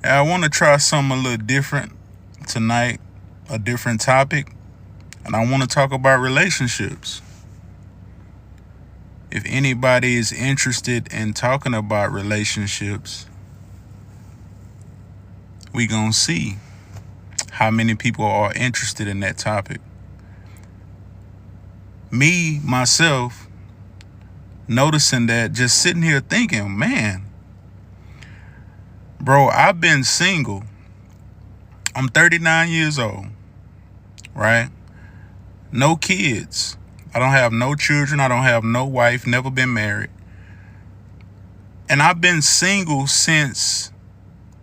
I want to try something a little different tonight, a different topic, and I want to talk about relationships. If anybody is interested in talking about relationships, we gonna see how many people are interested in that topic. Me, myself, noticing that, just sitting here thinking, man, bro, I've been single. I'm 39 years old, right? No kids. I don't have no children. I don't have no wife, never been married. And I've been single since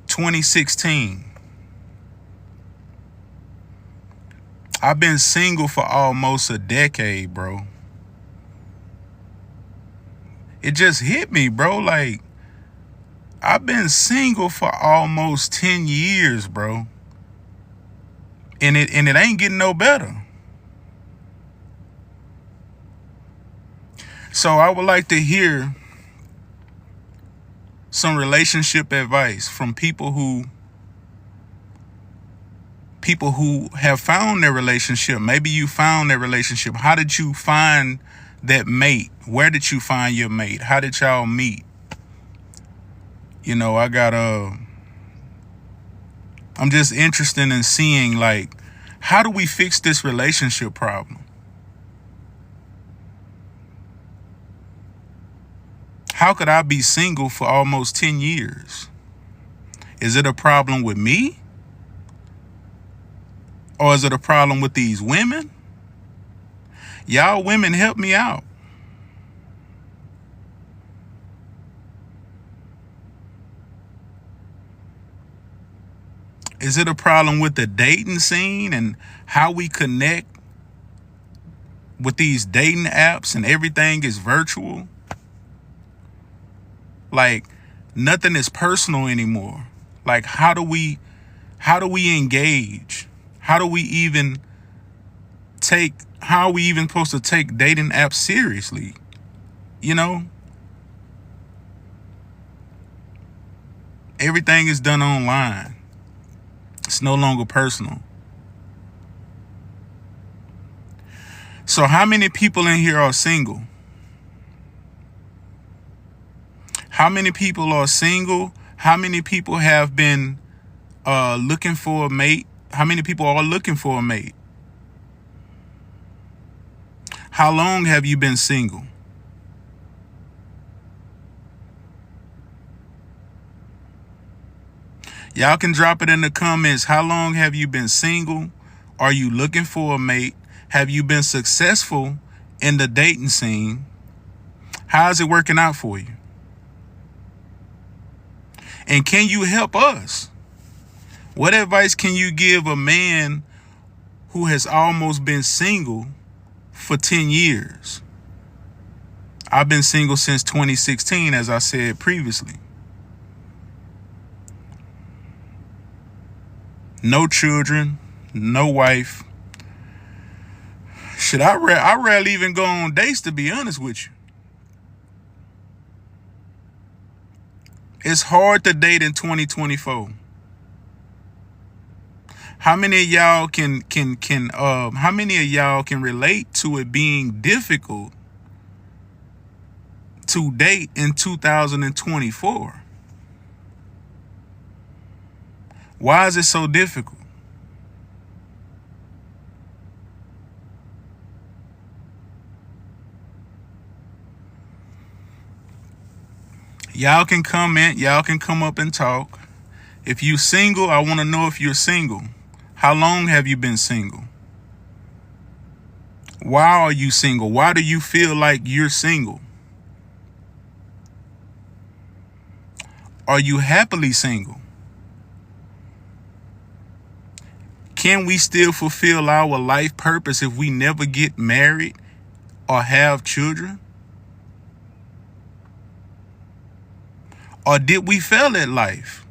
2016. I've been single for almost a decade, bro. It just hit me, bro. Like, I've been single for almost 10 years, bro. And it ain't getting no better. So I would like to hear some relationship advice from people who have found their relationship. Maybe you found their relationship. How did you find that mate? Where did you find your mate? How did y'all meet? You know, I'm just interested in seeing, like, how do we fix this relationship problem? How could I be single for almost 10 years? Is it a problem with me? Or is it a problem with these women? Y'all women, help me out. Is it a problem with the dating scene and how we connect with these dating apps and everything is virtual? Like, nothing is personal anymore. Like, how do we engage? How are we even supposed to take dating apps seriously? You know? Everything is done online. It's no longer personal. So how many people in here are single? How many people are single? How many people have been looking for a mate? How many people are looking for a mate? How long have you been single? Y'all can drop it in the comments. How long have you been single? Are you looking for a mate? Have you been successful in the dating scene? How is it working out for you? And can you help us? What advice can you give a man who has almost been single for 10 years? I've been single since 2016, as I said previously. No children, no wife. I rarely even go on dates, to be honest with you. It's hard to date in 2024. How many of y'all can relate to it being difficult to date in 2024? Why is it so difficult? Y'all can comment. Y'all can come up and talk. If you single, I want to know if you're single. How long have you been single? Why are you single? Why do you feel like you're single? Are you happily single? Can we still fulfill our life purpose if we never get married or have children? Or did we fail at life?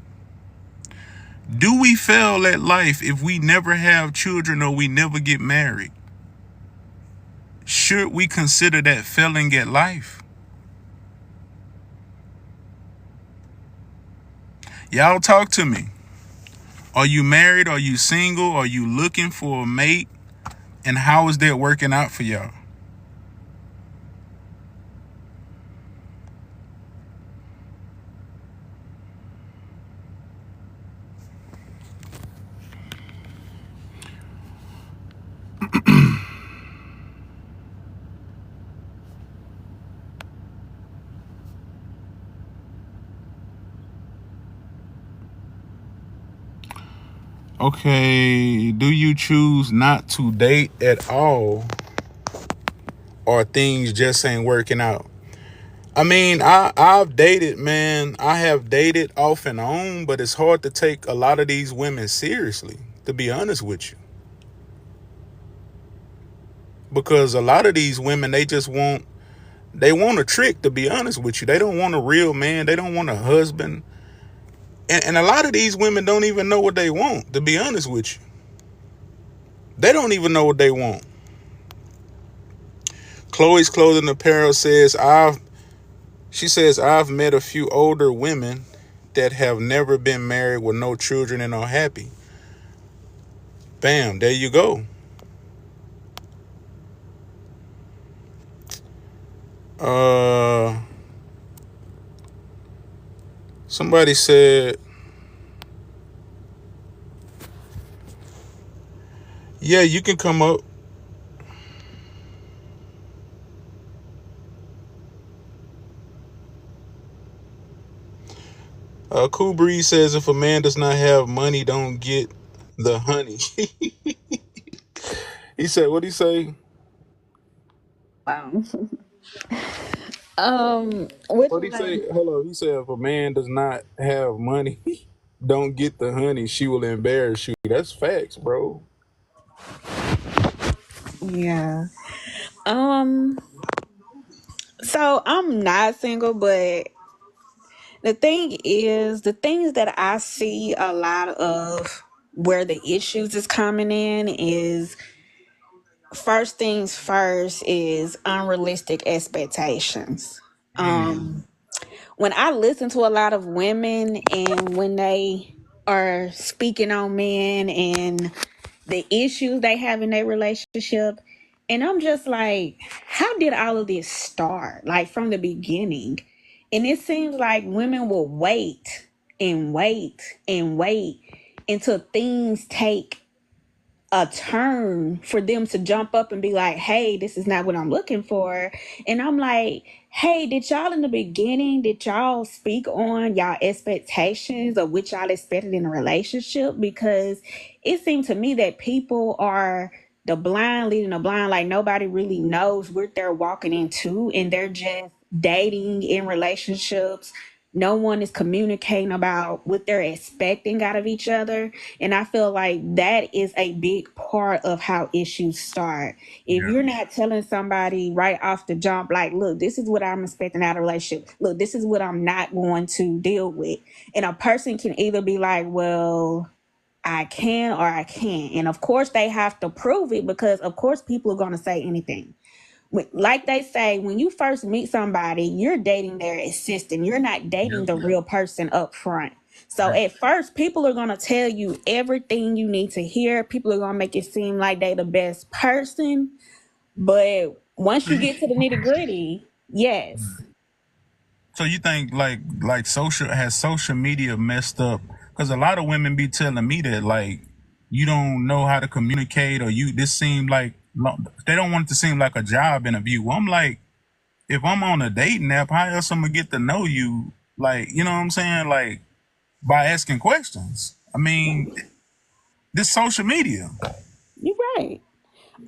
Do we fail at life if we never have children or we never get married? Should we consider that failing at life? Y'all talk to me. Are you married? Are you single? Are you looking for a mate? And how is that working out for y'all? Okay, do you choose not to date at all, or things just ain't working out? I mean, I've dated, man. I have dated off and on, but it's hard to take a lot of these women seriously, to be honest with you. Because a lot of these women, they want a trick, to be honest with you. They don't want a real man. They don't want a husband. And a lot of these women don't even know what they want, to be honest with you. They don't even know what they want. Chloe's Clothing Apparel says, I've met a few older women that have never been married with no children and are happy. Bam, there you go. Somebody said, yeah, you can come up. Cool Breeze says, if a man does not have money, don't get the honey. He said, what'd he say? Wow. Which What'd he one? say? Hello. He said, if a man does not have money, don't get the honey. She will embarrass you. That's facts, bro. Yeah. Um. So I'm not single, but the thing is, the things that I see a lot of where the issues is coming in is first things first is unrealistic expectations. Um, when I listen to a lot of women and when they are speaking on men and the issues they have in their relationship, and I'm just like, how did all of this start? Like from the beginning. And it seems like women will wait and wait and wait until things take a turn for them to jump up and be like, hey, this is not what I'm looking for. And I'm like, hey, did y'all in the beginning, did y'all speak on y'all expectations of what y'all expected in a relationship? Because it seemed to me that people are the blind leading the blind, like nobody really knows what they're walking into, and they're just dating in relationships. No one is communicating about what they're expecting out of each other. And I feel like that is a big part of how issues start. If Yeah. you're not telling somebody right off the jump, like, look, this is what I'm expecting out of a relationship. Look, this is what I'm not going to deal with. And a person can either be like, well, I can or I can't. And of course, they have to prove it because, of course, people are going to say anything. Like they say, when you first meet somebody, you're dating their assistant. You're not dating the real person up front. So at first, people are gonna tell you everything you need to hear. People are gonna make it seem like they the best person. But once you get to the nitty gritty, yes. So you think like social media messed up? Because a lot of women be telling me that like you don't know how to communicate, or you this seemed like they don't want it to seem like a job interview. I'm like, if I'm on a dating app, how else I'm gonna get to know you? Like, you know what I'm saying? Like by asking questions. I mean, this social media. You're right.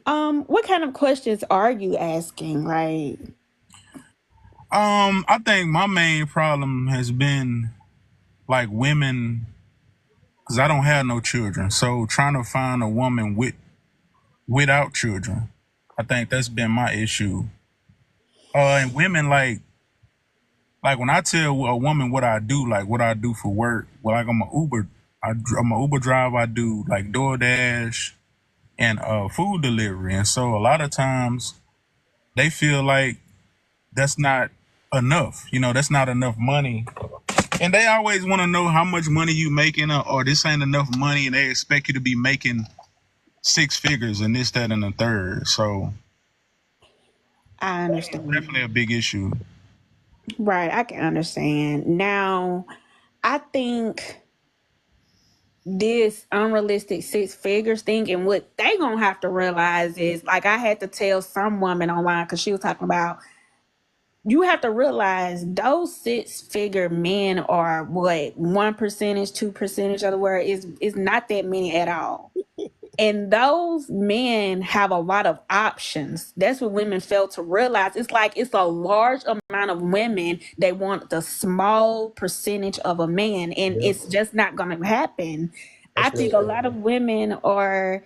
What kind of questions are you asking? Like, I think my main problem has been like women, because I don't have no children. So trying to find a woman without children, I think that's been my issue. And women like when I tell a woman what I do, like what I do for work, well, like I'm a Uber driver. I do like DoorDash and food delivery, and so a lot of times they feel like that's not enough. You know, that's not enough money. And they always want to know how much money you making, or this ain't enough money, and they expect you to be making six figures and this, that, and the third. So I understand. definitely a big issue. Right, I can understand. Now, I think this unrealistic six figures thing and what they gonna have to realize is, like, I had to tell some woman online because she was talking about, you have to realize those six figure men are what, 1%, 2% of the world, is not that many at all. And those men have a lot of options. That's what women fail to realize. It's like it's a large amount of women. They want the small percentage of a man, and Yep. it's just not going to happen. I That's think what a lot of women are,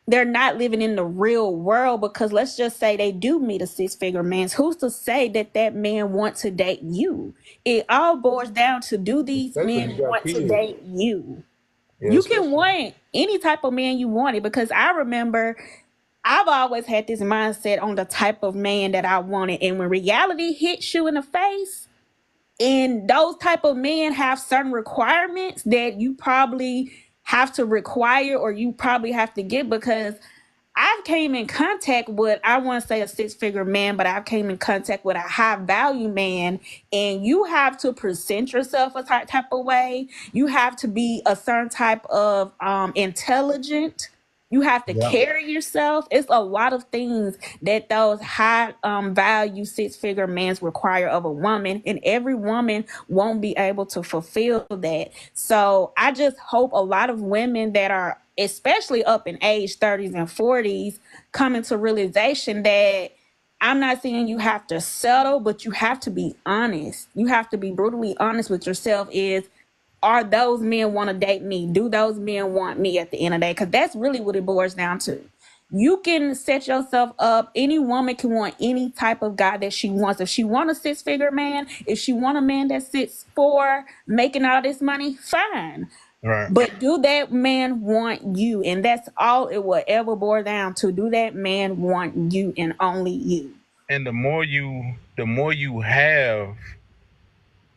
they're not living in the real world, because let's just say they do meet a six figure man. Who's to say that that man wants to date you? It all boils down to, do these especially if men you got want to kids. date you? Yeah, You can especially. want any type of man you wanted, because I remember I've always had this mindset on the type of man that I wanted. And when reality hits you in the face, and those type of men have certain requirements that you probably have to require, or you probably have to get, because I've came in contact with, I want to say a six figure man, but I've came in contact with a high value man, and you have to present yourself a type of way. You have to be a certain type of intelligent. You have to Yeah. carry yourself. It's a lot of things that those high value six figure men require of a woman, and every woman won't be able to fulfill that. So I just hope a lot of women that are, especially up in age 30s and 40s, come into realization that I'm not saying you have to settle, but you have to be honest. You have to be brutally honest with yourself. Is, are those men want to date me? Do those men want me at the end of the day? Because that's really what it boils down to. You can set yourself up. Any woman can want any type of guy that she wants. If she want a six figure man, if she want a man that sits for making all this money, fine. Right. But do that man want you? And that's all it will ever boil down to. Do that man want you, and only you? And the more you have,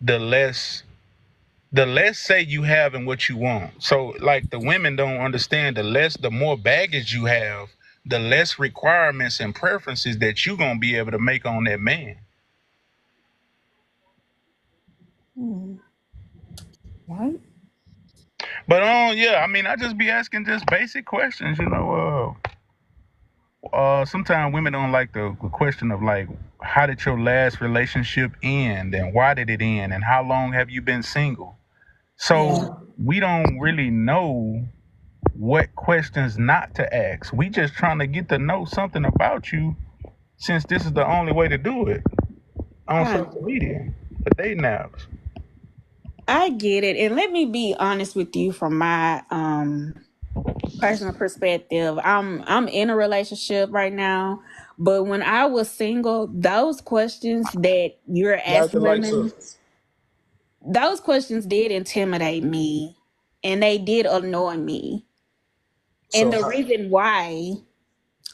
the less say you have in what you want. So like the women don't understand, the more baggage you have, the less requirements and preferences that you gonna be able to make on that man. Right. But yeah, I mean, I just be asking just basic questions, you know. Sometimes women don't like the question of like, how did your last relationship end, and why did it end, and how long have you been single? Yeah. So we don't really know what questions not to ask. We just trying to get to know something about you, since this is the only way to do it on I, social media, the dating apps. I get it. And let me be honest with you from my personal perspective. I'm in a relationship right now, but when I was single, those questions that you're Like the asking lights up. women, those questions did intimidate me, and they did annoy me. And So the how, reason why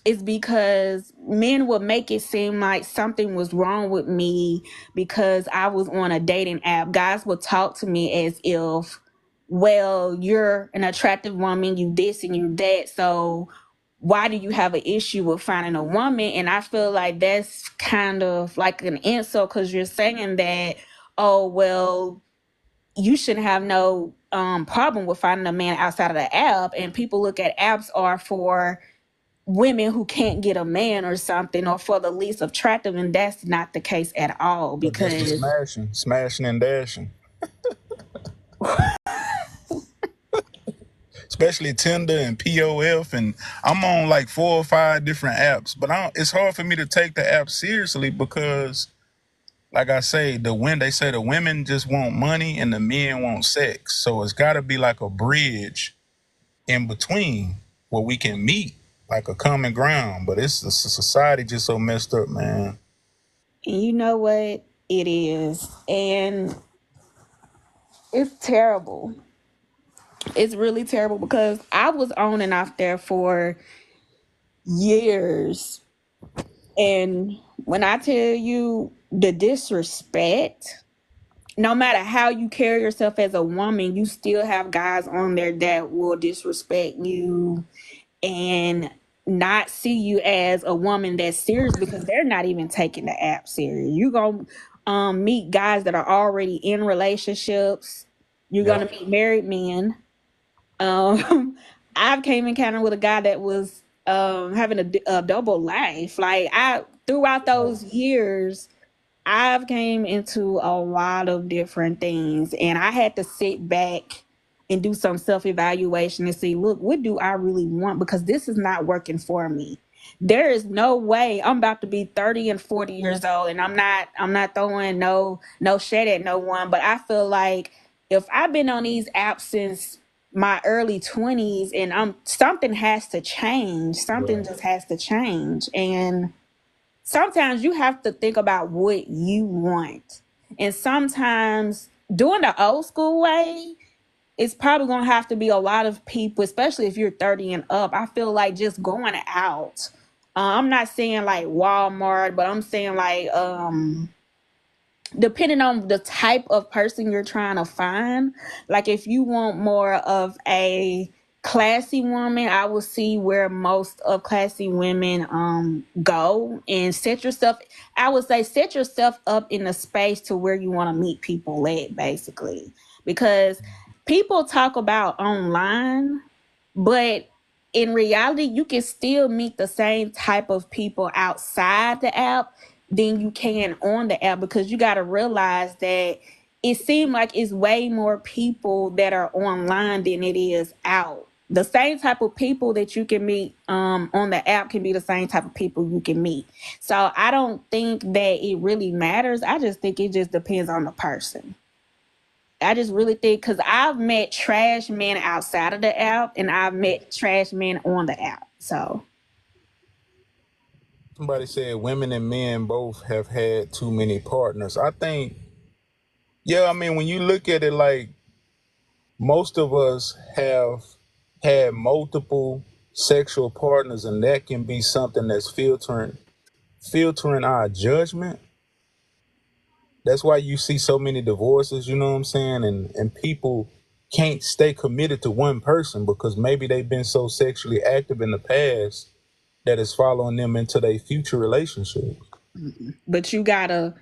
is because men would make it seem like something was wrong with me because I was on a dating app. Guys would talk to me as if, well, you're an attractive woman, you this and you that, so why do you have an issue with finding a woman? And I feel like that's kind of like an insult, because you're saying that, oh, well, you shouldn't have no problem with finding a man outside of the app. And people look at apps are for women who can't get a man or something, or for the least attractive, and that's not the case at all. but just the Because smashing and dashing, Especially Tinder and POF, and I'm on like 4 or 5 different apps. But it's hard for me to take the app seriously because, like I say, they say the women just want money and the men want sex. So it's got to be like a bridge in between where we can meet, like a common ground. But it's the society just so messed up, man. you know what it is, and it's terrible. It's really terrible, because I was on and off there for years. And when I tell you the disrespect, no matter how you carry yourself as a woman, you still have guys on there that will disrespect you and not see you as a woman that's serious because they're not even taking the app serious. You're gonna meet guys that are already in relationships. You're Yep. gonna meet married men. I've came encounter with a guy that was having a double life. Like I throughout those years, I've came into a lot of different things and I had to sit back and do some self-evaluation and see, look, what do I really want? Because this is not working for me. There is no way I'm about to be 30 and 40 years old and I'm not throwing no shade at no one, but I feel like if I've been on these apps since my early 20s and something has to change. Something Right. just has to change. And sometimes you have to think about what you want. And sometimes doing the old school way, it's probably going to have to be a lot of people, especially if you're 30 and up. I feel like just going out. I'm not saying like Walmart, but I'm saying like depending on the type of person you're trying to find. Like if you want more of a classy woman, I will see where most of classy women go and set yourself, I would say set yourself up in a space to where you want to meet people at, basically. Because people talk about online, but in reality, you can still meet the same type of people outside the app than you can on the app, because you got to realize that it seems like it's way more people that are online than it is out. The same type of people that you can meet on the app can be the same type of people you can meet. So I don't think that it really matters. I just think it just depends on the person. I just really think because I've met trash men outside of the app and I've met trash men on the app. So Somebody said women and men both have had too many partners. I think, yeah, I mean, when you look at it, like most of us have had multiple sexual partners, and that can be something that's filtering our judgment. That's why you see so many divorces, you know what I'm saying? And people can't stay committed to one person because maybe they've been so sexually active in the past that it's following them into their future relationships. but you gotta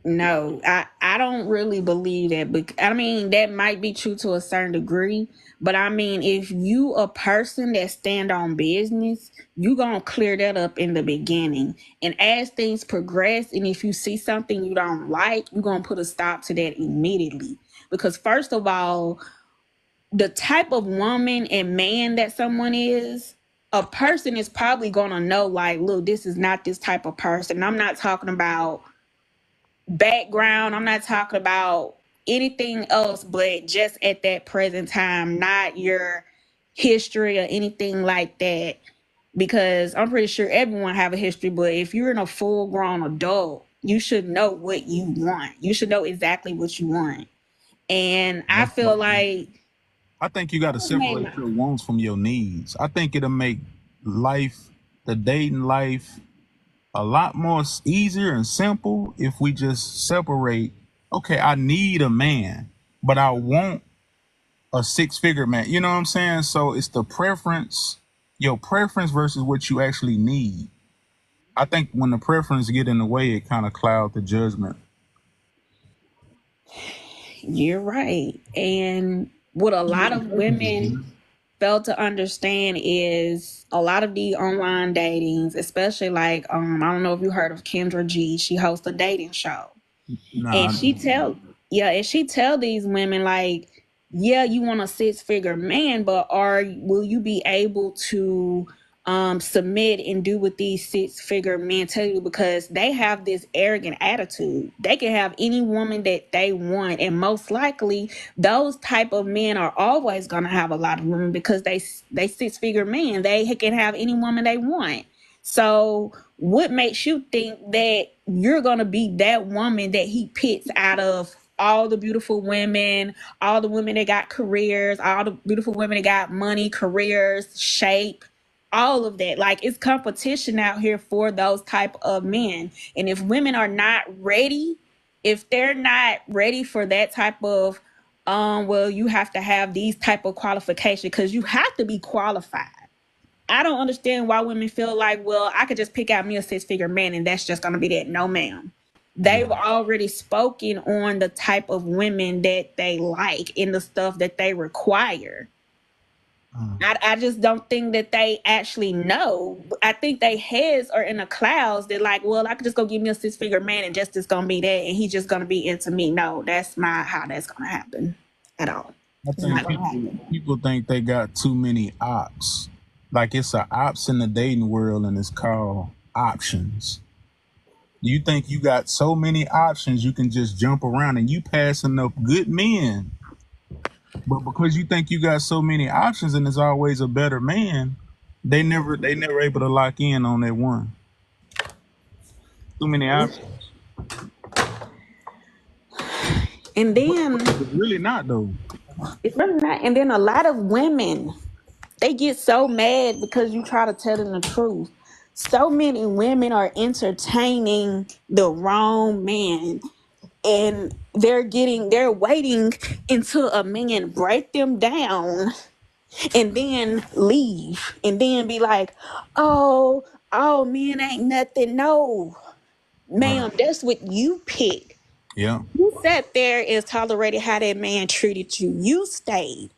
no, I don't really believe that. But I mean, that might be true to a certain degree. But I mean, if you a person that stand on business, you gonna clear that up in the beginning. And as things progress, and if you see something you don't like, you're gonna put a stop to that immediately. Because first of all, the type of woman and man that someone is, a person is probably gonna know, like, look, this is not this type of person. I'm not talking about background. I'm not talking about anything else, but just at that present time, not your history or anything like that. Because I'm pretty sure everyone have a history, but if you're in a full grown adult, you should know what you want. You should know exactly what you want. And I feel like I think you got to separate your wants from your needs. I think it'll make life, the dating life, a lot more easier and simple if we just separate. Okay, I need a man, but I want a six-figure man. You know what I'm saying? So it's the preference, your preference versus what you actually need. I think when the preference get in the way, it kind of cloud the judgment. you're right. And what a lot of women fail to understand is a lot of the online datings, especially like I don't know if you heard of Kendra G. She hosts a dating show. And Nah, she tell these women like, yeah, you want a six-figure man, but will you be able to submit and do what these six-figure men tell you? Because they have this arrogant attitude. They can have any woman that they want, and most likely those type of men are always gonna have a lot of women because they six-figure men. They can have any woman they want. So, what makes you think that you're going to be that woman that he picks out of all the beautiful women, all the women that got careers, all the beautiful women that got money, careers, shape, all of that? Like, it's competition out here for those type of men. And if women are not ready if they're not ready for that type of well, you have to have these type of qualifications because you have to be qualified. I don't understand why women feel like, well, I could just pick out me a 6-figure man and that's just gonna be that. No, ma'am. They've Yeah. already spoken on the type of women that they like and the stuff that they require. I just don't think that they actually know. I think they heads are in the clouds. They're like, well, I could just go give me a 6-figure man and just is gonna be that, and he's just gonna be into me. No, that's not how that's gonna happen at all. I It's not think gonna people happen. people think they got too many ops. Like it's a ops in the dating world, and it's called options. You think you got so many options you can just jump around and you passing up good men. But because you think you got so many options and there's always a better man, they never able to lock in on that one. Too many options. And then But it's really not though. it's really not. And then a lot of women, they get so mad because you try to tell them the truth. So many women are entertaining the wrong man, and they're waiting until a man break them down and then leave and then be like, oh, men ain't nothing. No, Right. ma'am, that's what you picked. Yeah. You sat there and tolerated how that man treated you. You stayed.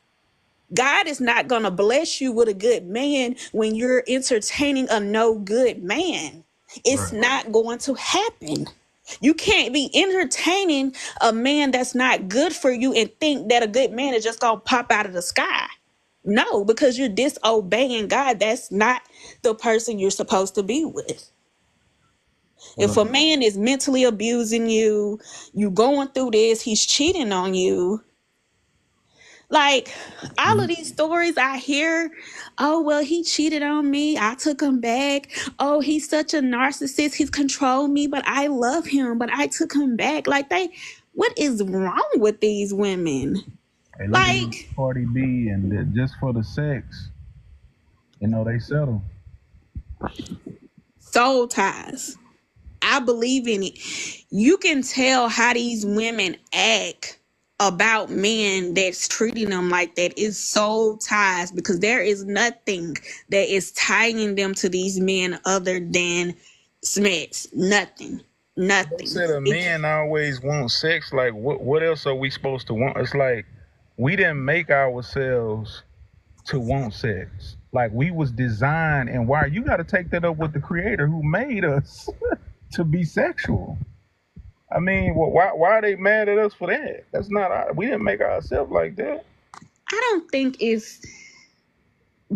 God is not going to bless you with a good man when you're entertaining a no good man. It's Right. not going to happen. You can't be entertaining a man that's not good for you and think that a good man is just going to pop out of the sky. No, because you're disobeying God. That's not the person you're supposed to be with. If Right. a man is mentally abusing you, you going through this, he's cheating on you, like all of Mhm. these stories I hear, oh, well, he cheated on me. I took him back. Oh, he's such a narcissist. He's controlled me, but I love him, but I took him back. Like, what is wrong with these women? Hey, look at Like, Cardi B and just for the sex, they settle. soul ties. I believe in it. You can tell how these women act about men that's treating them like that is soul ties, because there is nothing that is tying them to these men other than smets. Nothing. They Nothing. said a man always wants sex. Like, what else are we supposed to want? It's like we didn't make ourselves to want sex. Like we was designed, and why you got to take that up with the creator who made us to be sexual. I mean, why are they mad at us for that? That's not we didn't make ourselves like that. I don't think it's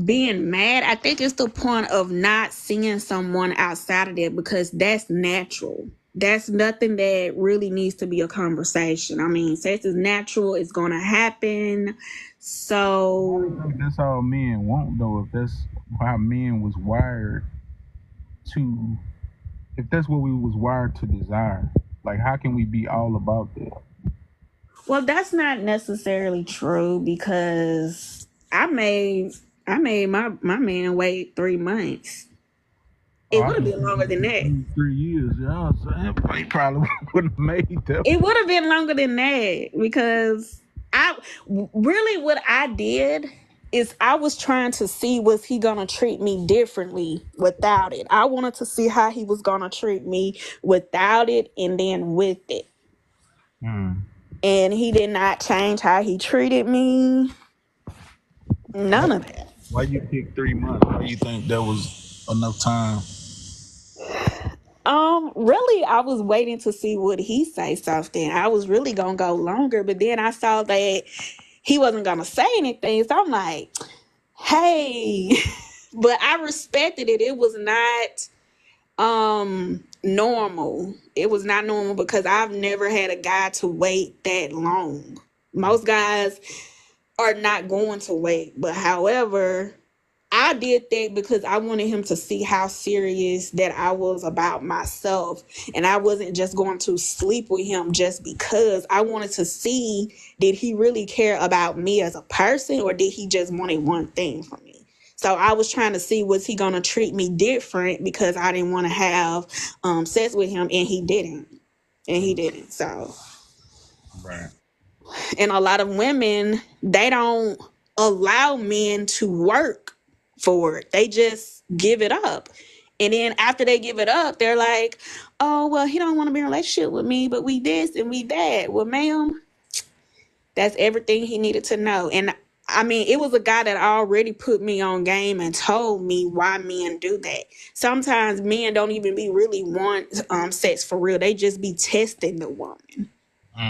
being mad. I think it's the point of not seeing someone outside of that, because that's natural. That's nothing that really needs to be a conversation. I mean, sex is natural, it's going to happen. I don't So, think that's all men want though. If that's how men was wired to, if that's what we was wired to desire, like how can we be all about that? well, that's not necessarily true, because I made my man wait 3 months. Oh, It I would have can been longer than that. 3 years. Yeah, so he probably wouldn't have made that. It would have been longer than that, because I really, what I did is I was trying to see, was he gonna treat me differently without it. I wanted to see how he was gonna treat me without it and then with it. Hmm. And he did not change how he treated me. None of that. Why you pick 3 months? Why you think that was enough time? Really, I was waiting to see would he say something. I was really gonna go longer, but then I saw that he wasn't gonna say anything. So I'm like, hey, but I respected it. It was not normal. It was not normal, because I've never had a guy to wait that long. Most guys are not going to wait, but however, I did that because I wanted him to see how serious that I was about myself. And I wasn't just going to sleep with him just because. I wanted to see, did he really care about me as a person, or did he just wanted one thing from me? So I was trying to see, was he going to treat me different because I didn't want to have sex with him, and he didn't. and he didn't. So, Right. and a lot of women, they don't allow men to work for it. They just give it up. And then after they give it up, they're like, oh, well, he don't want to be in a relationship with me, but we this and we that. Well, ma'am, that's everything he needed to know. And I mean, it was a guy that already put me on game and told me why men do that. Sometimes men don't even be really want sex for real. They just be testing the woman.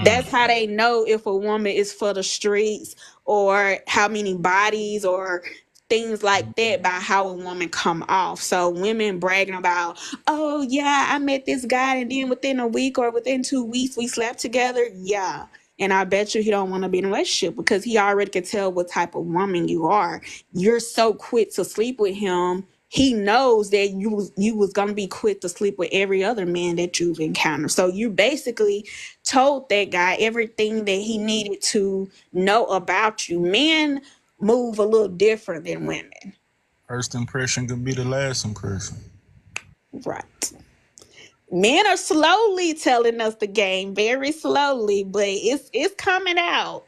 That's Mm. how they know if a woman is for the streets, or how many bodies or things like that, by how a woman come off. So women bragging about, oh yeah, I met this guy and then within a week or within 2 weeks we slept together. Yeah. And I bet you he don't want to be in a relationship because he already can tell what type of woman you are. You're so quick to sleep with him. He knows that you was gonna be quick to sleep with every other man that you've encountered. So you basically told that guy everything that he needed to know about you. Men move a little different than women. First impression could be the last impression. Right. Men are slowly telling us the game, very slowly, but it's coming out.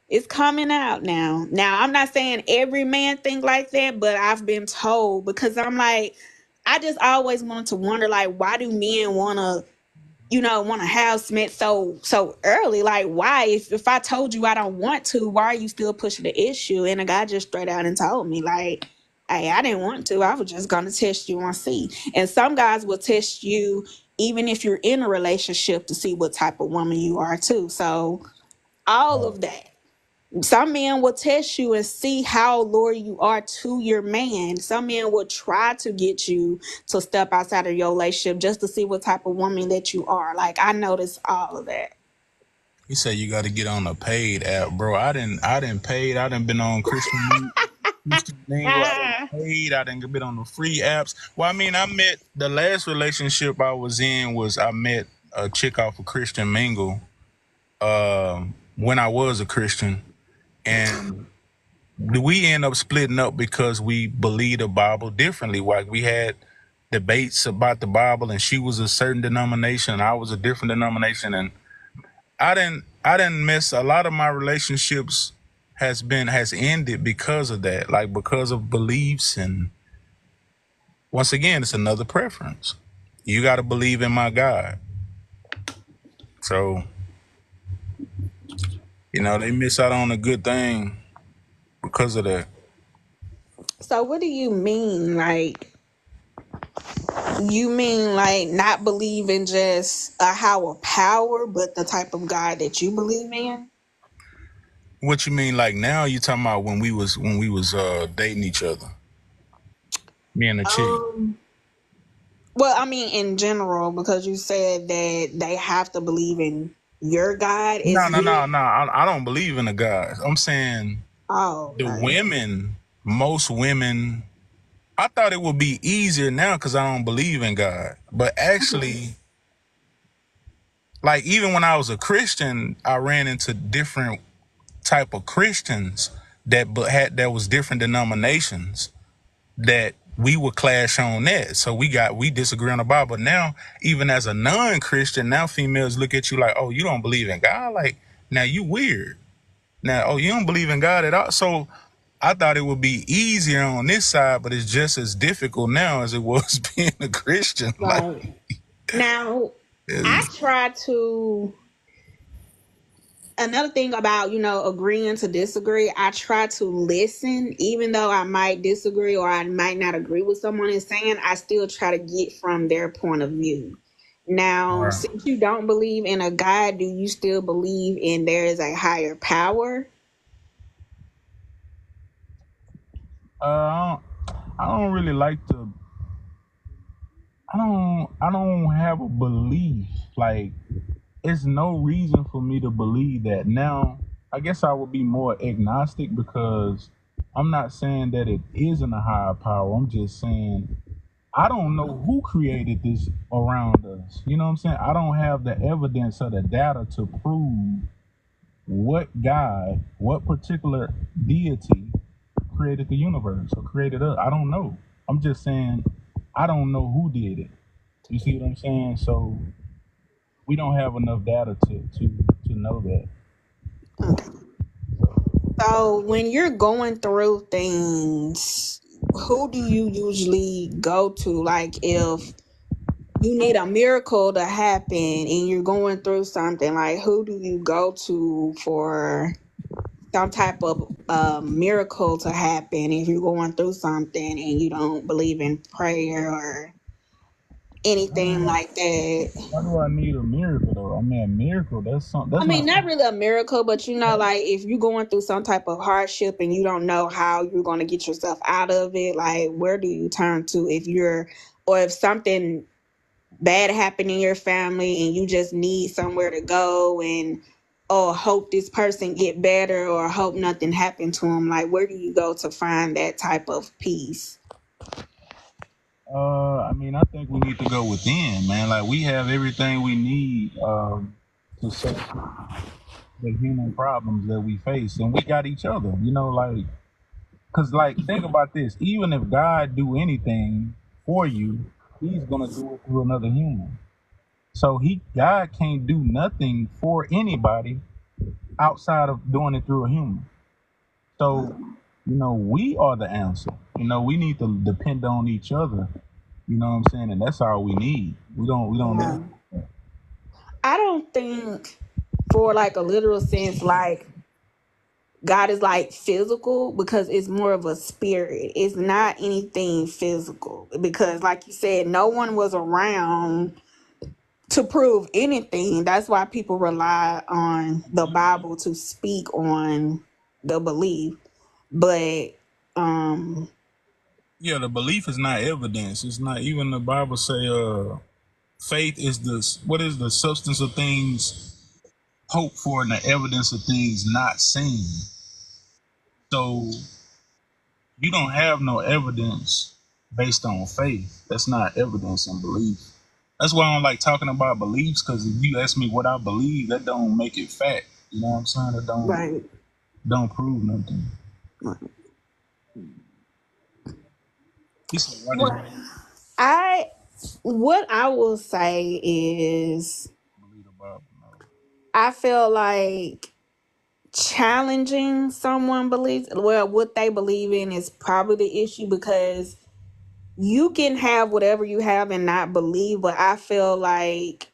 It's coming out now. Now, I'm not saying every man think like that, but I've been told, because I'm like, I just always wanted to wonder, like, why do men want to have Smith so early? Like, why? If I told you I don't want to, why are you still pushing the issue? And the guy just straight out and told me, like, hey, I didn't want to. I was just gonna test you and see. And some guys will test you even if you're in a relationship to see what type of woman you are too. So all of that. Some men will test you and see how loyal you are to your man. Some men will try to get you to step outside of your relationship just to see what type of woman that you are. Like, I notice all of that. He said you got to get on a paid app, bro. I didn't paid. I didn't been on Christian Mingle. I didn't Ah. paid. I didn't been on the free apps. Well, I mean, I met the last relationship I was in was I met a chick off of Christian Mingle. When I was a Christian, and we end up splitting up because we believe the Bible differently. Like we had debates about the Bible, and she was a certain denomination, and I was a different denomination, and I didn't miss a lot of my relationships has ended because of that, like because of beliefs. And once again, it's another preference. You got to believe in my God. So, they miss out on a good thing because of that. So what do you mean? Like, you mean like not believe in just a higher power, but the type of God that you believe in? What you mean, like now? You talking about when we was dating each other, me and the chick? Um, well, I mean in general, because you said that they have to believe in your God. No, Is no, you? no, no. I don't believe in a God. I'm saying Oh, the okay. women, most women. I thought it would be easier now because I don't believe in God. But actually, like even when I was a Christian, I ran into different type of Christians that was different denominations that we would clash on that. So we disagree on the Bible. But now, even as a non-Christian, now females look at you like, oh, you don't believe in God? Like, now you weird. Now, oh, you don't believe in God at all. So I thought it would be easier on this side, but it's just as difficult now as it was being a Christian. Like, Right. Now, I it's, try to, another thing about, agreeing to disagree, I try to listen, even though I might disagree or I might not agree with someone is saying, I still try to get from their point of view. Now, uh, since you don't believe in a God, do you still believe in there is a higher power? I don't really like to. I don't have a belief. Like, it's no reason for me to believe that. Now, I guess I would be more agnostic because I'm not saying that it isn't a higher power. I'm just saying I don't know who created this around us. You know what I'm saying? I don't have the evidence or the data to prove what God, what particular deity created the universe or created us. I don't know. I'm just saying I don't know who did it. You see what I'm saying? So we don't have enough data to know that. Okay. So when you're going through things, who do you usually go to? Like if you need a miracle to happen and you're going through something, like who do you go to for some type of miracle to happen if you're going through something and you don't believe in prayer or anything like that? Why do I need a miracle though? I mean, a miracle. That's something. I That's mean, not not something. really a miracle, but like if you're going through some type of hardship and you don't know how you're going to get yourself out of it, like where do you turn to or if something bad happened in your family and you just need somewhere to go and hope this person get better or hope nothing happened to them, like where do you go to find that type of peace? I mean, I think we need to go within, man. Like we have everything we need to solve the human problems that we face, and we got each other. You know, like because like think about this. Even if God do anything for you, He's gonna do it through another human. So God can't do nothing for anybody outside of doing it through a human. So, we are the answer. We need to depend on each other. You know what I'm saying? And that's all we need. We don't Yeah. need. I don't think for like a literal sense, like God is like physical because it's more of a spirit. It's not anything physical because, like you said, no one was around to prove anything. That's why people rely on the Bible to speak on the belief. But um Yeah, the belief is not evidence. It's not even the Bible say faith is what is the substance of things hoped for and the evidence of things not seen. So you don't have no evidence based on faith. That's not evidence and belief. That's why I don't like talking about beliefs, because if you ask me what I believe, that don't make it fact. You know what I'm saying? That right. don't prove nothing. He said, "Why did What you I what I will say is believe the Bible?" No. I feel like challenging someone believes what they believe in is probably the issue because you can have whatever you have and not believe, but I feel like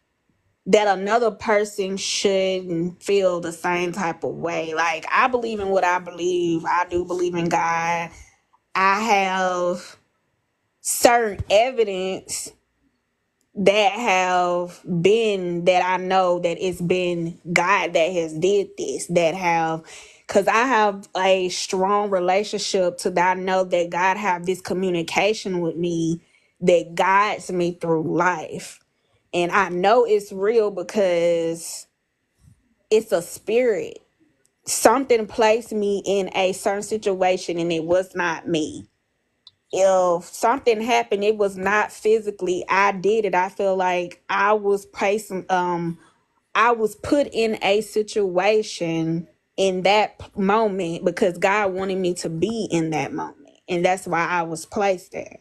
that another person shouldn't feel the same type of way. Like I believe in what I believe. I do believe in God. I have certain evidence that have been that I know that it's been God that has did this, that have because I have a strong relationship to that. I know that God have this communication with me that guides me through life. And I know it's real because it's a spirit. Something placed me in a certain situation and it was not me. If something happened, it was not physically I did it. I feel like I was put in a situation in that moment because God wanted me to be in that moment. And that's why I was placed there.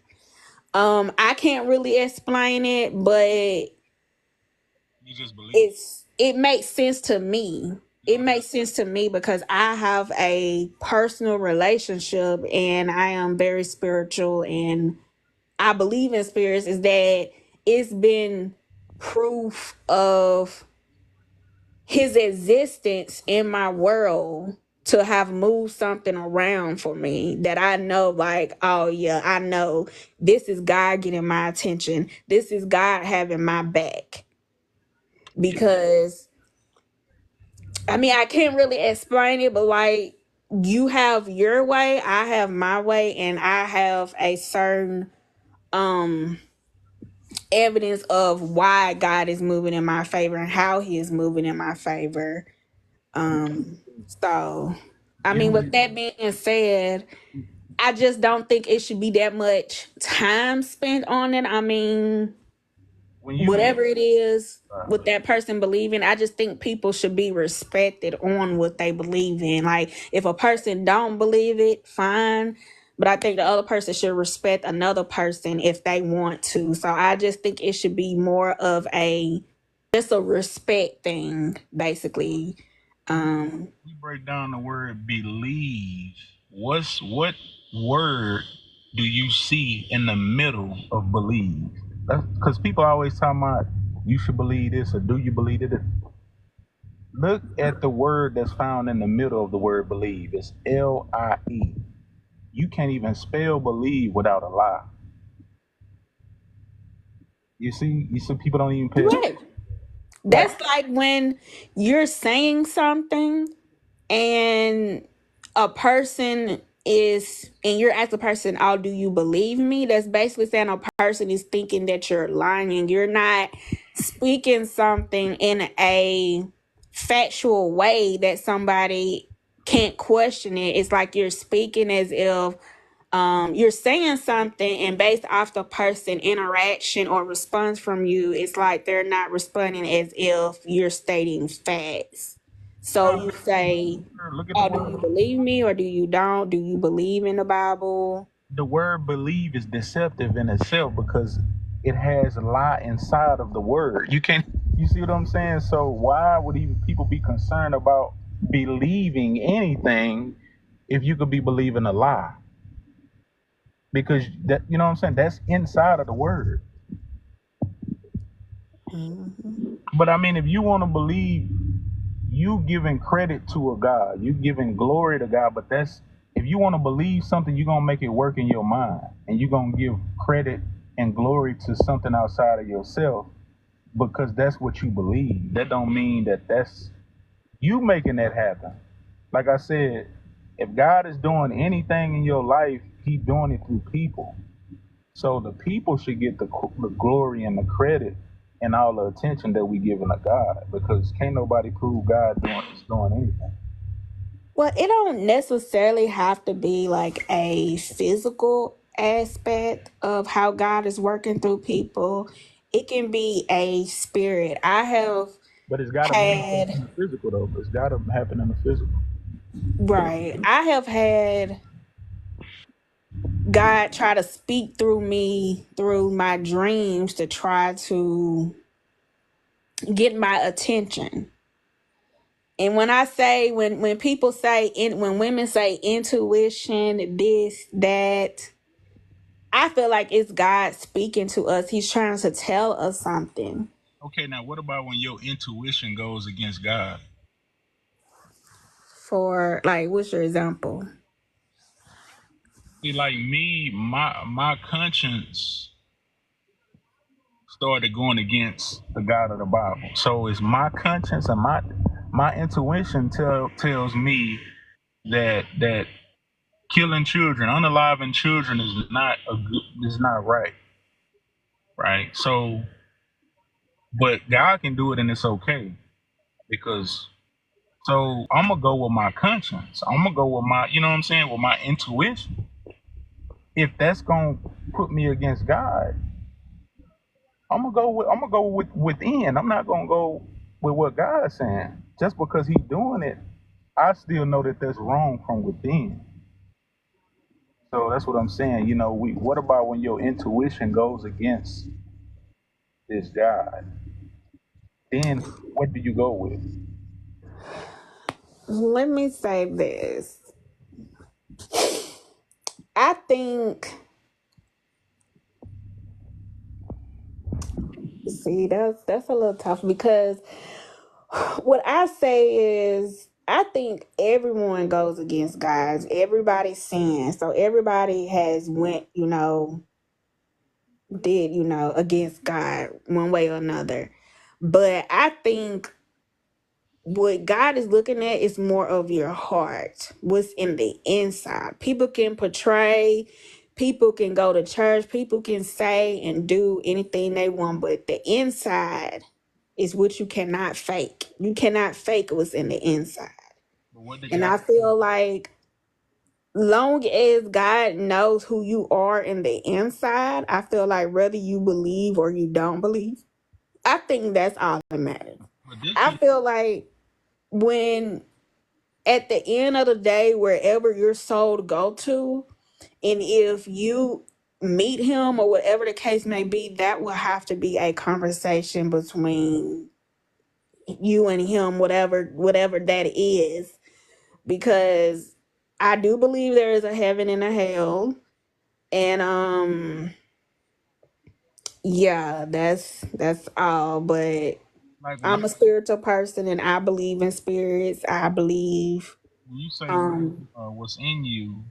I can't really explain it, but You just believe. it makes sense to me. You It don't have. makes sense to me because I have a personal relationship and I am very spiritual and I believe in spirits is that it's been proof of his existence in my world to have moved something around for me that I know, like, oh yeah, I know this is God getting my attention. This is God having my back. Yeah. Because I mean, I can't really explain it, but like you have your way, I have my way, and I have a certain um evidence of why God is moving in my favor and how he is moving in my favor. So I You mean, know, with that being said, I just don't think it should be that much time spent on it. I mean, when you whatever it is uh, with that person believing, I just think people should be respected on what they believe in. Like if a person don't believe it, fine. But I think the other person should respect another person if they want to. So I just think it should be more of a just a respect thing, basically. We break down the word believe. What word do you see in the middle of believe? That's because people always talking about you should believe this or do you believe it? Look at the word that's found in the middle of the word believe. It's LIE. You can't even spell believe without a lie. You see, people don't even pay attention. Right. Like, That's like when you're saying something and a person is, and you're asking the person, oh, do you believe me? That's basically saying a person is thinking that you're lying. You're not speaking something in a factual way that somebody can't question it. It's like you're speaking as if you're saying something, and based off the person interaction or response from you, it's like they're not responding as if you're stating facts. So nah, you say, look at the oh, do you word. believe me or do you don't? Do you believe in the Bible? The word believe is deceptive in itself because it has a lie inside of the word. You can't, you see what I'm saying? So why would even people be concerned about believing anything if you could be believing a lie? Because that, you know what I'm saying? That's inside of the word. Hmm. But I mean, if you want to believe, you giving credit to a God, you giving glory to God. But that's, if you want to believe something, you're gonna make it work in your mind, and you're gonna give credit and glory to something outside of yourself because that's what you believe. That don't mean that that's you making that happen. Like I said, if God is doing anything in your life, He's doing it through people. So the people should get the glory and the credit and all the attention that we giving to God, because can't nobody prove God doing anything. Well, it don't necessarily have to be like a physical aspect of how God is working through people. It can be a spirit. I have But it's got to manifest had in the physical though. It's got to happen in the physical. Right. I have had God try to speak through me through my dreams to try to get my attention. And when I say, when people say, when women say intuition, this, that, I feel like it's God speaking to us. He's trying to tell us something. Okay, now what about when your intuition goes against God? For like, what's your example? See, like me, my conscience started going against the God of the Bible. So it's my conscience and my intuition tells me that killing children, unaliving children is not right, right? So, but God can do it and it's okay because so I'm gonna go with my conscience. I'm gonna go with my, you know what I'm saying, with my intuition. If that's gonna put me against God, I'm gonna go with within. I'm not gonna go with what God's saying. Just because He's doing it, I still know that that's wrong from within. So that's what I'm saying. You know, what about when your intuition goes against this God? Then what do you go with? Let me say this. I think, see, that's a little tough because what I say is, I think everyone goes against God. Everybody's sin. So everybody has went, did, against God one way or another. But I think what God is looking at is more of your heart, what's in the inside. People can portray, people can go to church, people can say and do anything they want, but the inside is what you cannot fake. You cannot fake what's in the inside. But what did And God? I feel like long as God knows who you are in the inside, I feel like whether you believe or you don't believe, I think that's all that matters. But this I is feel like when at the end of the day, wherever your soul to go to, and if you meet him or whatever the case may be, that will have to be a conversation between you and him, whatever that is, because I do believe there is a heaven and a hell. And yeah, that's all. But Like when I'm a spiritual person and I believe in spirits. I believe you say um what's in you,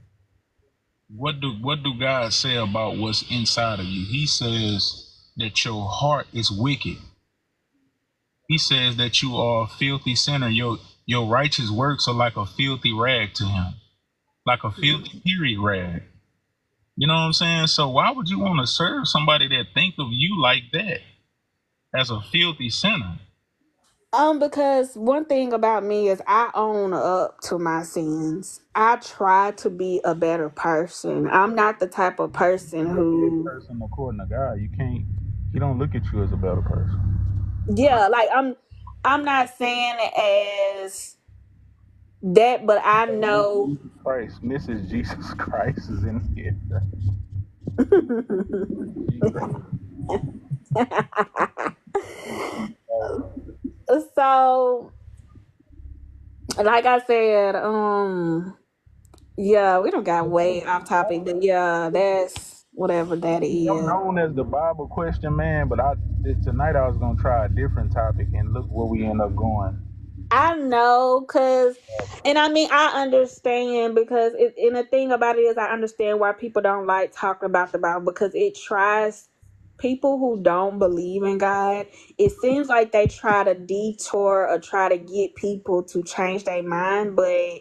what do God say about what's inside of you? He says that your heart is wicked. He says that you are a filthy sinner. Your righteous works are like a filthy rag to him, like a filthy period rag. You know what I'm saying? So why would you want to serve somebody that think of you like that as a filthy sinner? because one thing about me is I own up to my sins. I try to be a better person. I'm not the type of person who, Person according to God, you can't. He don't look at you as a better person. yeah, like I'm not saying it as that, but I know. Jesus Christ, Mrs. Jesus Christ is in here. So, like I said, yeah, we don't got way off topic, but yeah, that's whatever that I'm is. known as the Bible question man, but tonight I was gonna try a different topic, and look where we end up going. I know, cause, and I mean, I understand because and the thing about it is, I understand why people don't like talking about the Bible because it tries people who don't believe in God. It seems like they try to detour or try to get people to change their mind, but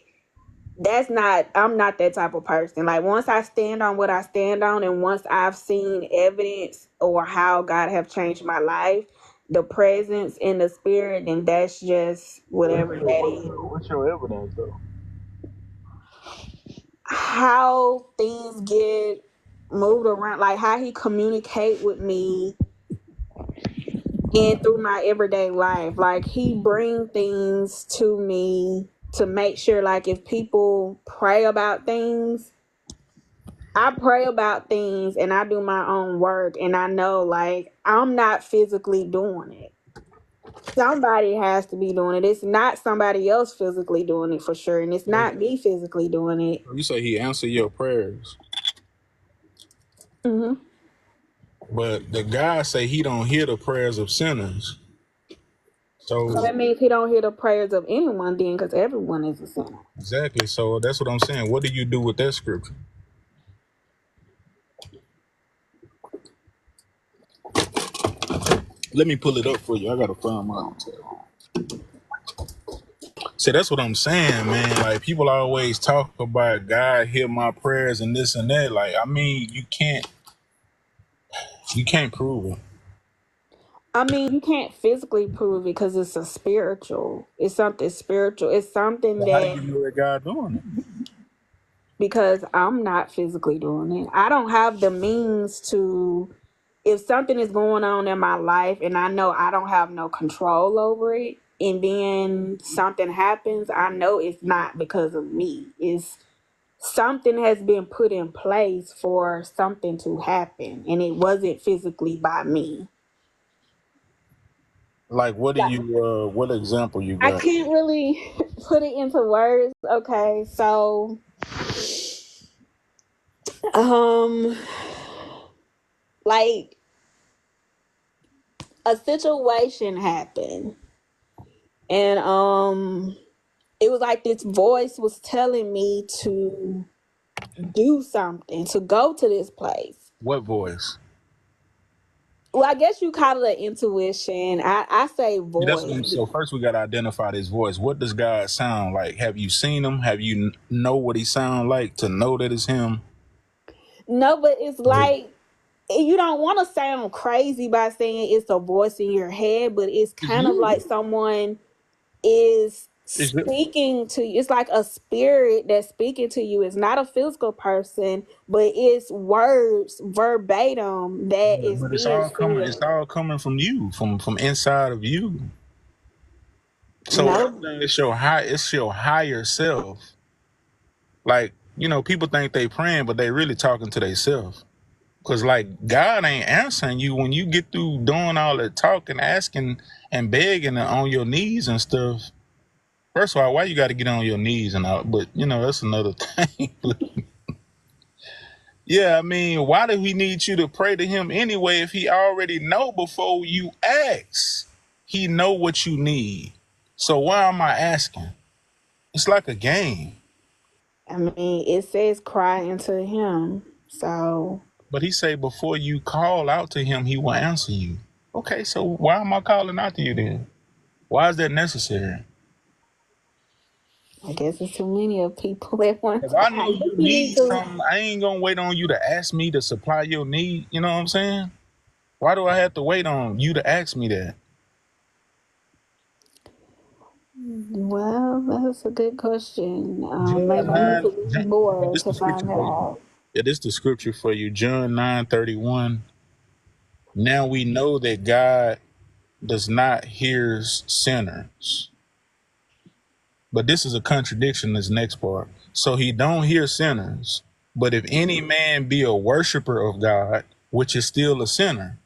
that's not. I'm not that type of person. Like once I stand on what I stand on, and once I've seen evidence or how God have changed my life, the presence and the spirit, and that's just whatever that is. What's your evidence though? How things get moved around, like how he communicate with me and through my everyday life. Like he bring things to me to make sure, like if people pray about things, I pray about things and I do my own work, and I know like I'm not physically doing it. Somebody has to be doing it. It's not somebody else physically doing it for sure, and it's not me physically doing it. You say he answered your prayers, Hmm. but the God say he don't hear the prayers of sinners. So So that means he don't hear the prayers of anyone then, because everyone is a sinner. exactly. So that's what I'm saying. What do you do with that scripture? Let me pull it up for you. I gotta find my tab. See, that's what I'm saying, man. Like people always talk about God hear my prayers and this and that. Like, I mean, you can't prove it. I mean, you can't physically prove it because it's a spiritual. It's something spiritual. It's something So how do that, you know that God doing it? because I'm not physically doing it. I don't have the means to, if something is going on in my life and I know I don't have no control over it, and then something happens, I know it's not because of me. It's something has been put in place for something to happen, and it wasn't physically by me. Like, what example you I got? can't really put it into words. Okay, so um like a situation happened, and it was like this voice was telling me to do something, to go to this place. What voice? Well, I guess you call it an intuition. I say See, that's voice. what I'm. So first, we gotta identify this voice. What does God sound like? Have you seen him? Have you know what he sound like to know that it's him? No, but it's Is it? like you don't want to sound crazy by saying it's a voice in your head, but it's It's kind of like you. someone is It's you. speaking to you. It's like a spirit that's speaking to you. It's not a physical person, but it's words verbatim that is But it's being all coming. It's said. all coming from you, from inside of you. So No, everything is your high. It's your higher self. Like people think they praying, but they really talking to themselves. Cause like God ain't answering you when you get through doing all that talking, asking, and begging on your knees and stuff. First of all, why you got to get on your knees and all? But that's another thing. Yeah, I mean, why do he need you to pray to him anyway if he already know before you ask? He know what you need. So why am I asking? It's like a game. I mean, it says cry unto him. So, But he say before you call out to him, he will answer you. Okay, so why am I calling out to you then? Why is that necessary? I guess it's too many of people at one If time. I I know guess you you need need to. something, I ain't gonna wait on you to ask me to supply your need. You know what I'm saying? Why do I have to wait on you to ask me that? Well, that's a good question. Maybe John I need 9, to read more this to the find scripture that for you. out. Yeah, this the scripture for you. John 9:31. Now we know that God does not hear sinners. But this is a contradiction, this next part. So he don't hear sinners. But if any man be a worshiper of God, which is still a sinner,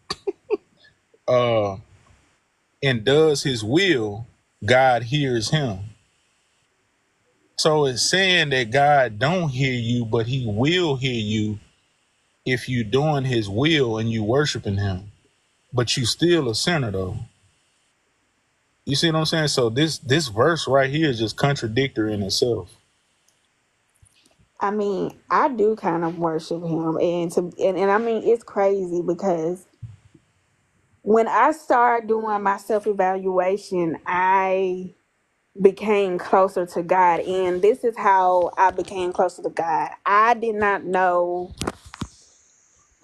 uh, and does his will, God hears him. So it's saying that God don't hear you, but he will hear you if you doing his will and you worshiping him. But you still a sinner though. You see what I'm saying? So this verse right here is just contradictory in itself. I mean, I do kind of worship him, and I mean, it's crazy because when I started doing my self evaluation, I became closer to God, and this is how I became closer to God. I did not know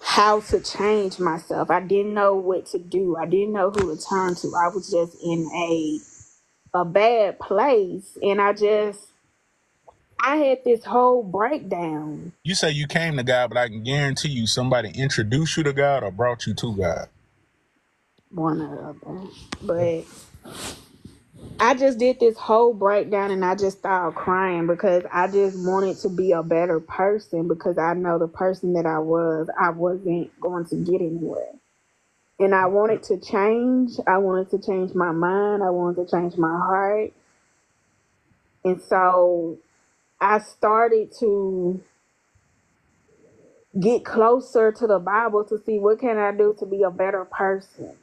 how to change myself. I didn't know what to do. I didn't know who to turn to. I was just in a bad place, and I had this whole breakdown. You say you came to God, but I can guarantee you somebody introduced you to God or brought you to God. One or the other. But I just did this whole breakdown and I just started crying because I just wanted to be a better person because I know the person that I wasn't going to get anywhere. And I wanted to change. I wanted to change my mind. I wanted to change my heart. And so I started to get closer to the Bible to see what can I do to be a better person.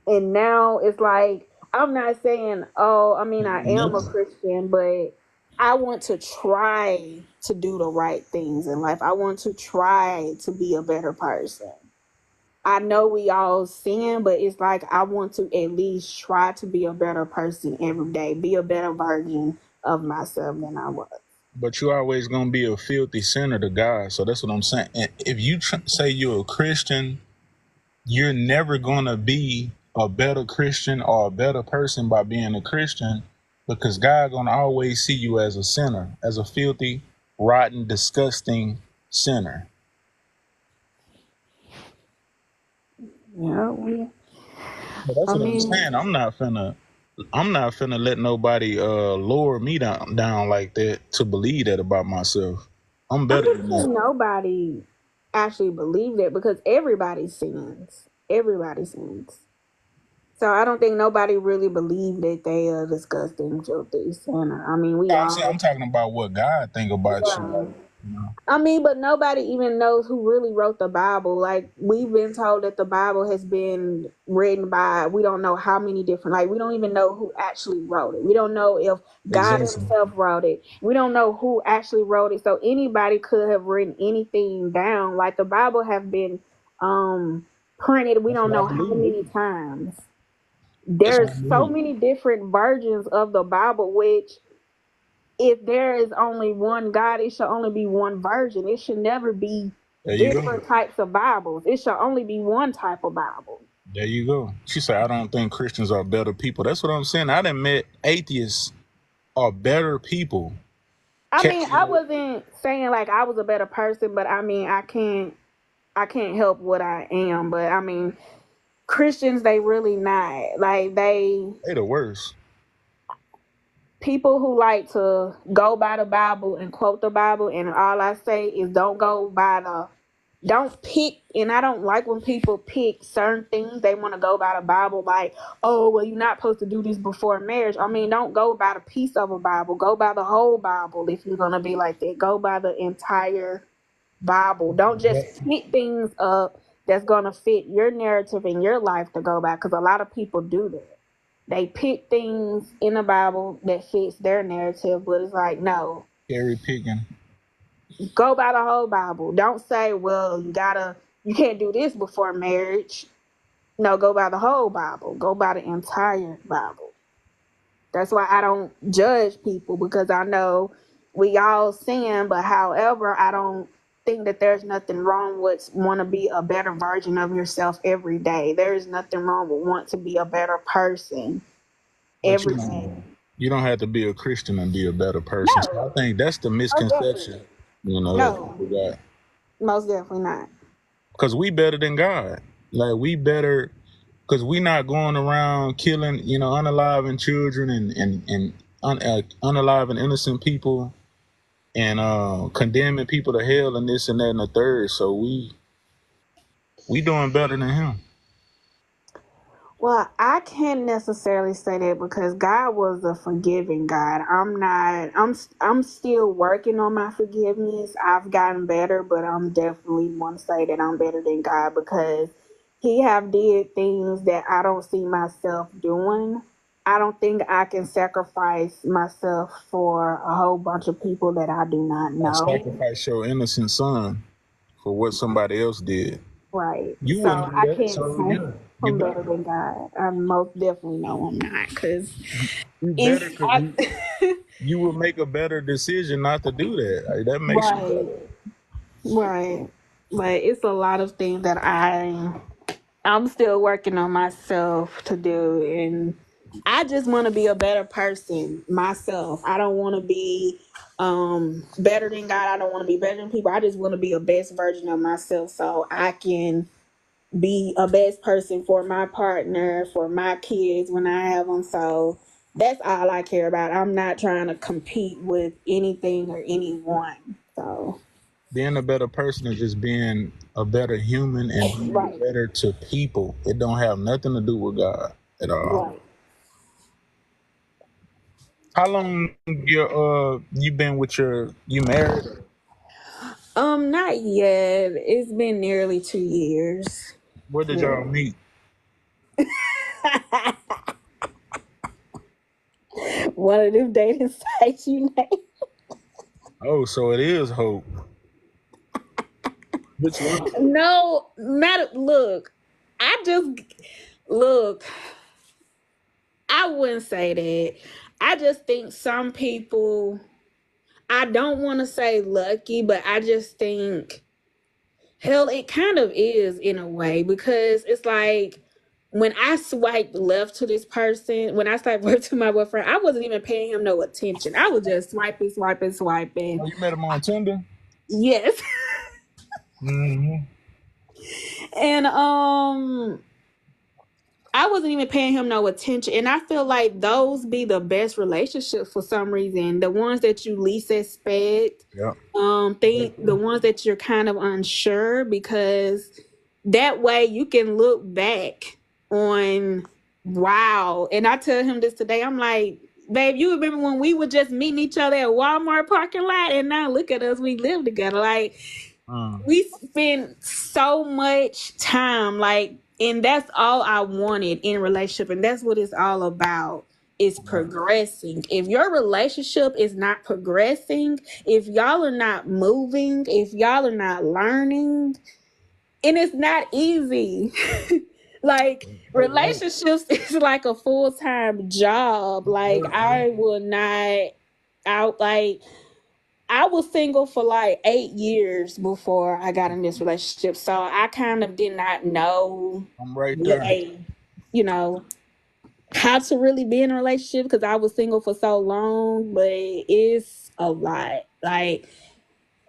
And now it's like I'm not saying, oh, I mean I am a Christian, but I want to try to do the right things in life. I want to try to be a better person. I know we all sin, but it's like I want to at least try to be a better person every day, be a better version of myself than I was. But you always gonna be a filthy sinner to God. So that's what I'm saying. And if you say you're a Christian, you're never gonna be a better Christian or a better person by being a Christian, because God gonna always see you as a sinner, as a filthy, rotten, disgusting sinner. Yeah, But that's I what I'm mean, saying. I'm not finna let nobody lower me down like that to believe that about myself. I'm I better don't than that. think nobody actually believe that because everybody sins. Everybody sins. So I don't think nobody really believe that they are disgusting, filthy sinner. I mean, we I'm all, talking about what God think about you. yeah. You know? I mean, but nobody even knows who really wrote the Bible. Like we've been told that the Bible has been written by we don't know how many different. Like we don't even know who actually wrote it. We don't know if God Exactly. Himself wrote it. We don't know who actually wrote it. So anybody could have written anything down. Like the Bible have been um printed. We That's don't what I know how believe. many times. That's There's what I so believe. many different versions of the Bible, which if there is only one God, it should only be one version. It should never be There you go. different types of Bibles. It should only be one type of Bible. There you go. She said, I don't think Christians are better people. That's what I'm saying. I done met atheists are better people. I Cat- mean, I wasn't saying like I was a better person, but I mean, I can't help what I am. But I mean, Christians, they really not like They the worst. people who like to go by the Bible and quote the Bible, and all I say is don't go by the Don't pick, and I don't like when people pick certain things they want to go by the Bible, like, oh, well, you're not supposed to do this before marriage. I mean, don't go by the piece of a Bible. Go by the whole Bible if you're going to be like that. Go by the entire Bible. Don't just pick things up that's going to fit your narrative in your life to go by, because a lot of people do that. They pick things in the Bible that fits their narrative, but it's like, no, Cherry picking. go by the whole Bible. Don't say, well, you can't do this before marriage. No, go by the whole Bible. Go by the entire Bible. That's why I don't judge people, because I know we all sin, but however, I don't think that there's nothing wrong with want to be a better version of yourself every day. There is nothing wrong with want to be a better person But every day. you don't have to be a Christian and be a better person. So I No, think that's the most definitely. misconception, that No, people got. most definitely not. Because we better than God. Like, we better, because we not going around killing, unaliving children and unaliving innocent people and condemning people to hell and this and that and the third. So we doing better than him. Well, I can't necessarily say that, because God was a forgiving God. I'm not. I'm still working on my forgiveness. I've gotten better, but I'm definitely want to say that I'm better than God, because He have did things that I don't see myself doing. I don't think I can sacrifice myself for a whole bunch of people that I do not Like, know. sacrifice your innocent son for what somebody else did. Right. You So wouldn't do I that. can't So say yeah, you I'm better better. than God. I most definitely know I'm not, because You better, if because you will make a better decision not to do that. Like, that makes you right, better. right, but it's a lot of things that I'm still working on myself to do, and I just want to be a better person myself. I don't want to be better than God. I don't want to be better than people. I just want to be a best version of myself, so I can be a best person for my partner, for my kids when I have them. So that's all I care about. I'm not trying to compete with anything or anyone. So, Being a better person is just being a better human and being right, better to people. It don't have nothing to do with God at all. right. How long you been with you married? Not yet. It's been nearly 2 years. Where did Yeah. y'all meet? One of them dating sites, you know. Oh, so it is Hope. Which one? No, not look. I just look. I wouldn't say that. I just think some people, I don't want to say lucky, but I just think, hell, it kind of is in a way, because it's like when I swiped left to this person, when I swiped left to my boyfriend, I wasn't even paying him no attention. I was just swiping, swiping, Oh, swiping. you met him on Tinder? Yes. Mm-hmm. And I wasn't even paying him no attention. And I feel like those be the best relationships for some reason. The ones that you least expect. Yep. Think the ones that you're kind of unsure, because that way you can look back on, wow. And I tell him this today. I'm like, babe, you remember when we were just meeting each other at Walmart parking lot, and now look at us, we live together. Like, we spend so much time, like, and that's all I wanted in a relationship, and that's what it's all about, is progressing. If your relationship is not progressing, if y'all are not moving, if y'all are not learning, and it's not easy. Like, relationships is like a full-time job. Like, I will not out like I was single for like 8 years before I got in this relationship. So I kind of did not know, I'm right there. like, you know, how to really be in a relationship, because I was single for so long. But it's a lot. Like,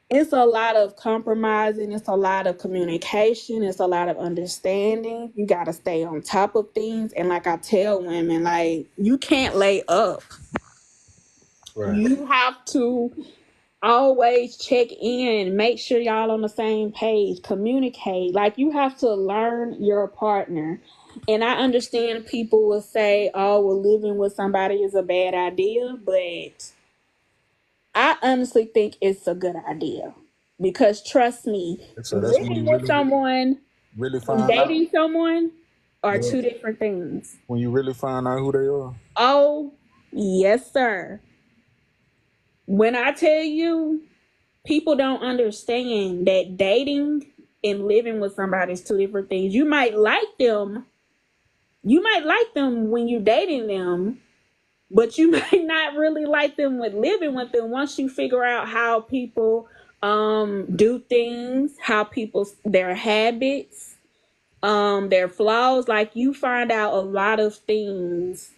it's a lot of compromising. It's a lot of communication. It's a lot of understanding. You got to stay on top of things. And like I tell women, like, you can't lay up. Right. You have to always check in, make sure y'all on the same page, communicate. Like, you have to learn your partner. And I understand people will say, oh, well, living with somebody is a bad idea, but I honestly think it's a good idea. Because trust me, So that's when living you with someone really and find out. dating someone are Yeah. two different things. When you really find out who they are. Oh, yes, sir. When I tell you, people don't understand that dating and living with somebody is two different things. You might like them. You might like them when you're dating them, but you might not really like them with living with them once you figure out how people do things, how people their habits, their flaws. Like, you find out a lot of things.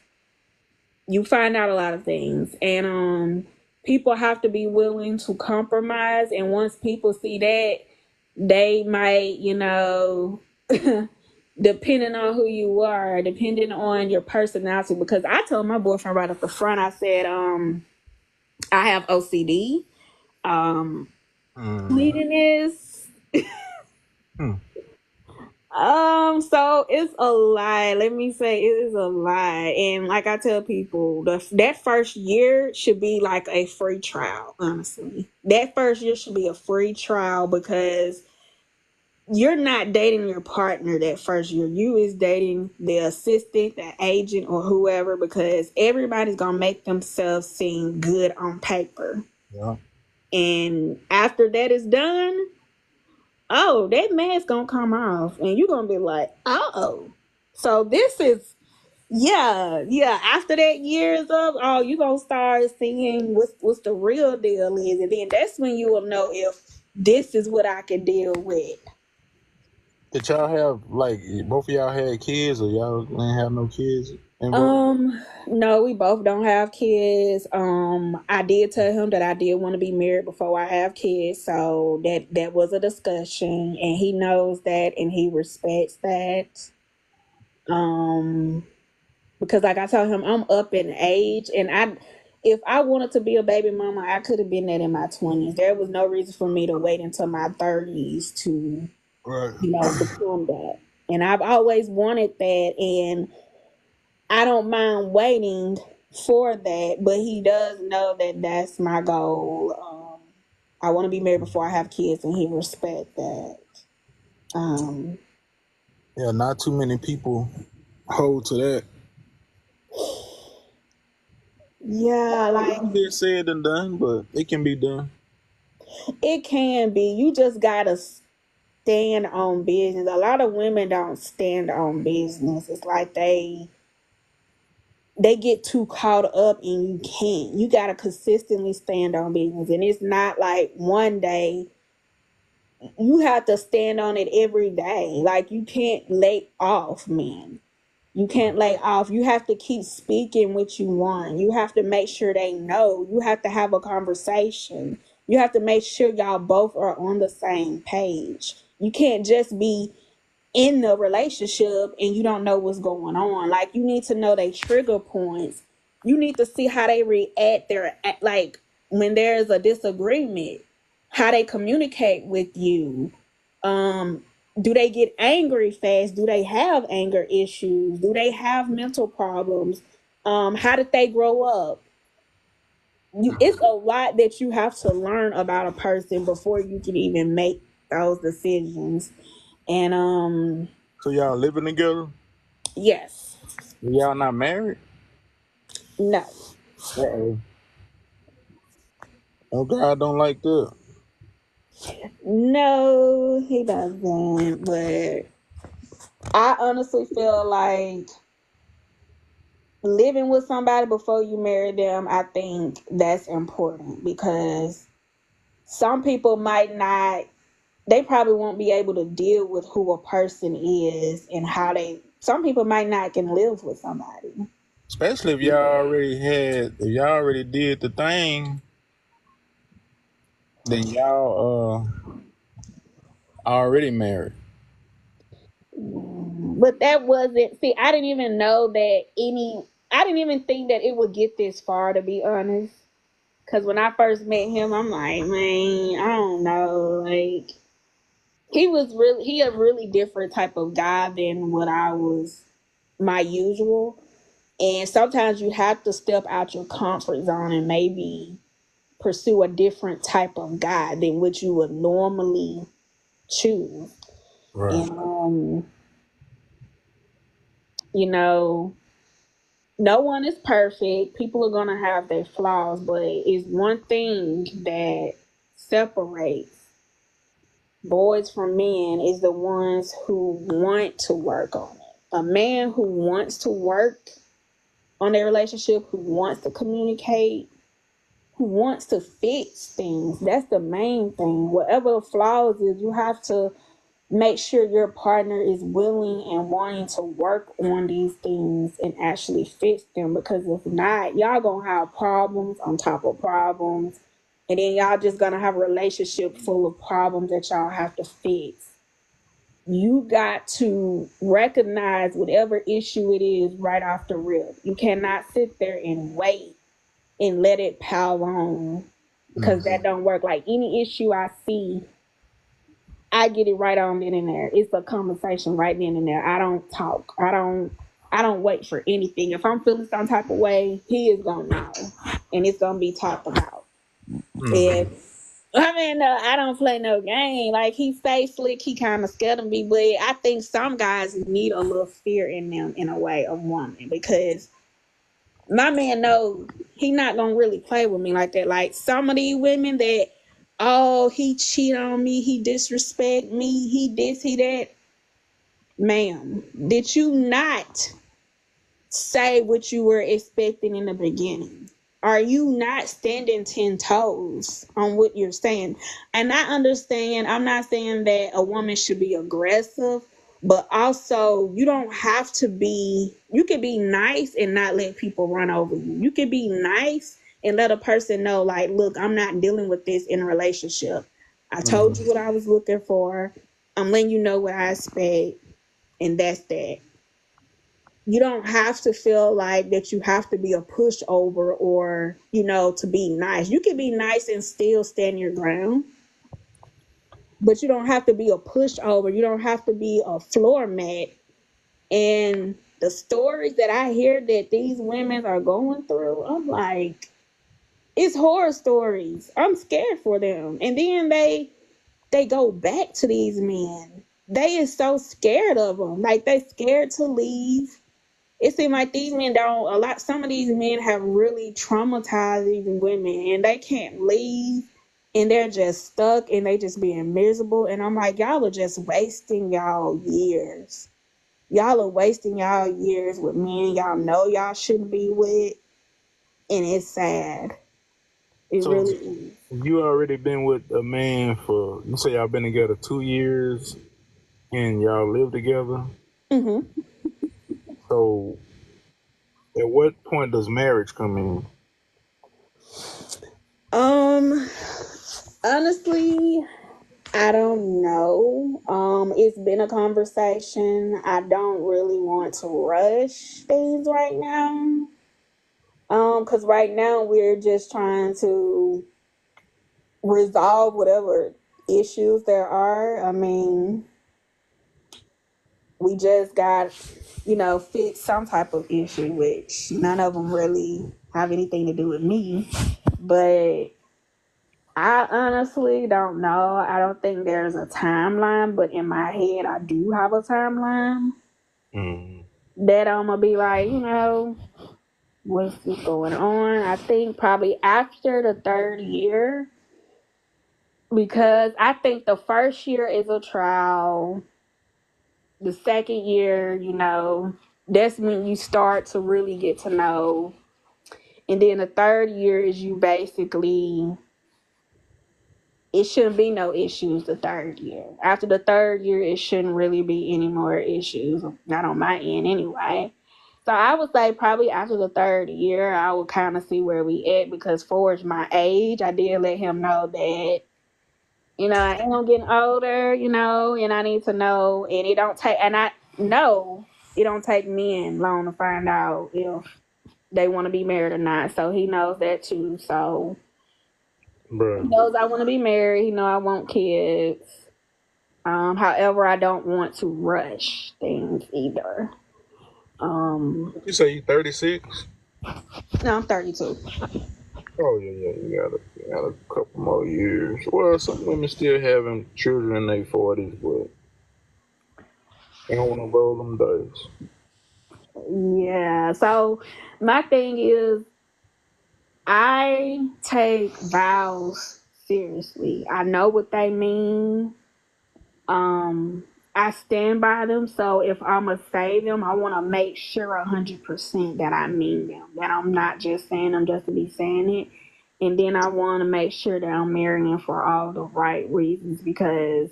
You find out a lot of things, and people have to be willing to compromise. And once people see that, they might, depending on who you are, depending on your personality. Because I told my boyfriend right up the front, I said, I have OCD, um, Mm. cleanliness. Hmm. So it's a lie. Let me say it is a lie. And like I tell people, that first year should be like a free trial, honestly. That first year should be a free trial, because you're not dating your partner that first year. You is dating the assistant, the agent, or whoever, because everybody's gonna make themselves seem good on paper. Yeah. And after that is done, oh, that mask gonna come off, and you're gonna be like, oh. So this is, yeah. After that year is up, oh, you gonna start seeing what's the real deal is, and then that's when you will know if this is what I can deal with. Did y'all have like both of y'all had kids or y'all didn't have no kids involved? No, we both don't have kids. I did tell him that I did want to be married before I have kids, so that was a discussion, and he knows that, and he respects that. Um, because like I told him, I'm up in age, and if I wanted to be a baby mama, I could have been that in my 20s. There was no reason for me to wait until my 30s to, Right. become that. And I've always wanted that, and I don't mind waiting for that, but he does know that that's my goal. I want to be married before I have kids, and he respect that. Um, Yeah, not too many people hold to that. yeah, like, Easier said than done, but it can be done. it can be. You just gotta stand on business. A lot of women don't stand on business. It's like they get too caught up, and you can't. You gotta consistently stand on business, and it's not like one day. You have to stand on it every day. Like, you can't lay off, man. You can't lay off. You have to keep speaking what you want. You have to make sure they know. You have to have a conversation. You have to make sure y'all both are on the same page. You can't just be in the relationship and you don't know what's going on. Like, you need to know their trigger points. You need to see how they react their, like, when there's a disagreement, how they communicate with you. Do they get angry fast? Do they have anger issues? Do they have mental problems? How did they grow up? It's a lot that you have to learn about a person before you can even make those decisions. And So y'all living together? yes. Y'all not married? No. Uh-oh. Oh, God don't like that. No, he doesn't. But I honestly feel like living with somebody before you marry them, I think that's important, because some people might not, they probably won't be able to deal with who a person is and how some people might not can live with somebody. Especially if y'all already did the thing, then y'all already married. But that wasn't, see, I didn't even know that I didn't even think that it would get this far, to be honest. Because when I first met him, I'm like, man, I don't know. Like, he a really different type of guy than what I was, my usual. And sometimes you have to step out your comfort zone and maybe pursue a different type of guy than what you would normally choose. Right. And, you know, no one is perfect. People are going to have their flaws, but it's one thing that separates boys from men is the ones who want to work on it. A man who wants to work on their relationship, who wants to communicate, who wants to fix things. That's the main thing. Whatever flaws is, you have to make sure your partner is willing and wanting to work on these things and actually fix them. Because if not, y'all gonna have problems on top of problems. And then y'all just gonna have a relationship full of problems that y'all have to fix. You got to recognize whatever issue it is right off the rip. You cannot sit there and wait and let it pile on, because that Mm-hmm. don't work. Like any issue I see, I get it right on then and there. It's a conversation right then and there. I don't talk. I don't wait for anything. If I'm feeling some type of way, he is gonna know, and it's gonna be talked about. Mm-hmm. And I mean, I don't play no game. Like he stay slick, he kind of scared of me, but I think some guys need a little fear in them in a way of woman, because my man knows he not gonna really play with me like that. Like some of these women that, oh, he cheat on me, he disrespect me, he this, he that. Ma'am, did you not say what you were expecting in the beginning? Are you not standing 10 toes on what you're saying? And I understand, I'm not saying that a woman should be aggressive, but also you don't have to be, you can be nice and not let people run over you. You can be nice and let a person know, like, look, I'm not dealing with this in a relationship. I told you Mm-hmm. what I was looking for. I'm letting you know what I expect, and that's that. You don't have to feel like that you have to be a pushover or, to be nice. You can be nice and still stand your ground, but you don't have to be a pushover. You don't have to be a floor mat. And the stories that I hear that these women are going through, I'm like, it's horror stories. I'm scared for them. And then they go back to these men. They is so scared of them. Like they scared to leave. It seems like these men don't, a lot, some of these men have really traumatized these women and they can't leave, and they're just stuck and they just being miserable. And I'm like, y'all are just wasting y'all years. Y'all are wasting y'all years with men y'all know y'all shouldn't be with. And it's sad. It So really is. you already been with a man for, you say y'all been together 2 years and y'all live together. Hmm. So at what point does marriage come in? Um, honestly, I don't know. It's been a conversation. I don't really want to rush things right now. Because right now we're just trying to resolve whatever issues there are. I mean, we just got, fix some type of issue, which none of them really have anything to do with me. But I honestly don't know. I don't think there's a timeline, but in my head, I do have a timeline Mm. that I'm gonna be like, what's going on. I think probably after the third year, because I think the first year is a trial. The second year, that's when you start to really get to know. And then the third year is you basically, it shouldn't be no issues the third year. After the third year, it shouldn't really be any more issues, not on my end anyway. So I would say probably after the third year, I would kind of see where we at, because for my age, I did let him know that, I am getting older, and I need to know, and it don't take, and I know it don't take men long to find out if they want to be married or not. So he knows that too. So Bruh. He knows I want to be married. He know I want kids. However, I don't want to rush things either. Um, You say you 36? no, I'm 32. Oh yeah, yeah. You got a couple more years. Well, some women still having children in their 40s, but they don't want to roll them dice. Yeah. So my thing is, I take vows seriously. I know what they mean. Um, I stand by them. So if I'ma say them, I want to make sure 100% that I mean them. That I'm not just saying them just to be saying it. And then I want to make sure that I'm marrying for all the right reasons, because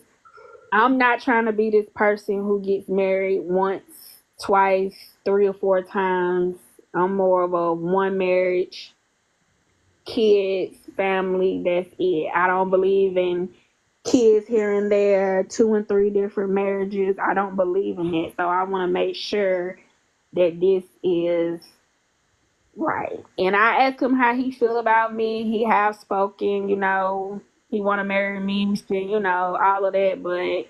I'm not trying to be this person who gets married once, twice, three or four times. I'm more of a one marriage, kids, family, that's it. I don't believe in kids here and there, two and three different marriages. I don't believe in it. So I want to make sure that this is right. And I asked him how he feel about me. He have spoken, he want to marry me, all of that. But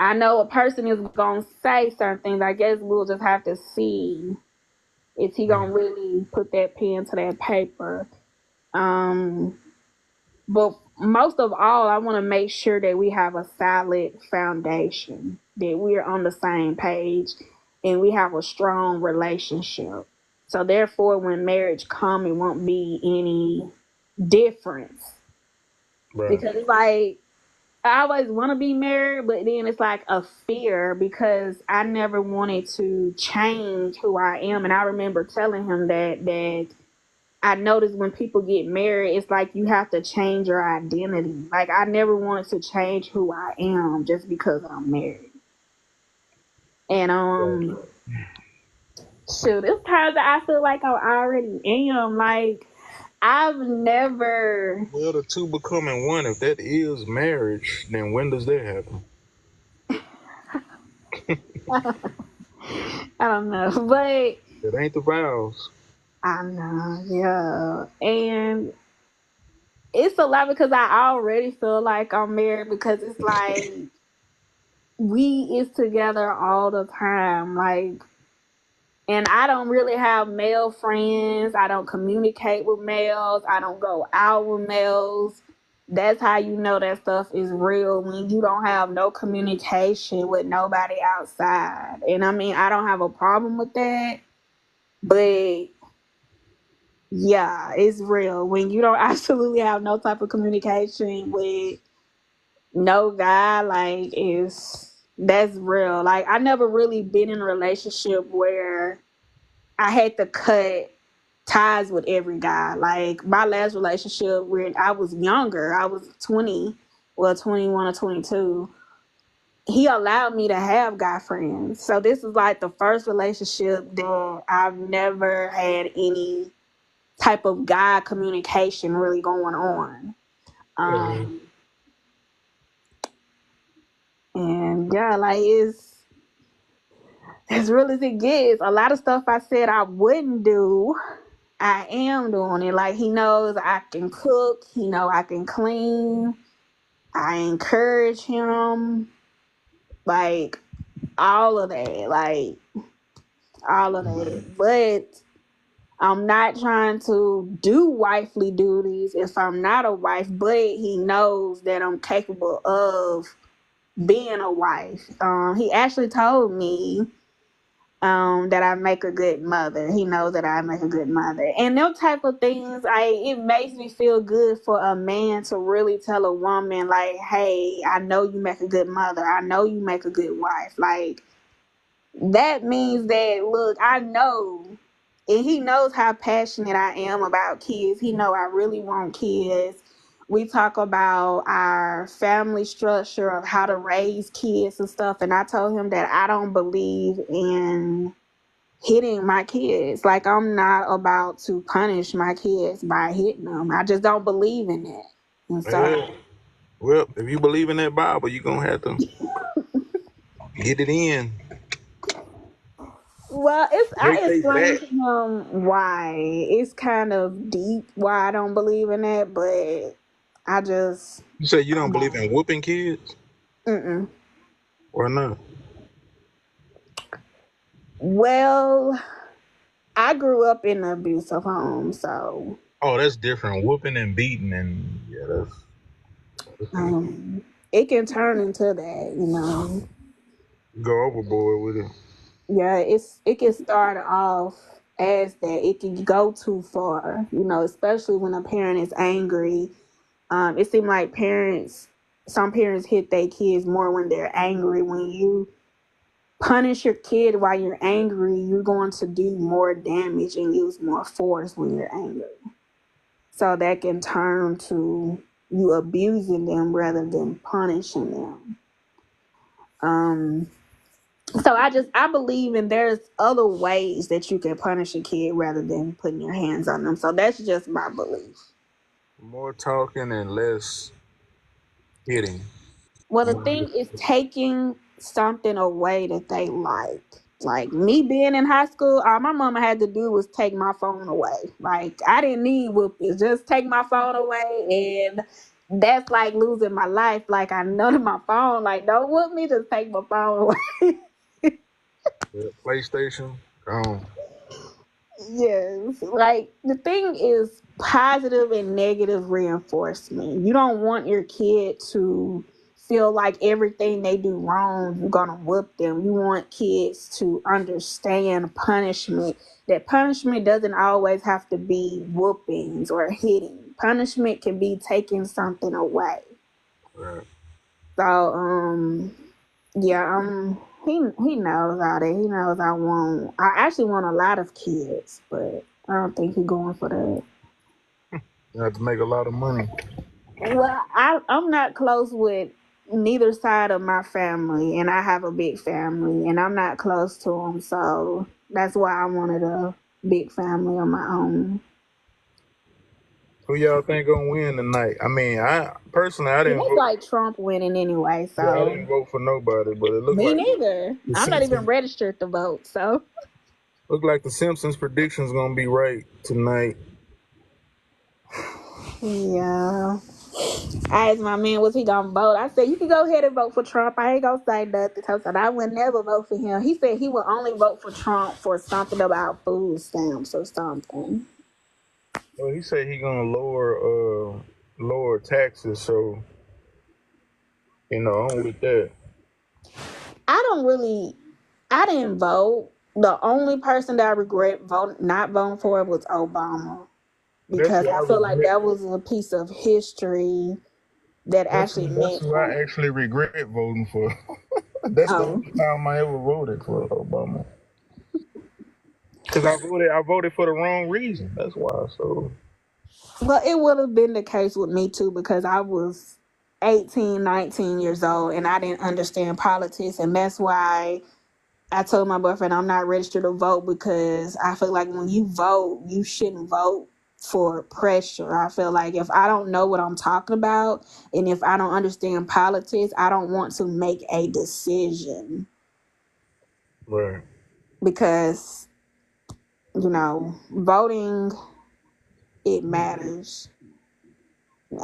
I know a person is going to say certain things. I guess we'll just have to see if he going to really put that pen to that paper. Um, But most of all, I want to make sure that we have a solid foundation, that we're on the same page, and we have a strong relationship. So therefore, when marriage comes, it won't be any difference. Right. Because it's like, I always want to be married, but then it's like a fear because I never wanted to change who I am. And I remember telling him that I noticed when people get married, it's like you have to change your identity. Like I never wanted to change who I am just because I'm married. And shoot, it's times that I feel like I already am. Like I've never, Well, the two becoming one, if that is marriage, then when does that happen? I don't know, but It ain't the vows. I know, yeah. And it's a lot because I already feel like I'm married because it's like we is together all the time. Like, and I don't really have male friends. I don't communicate with males. I don't go out with males. That's how you know that stuff is real, when you don't have no communication with nobody outside. And I mean, I don't have a problem with that, but yeah, it's real. When you don't absolutely have no type of communication with no guy, like, is that's real. Like, I never really been in a relationship where I had to cut ties with every guy. Like my last relationship when I was younger, I was 20, well 21 or 22. He allowed me to have guy friends. So this is like the first relationship that I've never had any type of guy communication really going on. Mhm. Um and yeah, like it's as real as it gets. A lot of stuff I said I wouldn't do, I am doing it. Like he knows I can cook, he know I can clean. I encourage him, like all of that, like all of that. But I'm not trying to do wifely duties if I'm not a wife. But he knows that I'm capable of being a wife. He actually told me that I make a good mother. He knows that I make a good mother. And them type of things, it makes me feel good for a man to really tell a woman, like, hey, I know you make a good mother. I know you make a good wife. Like, that means that, look, I know, and he knows how passionate I am about kids. He know I really want kids. We talk about our family structure of how to raise kids and stuff. And I told him that I don't believe in hitting my kids. Like, I'm not about to punish my kids by hitting them. I just don't believe in it. And so, Yeah. Well, if you believe in that Bible, you're gonna have to get it in. Well, I Break they explained back. to him why. It's kind of deep why I don't believe in that, but I just You say you I don't believe won't. in whooping kids? Mm-mm. Why not? Well, I grew up in an abusive home, so Oh, that's different. Whooping and beating, and yeah, that's different. um, it can turn into that, you know. Go overboard with it. Yeah, it can start off as that. It can go too far, you know, especially when a parent is angry. It seems like some parents hit their kids more when they're angry. When you punish your kid while you're angry, you're going to do more damage and use more force when you're angry. So that can turn to you abusing them rather than punishing them. Um, so I believe in there's other ways that you can punish a kid rather than putting your hands on them. So that's just my belief. More talking and less hitting. Well, the More thing is taking something away that they like. Like me being in high school, all my mama had to do was take my phone away. Like I didn't need whoopings, just take my phone away, and that's like losing my life. Like I know to my phone, like don't whoop me, just take my phone away. PlayStation. Gone. Yes. Like the thing is positive and negative reinforcement. You don't want your kid to feel like everything they do wrong, you're gonna whoop them. You want kids to understand punishment. That punishment doesn't always have to be whoopings or hitting. Punishment can be taking something away. Right. So, yeah, he knows all that. He knows I actually want a lot of kids, but I don't think he's going for that. You have to make a lot of money. Well, I'm not close with neither side of my family, and I have a big family, and I'm not close to them, so that's why I wanted a big family of my own. Who y'all think gonna win tonight? I mean, I personally, I It didn't looks vote. like Trump winning anyway, Yeah, I so didn't vote for nobody, but it looked me like neither. the I'm not even Simpsons. registered to vote, so Look like the Simpsons predictions gonna be right tonight. yeah. I asked my man, was he gonna vote? I said, you can go ahead and vote for Trump. I ain't gonna say nothing because I would never vote for him. He said he would only vote for Trump for something about food stamps or something. Well, he said he gonna lower taxes, so I'm with that. I don't really, I didn't vote. The only person that I regret not voting for was Obama That's because what I I feel like regret. that was a piece of history that actually That's meant who I something. actually regret voting for. That's the Oh, only time I ever voted for Obama. Cause I voted for the wrong reason. That's why. So well, it would have been the case with me too because I was 18, 19 years old and I didn't understand politics. And that's why I told my boyfriend I'm not registered to vote because I feel like when you vote, you shouldn't vote for pressure. I feel like if I don't know what I'm talking about and if I don't understand politics, I don't want to make a decision right. because, voting, it matters,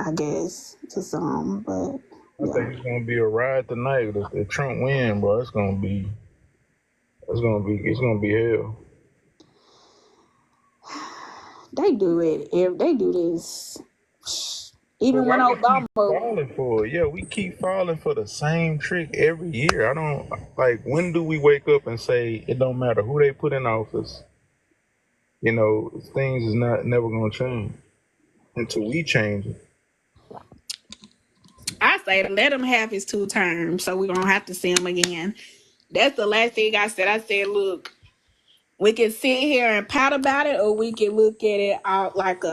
I guess, to some, but I yeah. think it's gonna be a ride tonight. If Trump win, bro, it's gonna be hell. They do this. But Even why when we keep Obama, falling for it? Yeah, we keep falling for the same trick every year. I don't like. When do we wake up and say it don't matter who they put in office? Things is not never gonna change until we change it. I say let him have his 2 terms so we don't have to see him again. That's the last thing I said. I said, look, we can sit here and pout about it, or we can look at it out like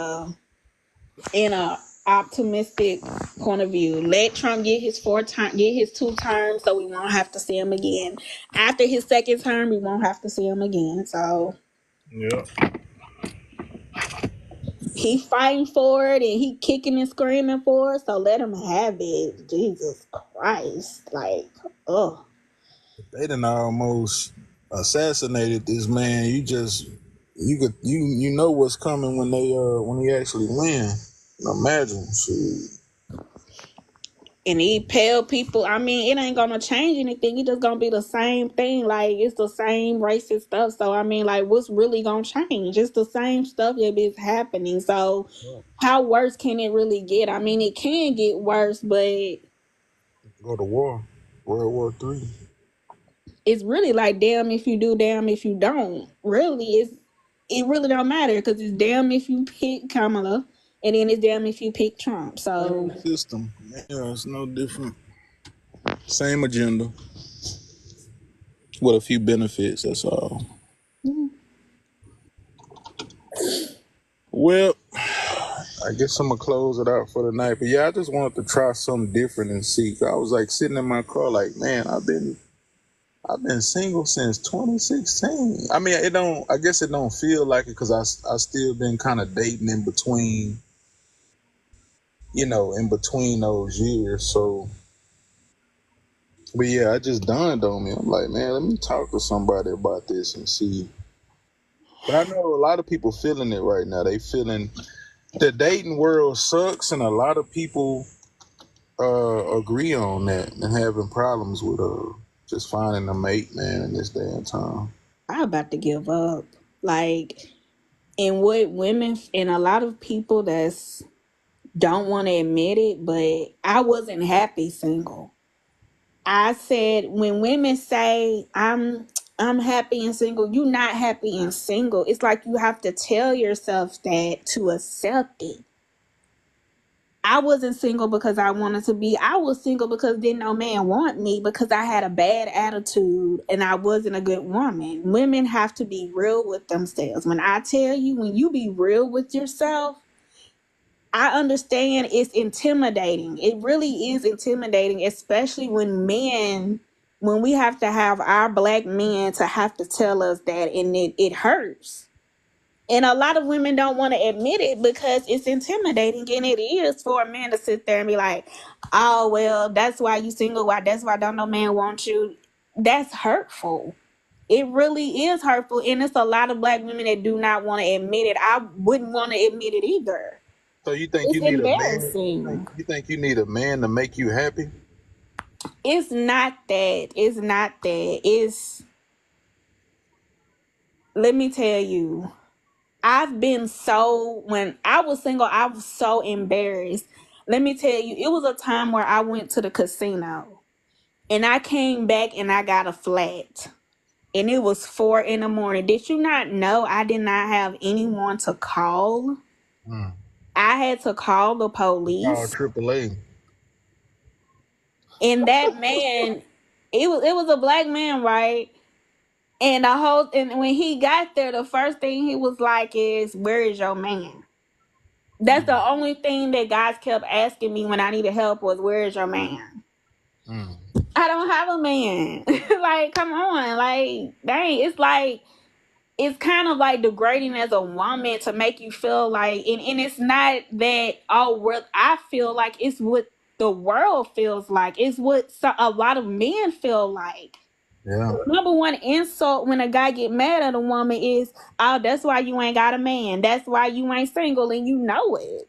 in a optimistic point of view. Let Trump get his 2 terms, so we won't have to see him again. After his second term, we won't have to see him again. So Yeah, he fighting for it, and he kicking and screaming for it. So let him have it. Jesus Christ, like, oh. they done almost. assassinated this man, you know what's coming when he actually win. Imagine, shoot. And these pale people, I mean, it ain't gonna change anything. It's just gonna be the same thing. Like, it's the same racist stuff. So, I mean, like, what's really gonna change? It's the same stuff that is happening. So, how worse can it really get? I mean, it can get worse, but Go to war, World War III. it's really like, damn if you do, damn if you don't. Really, it really don't matter because it's damn if you pick Kamala, and then it's damn if you pick Trump. So, Same system. Yeah, it's no different. Same agenda with a few benefits. That's all. Well, I guess I'm gonna close it out for the night. But yeah, I just wanted to try something different and see. I was like sitting in my car, like, man, I've been single since 2016. I mean, it don't. I guess it don't feel like it because I still been kind of dating in between. In between those years. So, but yeah, it just dawned on me. I'm like, man, let me talk to somebody about this and see. But I know a lot of people feeling it right now. They feeling the dating world sucks, and a lot of people agree on that and having problems with just finding a mate, man, in this day and time. I'm about to give up. Like, and what women and a lot of people that's don't want to admit it, but I wasn't happy single. I said when women say I'm happy and single, you're not happy and single. It's like you have to tell yourself that to accept it. I wasn't single because I wanted to be. I was single because didn't no man want me because I had a bad attitude and I wasn't a good woman. Women have to be real with themselves. When I tell you, when you be real with yourself, I understand it's intimidating. It really is intimidating, especially when we have to have our black men to have to tell us that, and it hurts. And a lot of women don't want to admit it because it's intimidating, and it is for a man to sit there and be like, "Oh well, that's why you single. Why that's why don't no man want you." That's hurtful. It really is hurtful, and it's a lot of black women that do not want to admit it. I wouldn't want to admit it either. So you think It's you need a man? You think embarrassing. you think you need a man to make you happy? It's not that. It's not that. It's, let me tell you, I've been so, when I was single, I was so embarrassed. Let me tell you, it was a time where I went to the casino and I came back and I got a flat. And it was 4 in the morning. Did you not know I did not have anyone to call? Hmm. I had to call the Call police. AAA. And that man, it was a black man, right? And when he got there, the first thing he was like is, "Where is your man?" That's the only thing that guys kept asking me when I needed help was, "Where is your man?" Hmm. I don't have a man. Like, come on. Like, dang, it's kind of like degrading as a woman to make you feel like, and it's not that, oh, what I feel like, it's what the world feels like. It's what a lot of men feel like. Yeah. Number one insult when a guy get mad at a woman is, "Oh, that's why you ain't got a man. That's why you ain't single, and you know it."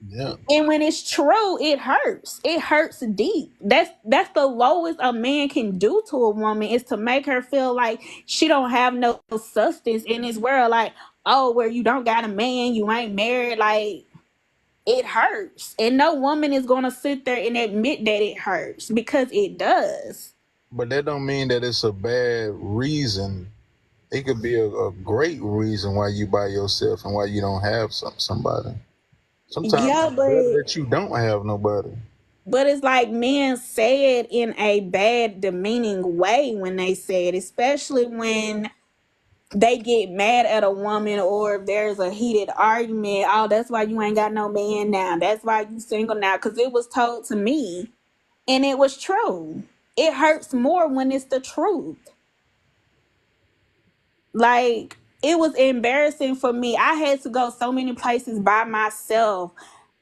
Yeah. And when it's true, it hurts. It hurts deep. That's the lowest a man can do to a woman, is to make her feel like she don't have no substance in this world. Like, oh, where you don't got a man, you ain't married. Like, it hurts, and no woman is gonna sit there and admit that it hurts because it does. But that don't mean that it's a bad reason. It could be a great reason why you by yourself and why you don't have somebody. Sometimes Yeah, it's better but that you don't have nobody. it's like men say it in a bad, demeaning way when they say it, especially when they get mad at a woman or if there's a heated argument. "Oh, that's why you ain't got no man now. That's why you single now." Because it was told to me and it was true. It hurts more when it's the truth. Like, it was embarrassing for me. I had to go so many places by myself.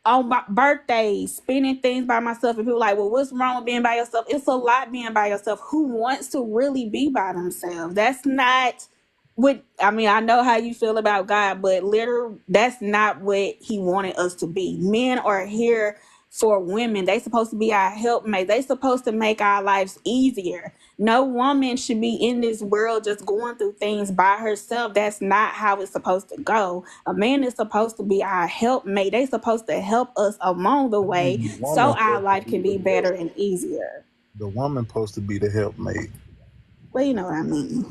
on my birthdays, spending things by myself, and people like, well, what's wrong with being by yourself? It's a lot being by yourself. Who wants to really be by themselves? That's not what I mean. I know how you feel about God, but literally, that's not what He wanted us to be. Men are here for women. They supposed to be our helpmate. They supposed to make our lives easier. No woman should be in this world just going through things by herself. That's not how it's supposed to go. A man is supposed to be our helpmate. They supposed to help us along the way The so woman our supposed to life be can be the help. better and easier. The woman supposed to be the helpmate. Well, you know what I mean.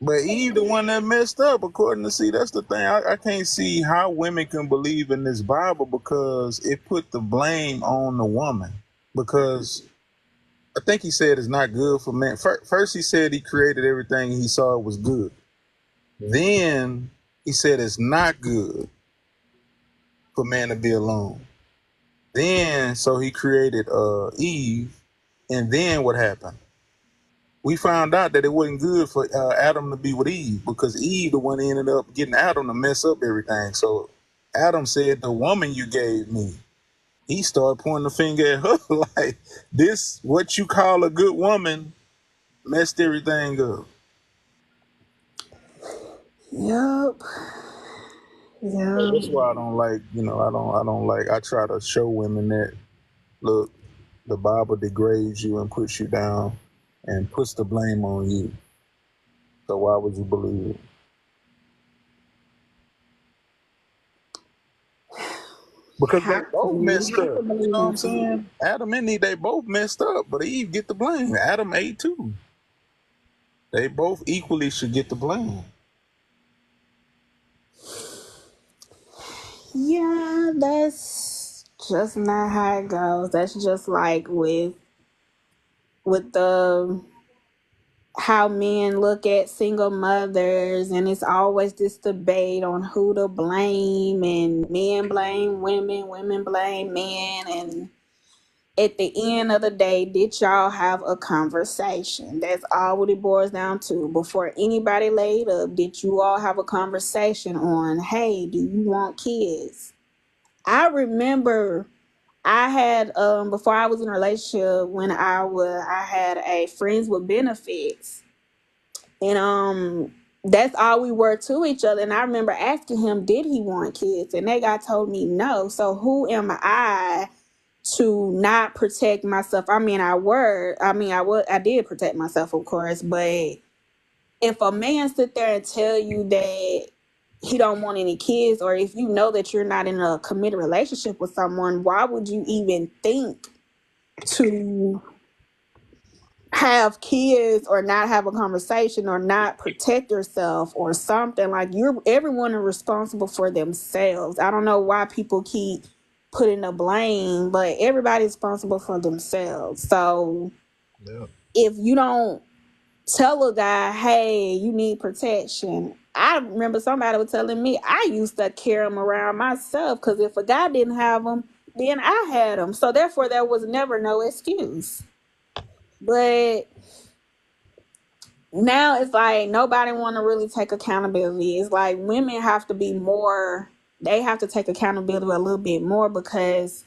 But Eve, the one that messed up, according to see, that's the thing. I can't see how women can believe in this Bible because it put the blame on the woman. Because I think he said it's not good for men. First, he said he created everything and he saw it was good. Then he said it's not good for man to be alone. Then, so he created Eve. And then what happened? We found out that it wasn't good for Adam to be with Eve because Eve, the one ended up getting Adam to mess up everything. So Adam said, "The woman you gave me." He started pointing the finger at her like, "This, what you call a good woman, messed everything up." Yup. So Yup. that's why I don't like, I don't like. I try to show women that, look, the Bible degrades you and puts you down, and puts the blame on you. So why would you believe it? Because they Have to. both You messed have to up. You believe know what in I'm Jesus. saying? Adam and Eve, they both messed up, but Eve get the blame. Adam ate too. They both equally should get the blame. Yeah, that's just not how it goes. That's just like with the how men look at single mothers, and it's always this debate on who to blame, and men blame women, women blame men, and at the end of the day, did y'all have a conversation? That's all what it boils down to. Before anybody laid up, did you all have a conversation on, hey, do you want kids? I remember I had before I was in a relationship, when I had a friends with benefits, and that's all we were to each other. And I remember asking him, did he want kids? And that guy told me no. So who am I to not protect myself? I mean, I did protect myself, of course, but if a man sit there and tell you that he don't want any kids, or if you know that you're not in a committed relationship with someone, why would you even think to have kids or not have a conversation or not protect yourself or something? Like, everyone is responsible for themselves. I don't know why people keep putting the blame, but everybody's responsible for themselves. So Yeah. if you don't tell a guy, hey, you need protection. I remember somebody was telling me I used to carry them around myself because if a guy didn't have them, then I had them. So therefore, there was never no excuse. But now it's like nobody want to really take accountability. It's like women have to be more. They have to take accountability a little bit more because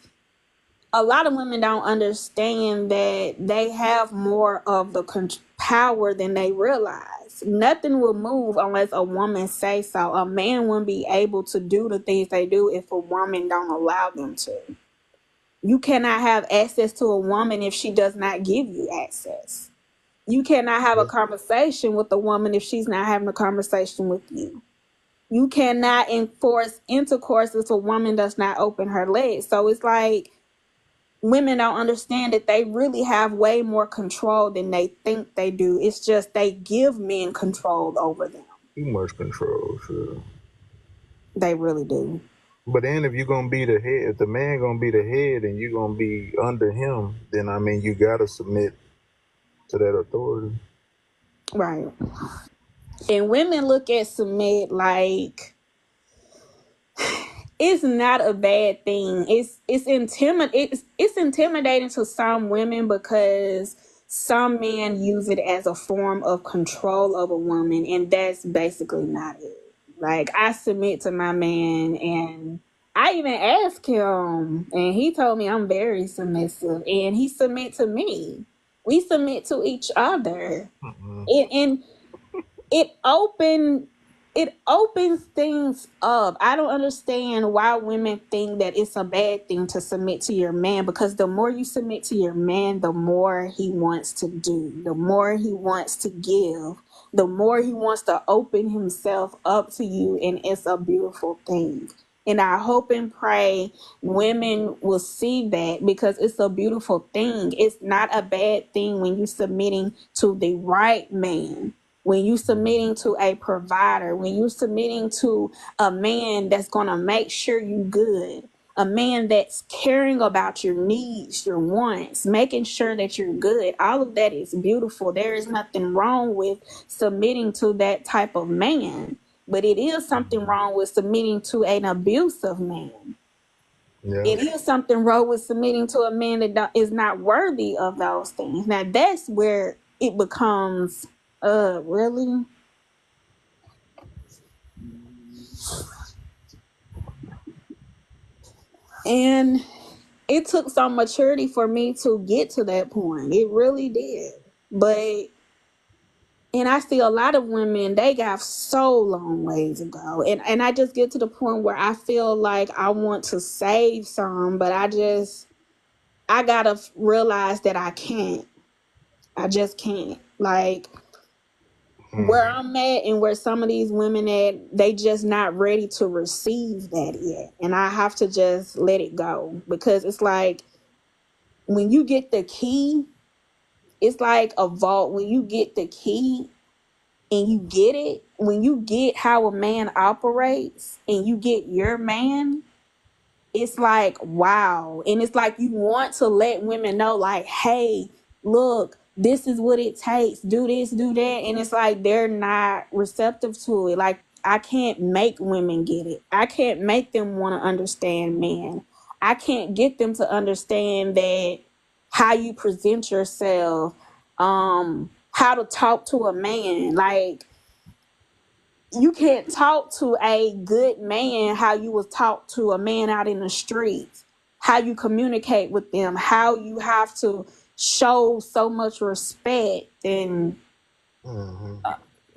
a lot of women don't understand that they have more of the power than they realize. Nothing will move unless a woman say so. A man wouldn't be able to do the things they do if a woman don't allow them to. You cannot have access to a woman if she does not give you access. You cannot have a conversation with a woman if she's not having a conversation with you. You cannot enforce intercourse if a woman does not open her legs. So it's like women don't understand that they really have way more control than they think they do. It's just they give men control over them. Too much control, sure. They really do. But then if you're gonna be the head, if the man gonna be the head and you're gonna be under him, then I mean you gotta submit to that authority. Right. And women look at submit like it's not a bad thing. It's intimidating to some women because some men use it as a form of control of a woman, and that's basically not it. Like, I submit to my man, and I even asked him, and he told me I'm very submissive, and he submit to me. We submit to each other. Mm-mm. And it open it opens things up. I don't understand why women think that it's a bad thing to submit to your man, because the more you submit to your man, the more he wants to do, the more he wants to give, the more he wants to open himself up to you, and it's a beautiful thing. And I hope and pray women will see that, because it's a beautiful thing. It's not a bad thing when you're submitting to the right man, when you submitting to a provider, when you submitting to a man that's going to make sure you good, a man that's caring about your needs, your wants, making sure that you're good. All of that is beautiful. There is nothing wrong with submitting to that type of man, but it is something wrong with submitting to an abusive man. Yeah. It is something wrong with submitting to a man that is not worthy of those things. Now that's where it becomes, really. And it took some maturity for me to get to that point. It really did. But, and I see a lot of women, they got so long ways to go. And I just get to the point where I feel like I want to save some, but I gotta realize that I can't. I just can't. Like, where Mm. I'm at and where some of these women at, they just not ready to receive that yet. And I have to just let it go, because it's like, when you get the key, it's like a vault. When you get the key and you get it, when you get how a man operates and you get your man, it's like, wow. And it's like, you want to let women know, like, hey, look, this is what it takes, do this, do that. And it's like, they're not receptive to it. Like, I can't make women get it. I can't make them want to understand men. I can't get them to understand that how you present yourself, how to talk to a man. Like, you can't talk to a good man how you was talk to a man out in the streets, how you communicate with them, how you have to show so much respect and Mm-hmm.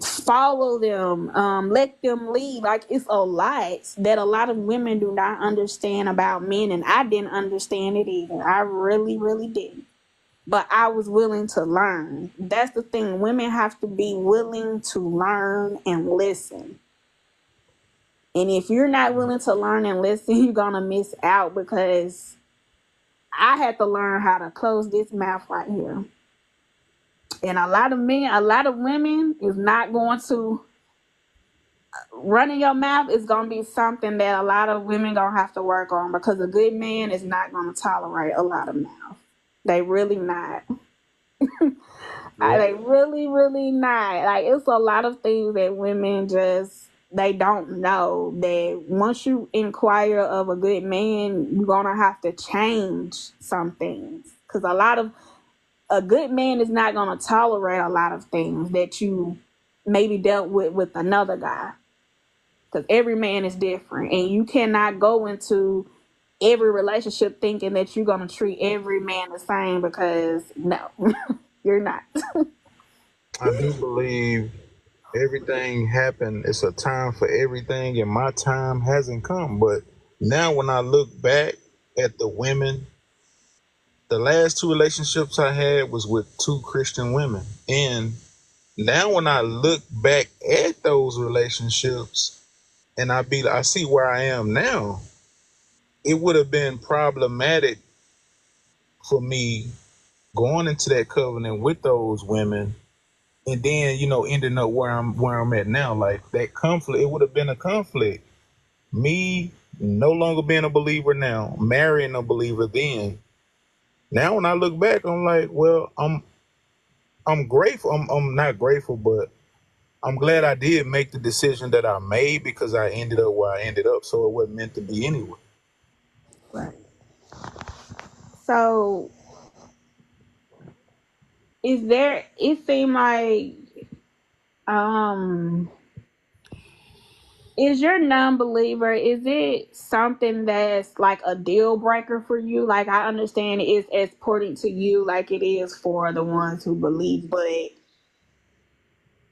follow them, let them lead. Like, it's a lot that a lot of women do not understand about men, and I didn't understand it either. I really, really didn't. But I was willing to learn. That's the thing. Women have to be willing to learn and listen. And if you're not willing to learn and listen, you're going to miss out, because I had to learn how to close this mouth right here. And a lot of men, a lot of women is not going to, running your mouth is going to be something that a lot of women going to have to work on, because a good man is not going to tolerate a lot of mouth. They really not. Yeah. They really, really not. Like, it's a lot of things that women just, they don't know, that once you inquire of a good man, you're gonna have to change some things. Because a good man is not gonna tolerate a lot of things that you maybe dealt with another guy. Because every man is different, and you cannot go into every relationship thinking that you're gonna treat every man the same, because no, you're not. I do believe everything happened. It's a time for everything, and my time hasn't come. But now, when I look back at the women, the last two relationships I had was with two Christian women, and now when I look back at those relationships, and I see where I am now, it would have been problematic for me going into that covenant with those women, and then ending up where I'm at now. Like, that conflict, it would have been a conflict. Me no longer being a believer now, marrying a believer then. Now when I look back, I'm like, well, I'm grateful. I'm not grateful, but I'm glad I did make the decision that I made, because I ended up where I ended up. So it wasn't meant to be anyway. Right. So, is there, it seemed like, um Is your non-believer, is it something that's like a deal breaker for you? Like, I understand it's as important to you like it is for the ones who believe, but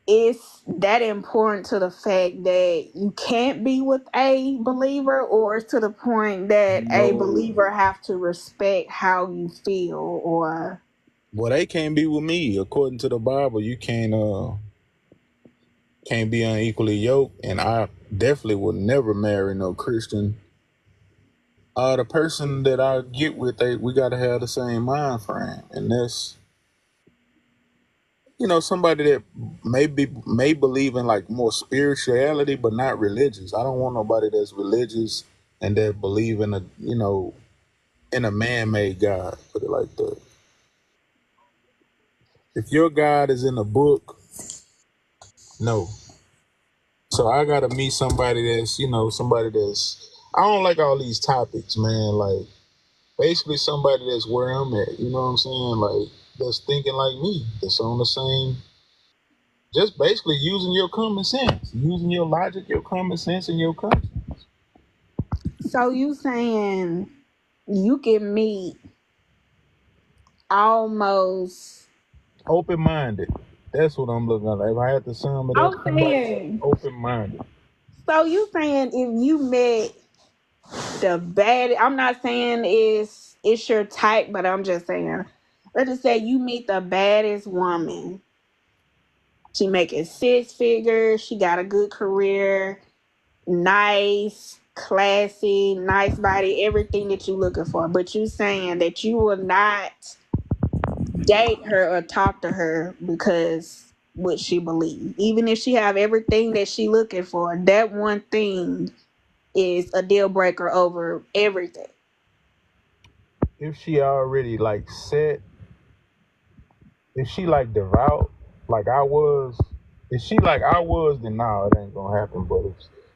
is that important to the fact that you can't be with a believer, or to the point that a No, believer have to respect how you feel? Or well, they can't be with me. According to the Bible, you can't be unequally yoked, and I definitely would never marry no Christian. The person that I get with, we gotta have the same mind frame, and that's somebody that may believe in like more spirituality, but not religious. I don't want nobody that's religious and that believe in a man-made God. Put it like that. If your God is in a book, no. So I gotta meet somebody that's. I don't like all these topics, man. Like basically somebody that's where I'm at. You know what I'm saying? Like that's thinking like me. That's on the same. Just basically using your common sense, using your logic, your common sense, and your conscience. so you saying you can meet almost, Open-minded. That's what I'm looking at. If I had to sum it up, I'm somebody saying, open-minded. so you saying if you met the bad, I'm not saying it's your type, but I'm just saying, let's just say you meet the baddest woman. She making six figures, she got a good career, nice, classy, nice body, everything that you looking for. But you saying that you will not date her or talk to her because what she believes. Even if she have everything that she looking for, that one thing is a deal breaker over everything. If she already like set, if she like devout, like I was, if she like I was, then nah, it ain't gonna happen. But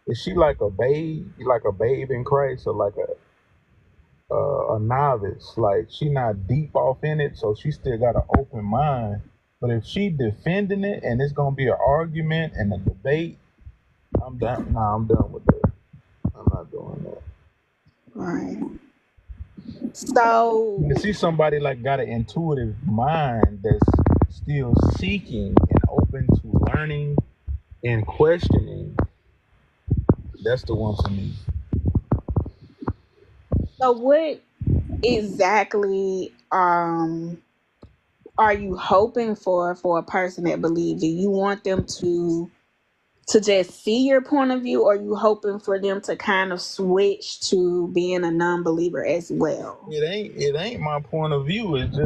if she like a babe in Christ, or like a novice, like she not deep off in it, so she still got an open mind. But if she defending it and it's gonna be an argument and a debate, I'm done. Nah, I'm done with that. I'm not doing that. Right. To So see somebody like got an intuitive mind that's still seeking and open to learning and questioning, that's the one for me. what exactly are you hoping for a person that believes? Do you want them to just see your point of view, or are you hoping for them to kind of switch to being a non-believer as well? It ain't my point of view. It's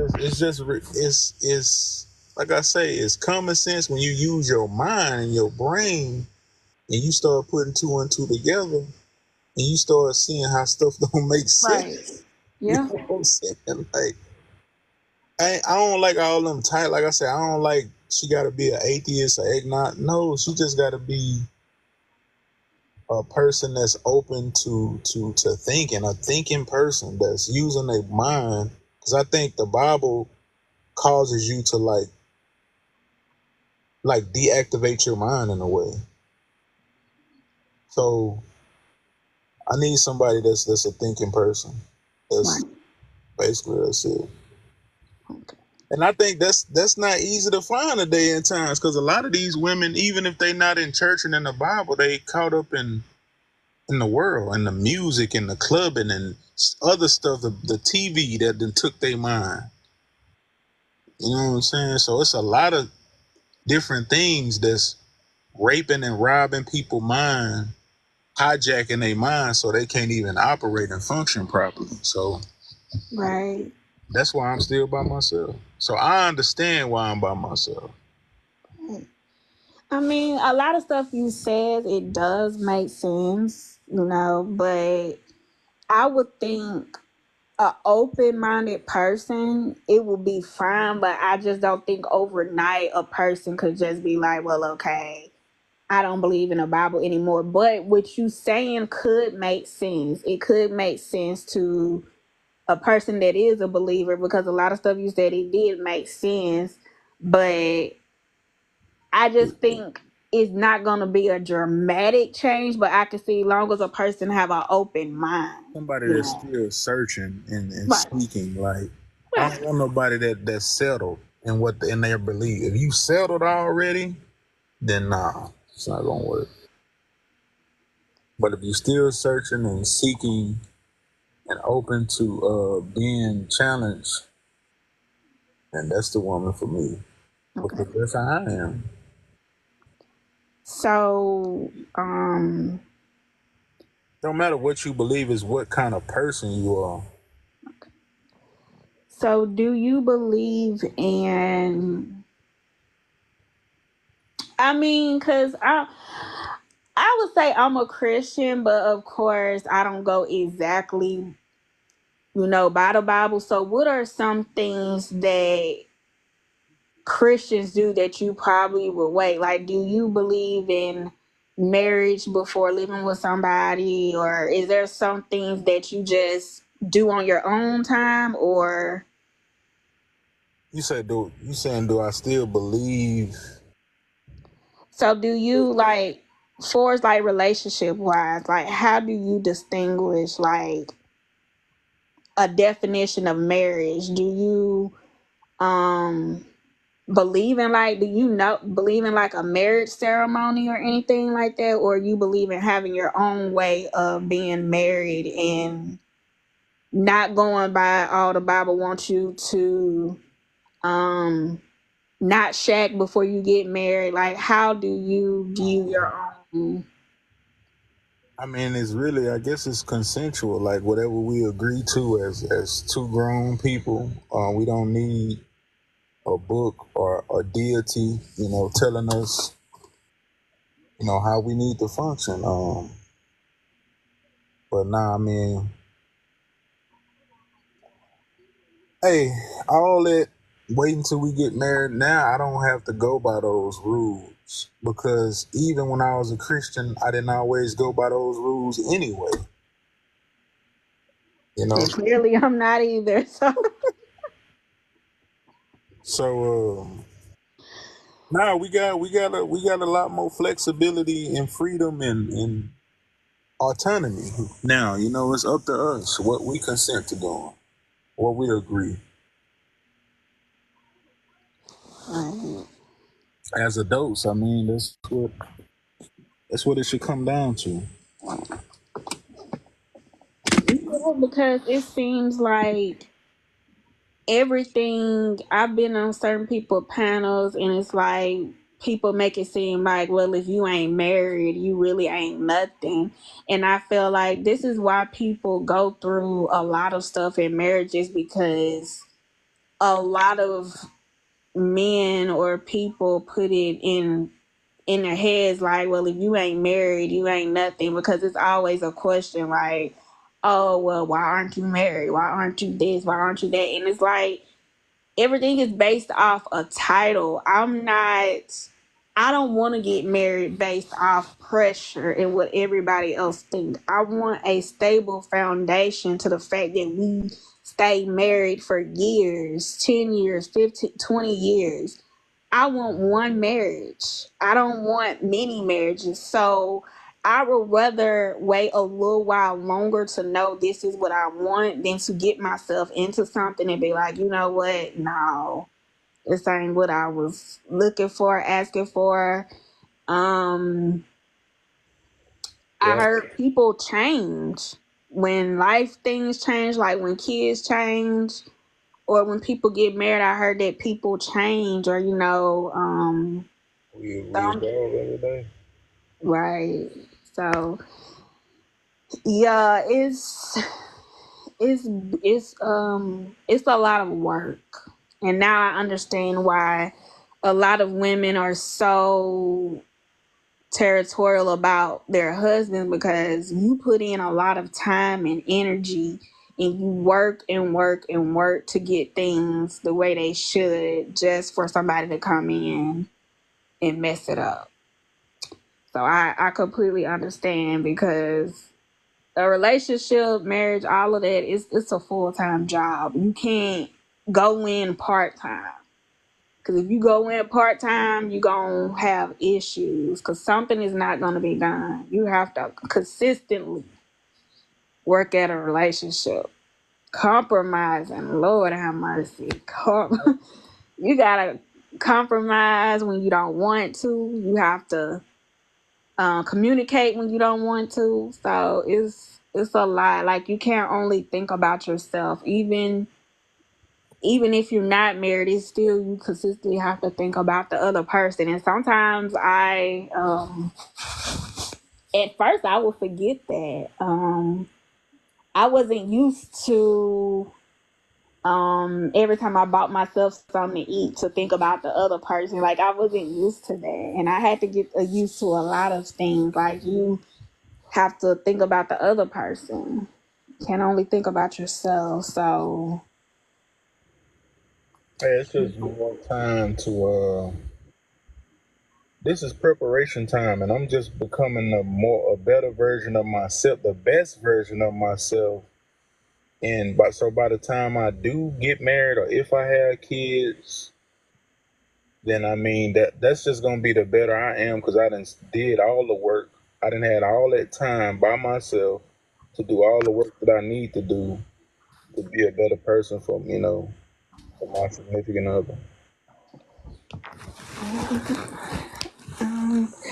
like I say, it's common sense when you use your mind and your brain and you start putting two and two together and you start seeing how stuff don't make Right. sense. You Yeah. know what I'm saying? Like I don't like all them tight. Like I said, I don't like she got to be an atheist or agnostic. No, she just got to be a person that's open to thinking, a thinking person that's using their mind. Because I think the Bible causes you to like deactivate your mind in a way. So I need somebody that's a thinking person. Right. That's basically that's it. Okay. And I think that's not easy to find today in times because a lot of these women, even if they not in church and in the Bible, they caught up in the world and the music and the clubbing and other stuff, the TV that then took their mind. You know what I'm saying? So it's a lot of different things that's raping and robbing people's mind, hijacking their mind so they can't even operate and function properly. So Right. that's why I'm still by myself. So I understand why I'm by myself. I mean, a lot of stuff you said, it does make sense, but I would think a open-minded person, it would be fine, but I just don't think overnight a person could just be like, well, okay, I don't believe in the Bible anymore. But what you saying could make sense. It could make sense to a person that is a believer, because a lot of stuff you said, it did make sense. But I just think it's not gonna be a dramatic change, but I can see long as a person have an open mind. Somebody You that's know. still searching and Right. seeking. Like, I Right. don't want nobody that's settled in in their belief. If you settled already, then nah, it's not gonna work. But if you're still searching and seeking and open to being challenged, then that's the woman for me. Okay. Because that's how I am. So, No matter what you believe is what kind of person you are. so do you believe in? I mean, cause I would say I'm a Christian, but of course I don't go exactly, by the Bible. So, what are some things that Christians do that you probably would wait? Like, do you believe in marriage before living with somebody, or is there some things that you just do on your own time, or You saying do I still believe? so do you like, for like relationship wise, like how do you distinguish like a definition of marriage? Do you um believe in like a marriage ceremony or anything like that, or you believe in having your own way of being married and not going by all the Bible wants you to, um not shack before you get married? Like, how do you view your own? I mean, it's really, I guess it's consensual. Like whatever we agree to as two grown people. We don't need a book or a deity, telling us, how we need to function. But nah, I mean, hey, all that wait until we get married. Now I don't have to go by those rules because even when I was a Christian, I didn't always go by those rules anyway. You know, And clearly I'm not either. So so now we got a lot more flexibility and freedom and autonomy. Now it's up to us what we consent to doing, what we agree right. as adults. I mean, that's what it should come down to. Yeah, because it seems like everything, I've been on certain people panels and it's like people make it seem like, well, if you ain't married you really ain't nothing. And I feel like this is why people go through a lot of stuff in marriages, because a lot of men or people put it in their heads like, well, if you ain't married you ain't nothing, because it's always a question like, oh well, why aren't you married, why aren't you this, why aren't you that? And it's like everything is based off a title. I don't want to get married based off pressure and what everybody else thinks. I want a stable foundation to the fact that we stay married for years, 10 years, 15, 20 years. I want one marriage. I don't want many marriages. So I would rather wait a little while longer to know this is what I want than to get myself into something and be like, you know what? No, this ain't what I was looking for, asking for. Um, I Yeah, heard people change when life things change, like when kids change or when people get married. I heard that people change, or we some, evolve every day. right. So yeah, it's it's a lot of work. And now I understand why a lot of women are so territorial about their husbands, because you put in a lot of time and energy and you work and work and work to get things the way they should, just for somebody to come in and mess it up. So I completely understand, because a relationship, marriage, all of that, it's a full time job. You can't go in part time. Because if you go in part-time, you're going to have issues because something is not going to be done. You have to consistently work at a relationship. Compromising, Lord have mercy. You got to compromise when you don't want to. You have to communicate when you don't want to. So it's a lot. Like, you can't only think about yourself. Even if you're not married, it's still, you consistently have to think about the other person. And sometimes at first I would forget that. I wasn't used to every time I bought myself something to eat to think about the other person. Like, I wasn't used to that, and I had to get used to a lot of things. Like, you have to think about the other person. You can't only think about yourself. So Hey, it's just more time to this is preparation time, and I'm just becoming a better version of myself, the best version of myself. And by the time I do get married, or if I have kids, then I mean that's just gonna be the better I am, because I done did all the work. I done had all that time by myself to do all the work that I need to do to be a better person for, for my significant other.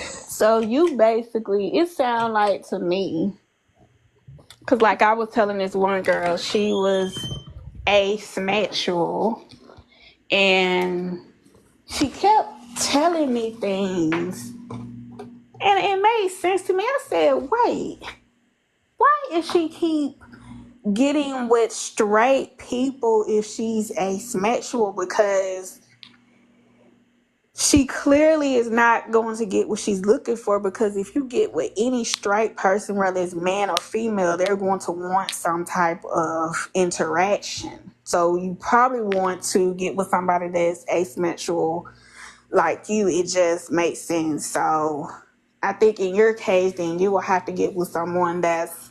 so you basically, it sound like to me, because like I was telling this one girl, she was asexual, and she kept telling me things, and it made sense to me. I said, wait, why is she keep getting with straight people if she's asexual? Because she clearly is not going to get what she's looking for, because if you get with any straight person, whether it's man or female, they're going to want some type of interaction. So you probably want to get with somebody that's asexual like you. It just makes sense. So I think in your case, then you will have to get with someone that's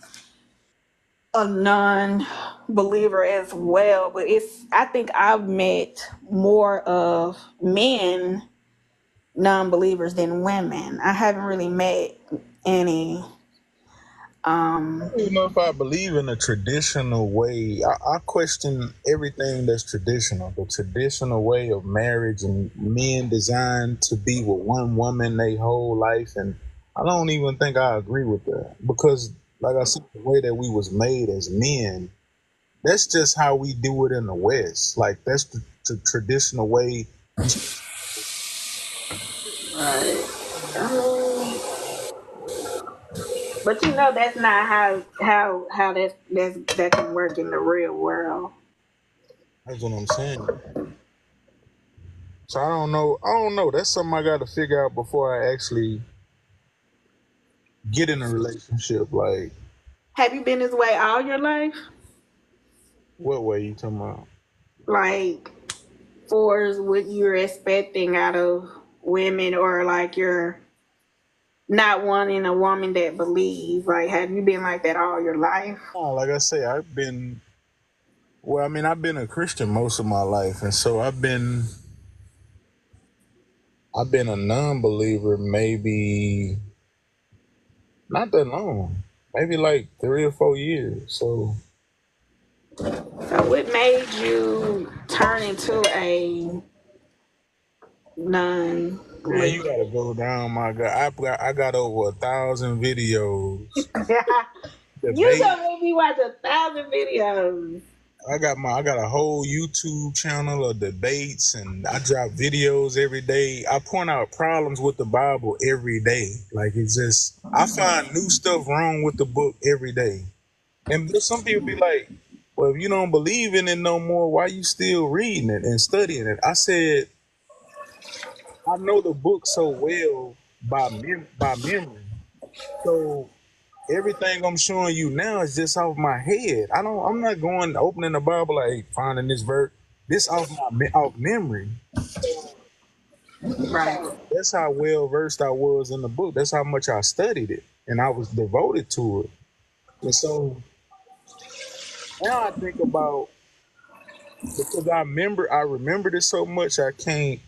a non-believer as well. But I think I've met more of men non-believers than women. I haven't really met any. I don't even know if I believe in a traditional way. I question everything that's traditional. The traditional way of marriage and men designed to be with one woman their whole life, and I don't even think I agree with that, because, like I said, the way that we was made as men, that's just how we do it in the West. Like, that's the traditional way. You But you know that's not how that can work in the real world. That's what I'm saying. So I don't know. I don't know. That's something I got to figure out before I actually get in a relationship. Like, Have you been this way all your life? what way you talking about? Like, for what you're expecting out of women, or like you're not wanting a woman that believes. Like, have you been like that all your life? Oh, like I say, well, I mean, I've been a Christian most of my life, and so I've been a non-believer maybe not that long, maybe like 3 or 4 years. So, So what made you turn into a man, you non-believer? gotta go down my God. I got over 1,000 videos, You debate. gonna make me watch 1,000 videos. I got a whole YouTube channel of debates, and I drop videos every day. I point out problems with the Bible every day. Like, it's just, I find new stuff wrong with the book every day. And some people be like, well, if you don't believe in it no more, why you still reading it and studying it? I said, I know the book so well by memory. So everything I'm showing you now is just off my head. I'm not going opening the Bible like finding this verse. This off memory. Right. That's how well versed I was in the book. That's how much I studied it, and I was devoted to it. And so now I think about, because I remembered it so much, I can't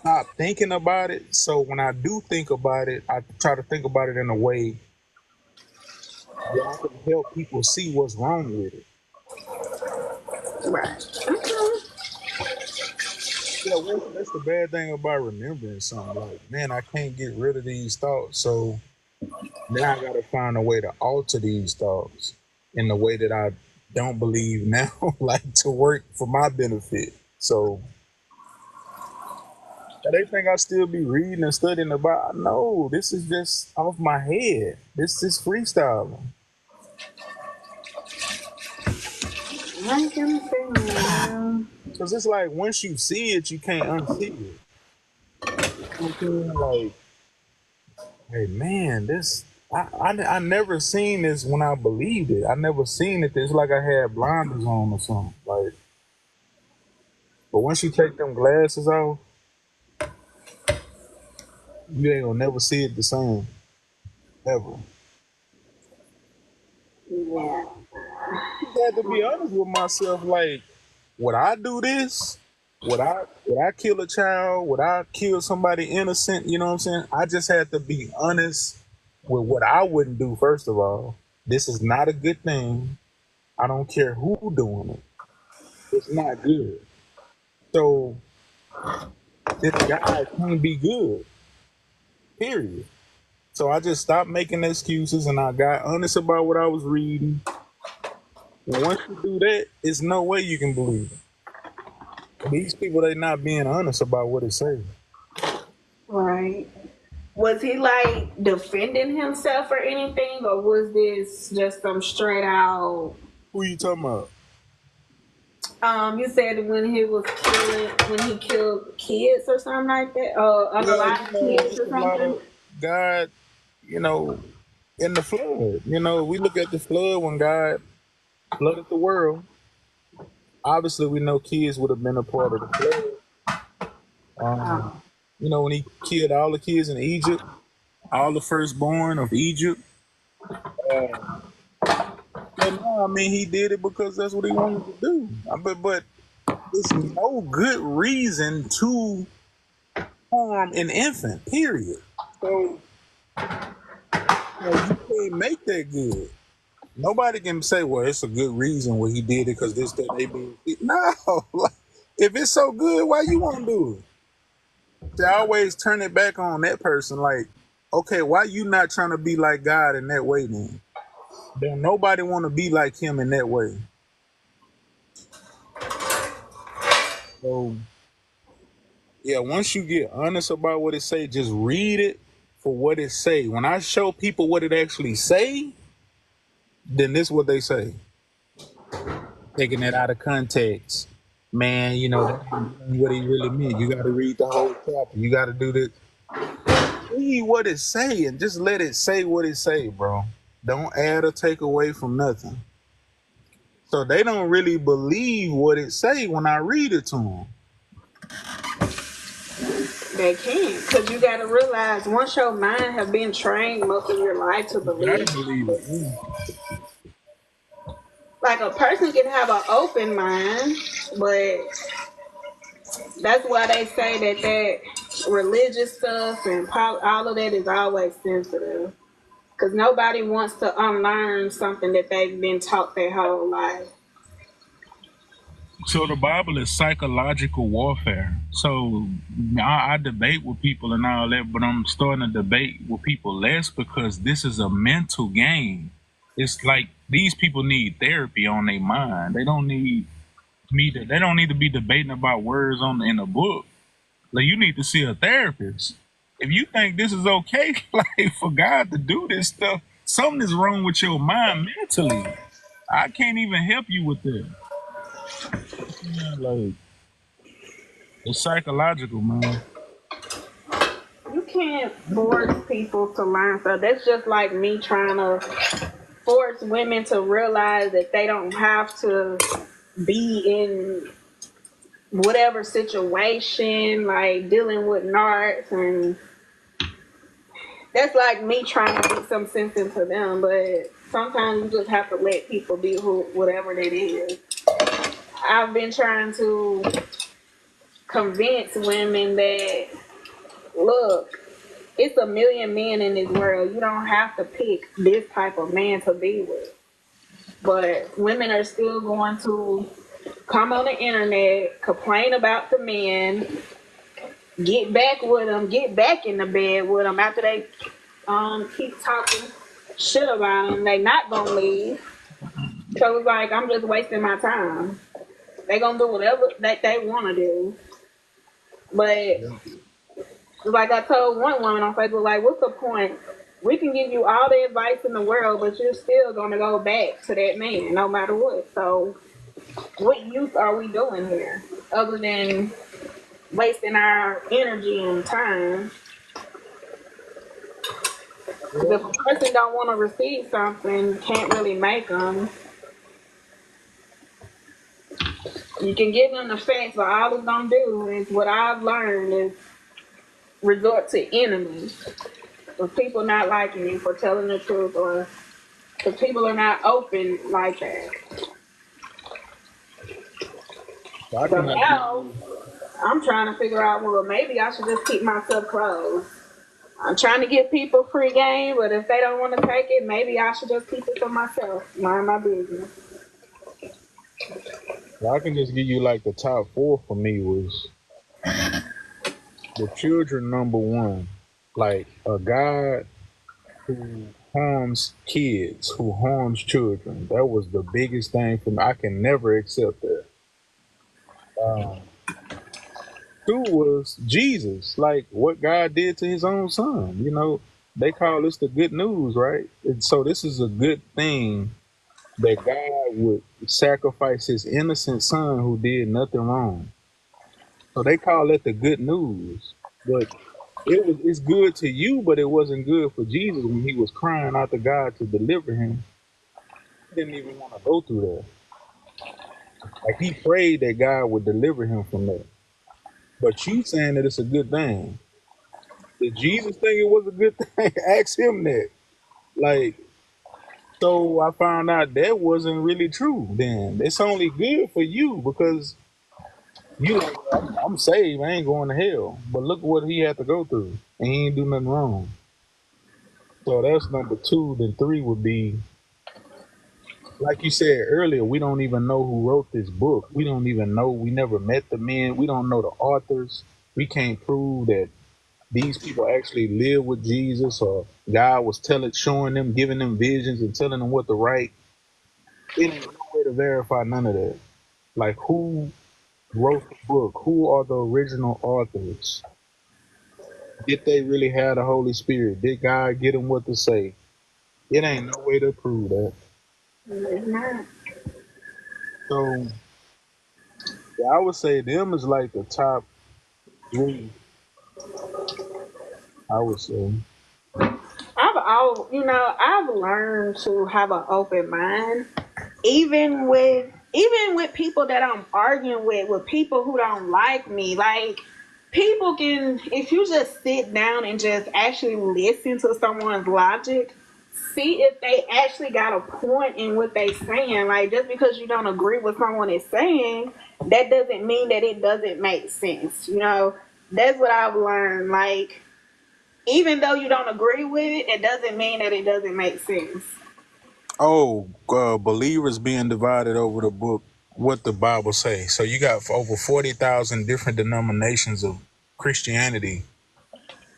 not thinking about it. So when I do think about it, I try to think about it in a way where I can help people see what's wrong with it. Right. Okay. Yeah, that's the bad thing about remembering something. Like, man, I can't get rid of these thoughts. So now I got to find a way to alter these thoughts in the way that I don't believe now, like to work for my benefit. So they think I still be reading and studying about. No, this is just off my head. This is freestyling. I can feel. Cause it's like once you see it, you can't unsee it. You know what I'm saying? Like, hey man, this I never seen this when I believed it. I never seen it. It's like I had blinders on or something. Like, but once you take them glasses off, you ain't gonna never see it the same ever. Yeah. I had to be honest with myself. Like, would I do this? Would I kill a child? Would I kill somebody innocent? You know what I'm saying? I just had to be honest with what I wouldn't do. First of all, this is not a good thing. I don't care who doing it. It's not good. So this guy can't be good. Period. So I just stopped making excuses and I got honest about what I was reading. And once you do that, it's no way you can believe it. These people, they not being honest about what it says. Right. Was he like defending himself or anything, or was this just some straight out? Who you talking about? You said when he killed kids or something like that, Well, unalive kids it's or a lot something. of God, you know, in the flood. We look at the flood when God flooded the world. Obviously, we know kids would have been a part of the flood. Um, Oh, when he killed all the kids in Egypt, all the firstborn of Egypt. Uh, so no, I mean he did it because that's what he wanted to do. But it's no good reason to harm an infant. Period. So you can't make that good. Nobody can say, "Well, it's a good reason why he did it because this, that, they be." No, like, if it's so good, why you won't do it? They always turn it back on that person. Like, okay, why you not trying to be like God in that way then? Don't nobody want to be like him in that way. So yeah, once you get honest about what it say, just read it for what it say. When I show people what it actually say, then this what they say. Taking it out of context. Man, that ain't what he really meant. You gotta read the whole chapter. You gotta do this. Read what it say and just let it say what it say, bro. Don't add or take away from nothing. So they don't really believe what it say when I read it to them. they can, because you got to realize once your mind have been trained most of your life to You gotta believe, believe it. Yeah. like a person can have an open mind, but that's why they say that religious stuff and all of that is always sensitive. Because nobody wants to unlearn something that they've been taught their whole life. So the Bible is psychological warfare. So I debate with people and all that, but I'm starting to debate with people less because this is a mental game. It's like these people need therapy on their mind. They don't need me to. They don't need to be debating about words in a book. Like you need to see a therapist. If you think this is okay, like for God to do this stuff, something is wrong with your mind mentally. I can't even help you with this. Yeah, like it's psychological, man. You can't force people to learn. So that's just like me trying to force women to realize that they don't have to be in whatever situation, like dealing with narcs, and that's like me trying to get some sense into them. But sometimes you just have to let people be whatever that is. I've been trying to convince women that, look, it's a million men in this world. You don't have to pick this type of man to be with. But women are still going to come on the internet, complain about the men, get back with them, get back in the bed with them after they keep talking shit about them. They not gonna leave. So it's like I'm just wasting my time. They gonna do whatever that they want to do. But like I told one woman on Facebook, like, what's the point? We can give you all the advice in the world, but you're still gonna go back to that man no matter what. So what use are we doing here other than wasting our energy and time? If a person don't want to receive something, can't really make them. You can give them the facts, but all it's gonna do is what I've learned is resort to enemies. Of people not liking you for telling the truth, or because people are not open like that. I So cannot give now you. I'm trying to figure out, well, maybe I should just keep myself closed. I'm trying to give people free game, but if they don't want to take it, maybe I should just keep it for myself. Mind my business. I can just give you like the top four for me was the children number one. Like a guy who harms kids, who harms children. That was the biggest thing for me. I can never accept that. Um, Two was Jesus, like what God did to his own son. You know, they call this the good news, right? And so this is a good thing that God would sacrifice his innocent son who did nothing wrong. So they call it the good news. But it's good to you, but it wasn't good for Jesus when he was crying out to God to deliver him. He didn't even want to go through that. Like he prayed that God would deliver him from that. But you saying that it's a good thing. Did Jesus think it was a good thing? Ask him that. Like, so I found out that wasn't really true. Then it's only good for you because you like, well, I'm saved. I ain't going to hell. But look what he had to go through, and he ain't do nothing wrong. So that's number two. Then three would be, like you said earlier, we don't even know who wrote this book. We don't even know. We never met the men. We don't know the authors. We can't prove that these people actually live with Jesus or God was showing them, giving them visions and telling them what to write. It ain't no way to verify none of that. Like who wrote the book? Who are the original authors? Did they really have the Holy Spirit? Did God get them what to say? It ain't no way to prove that. It's not. So yeah, I would say them is like the top three. I would say. I've learned to have an open mind, even with people that I'm arguing with people who don't like me. Like, people can, if you just sit down and just actually listen to someone's logic, see if they actually got a point in what they saying. Like, just because you don't agree with someone is saying, that doesn't mean that it doesn't make sense. That's what I've learned. Like, even though you don't agree with it, it doesn't mean that it doesn't make sense. Oh, believers being divided over the book, what the Bible say. So you got over 40,000 different denominations of Christianity.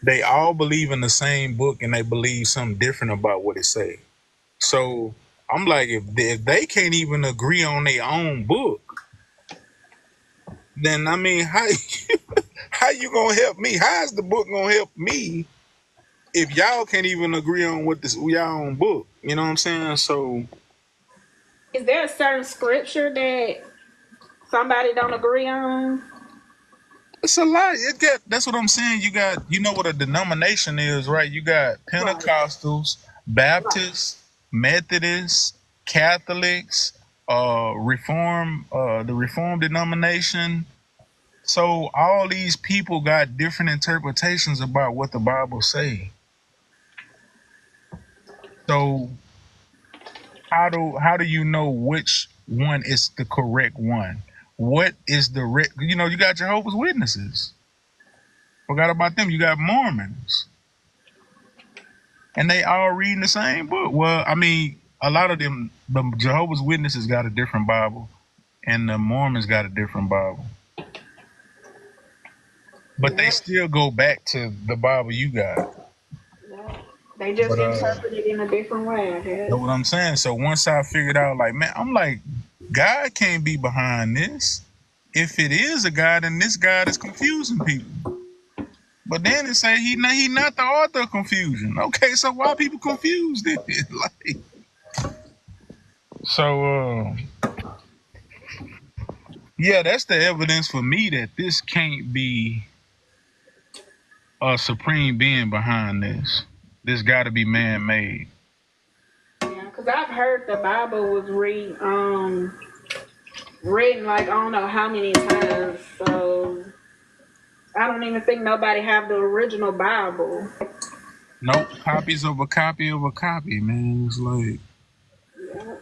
They all believe in the same book and they believe something different about what it say. So I'm like, if they can't even agree on their own book, then I mean, how how you gonna help me? How is the book gonna help me if y'all can't even agree on what this y'all own book? You know what I'm saying? So Is there a certain scripture that somebody don't agree on? it's a lot. That's what I'm saying. You know what a denomination is, right? You got Right. Pentecostals, Right. Baptists, Methodists, Catholics, the Reformed denomination. So all these people got different interpretations about what the Bible say. So how do you know which one is the correct one? what is the you got Jehovah's Witnesses. Forgot about them. You got Mormons, and they all reading the same book. Well, I mean, a lot of them, the Jehovah's Witnesses got a different Bible, and the Mormons got a different Bible. But they still go back to the Bible you got. They just But interpret it in a different way, I know guess. what I'm saying? So once I figured out, like, man, I'm like, God can't be behind this. If it is a God, then this God is confusing people. But then it say he not the author of confusion. Okay, so why are people confused? Like, so yeah, that's the evidence for me that this can't be a supreme being behind this. This got to be man-made. Yeah, because I've heard the Bible was written like I don't know how many times. So I don't even think nobody have the original Bible. Nope, copies of a copy of a copy, man. It's like Yeah.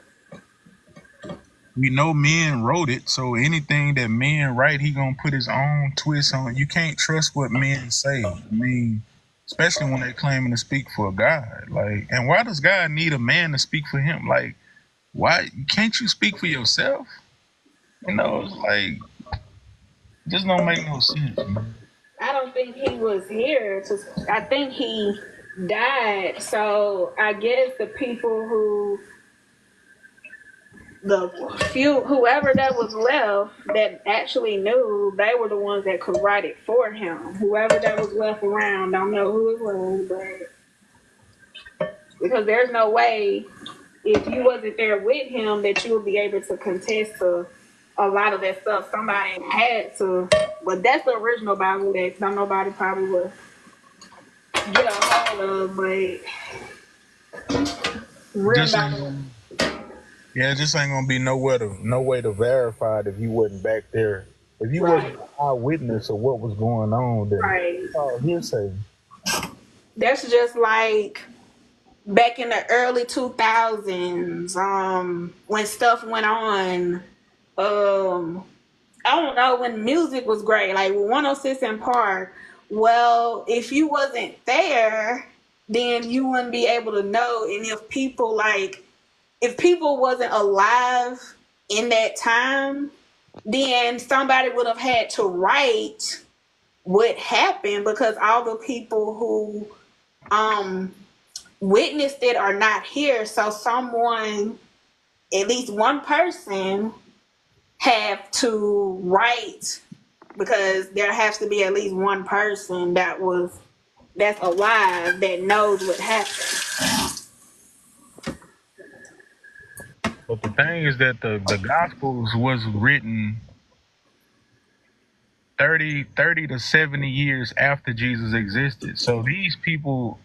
we know men wrote it, so anything that men write, he gonna put his own twist on it. You can't trust what men say. I mean, especially when they claiming to speak for God. Like, and why does God need a man to speak for him? Like, why can't you speak for yourself? You know, it's like just don't make no sense, man. I don't think he was here to. I think he died. So I guess the people the few, whoever that was left that actually knew, they were the ones that could write it for him. Whoever that was left around, don't know who it was, but because there's no way if you wasn't there with him that you would be able to contest to a lot of that stuff. Somebody had to, but that's the original Bible that nobody probably would get a hold of, but real Just ain't Bible. gonna, yeah, just ain't gonna be no way to verify it if you wasn't back there. If you wasn't Right, an eyewitness of what was going on, then right. oh, hearsay. That's just like back in the early 2000s, when stuff went on, I don't know, when music was great, like 106 in Park. Well, if you wasn't there, then you wouldn't be able to know. And if people wasn't alive in that time, then somebody would have had to write what happened because all the people who um witnessed it are not here. So someone, at least one person, have to write because there has to be at least one person that's alive that knows what happened. But the thing is that the Gospels was written 30 to 70 years after Jesus existed. So these people,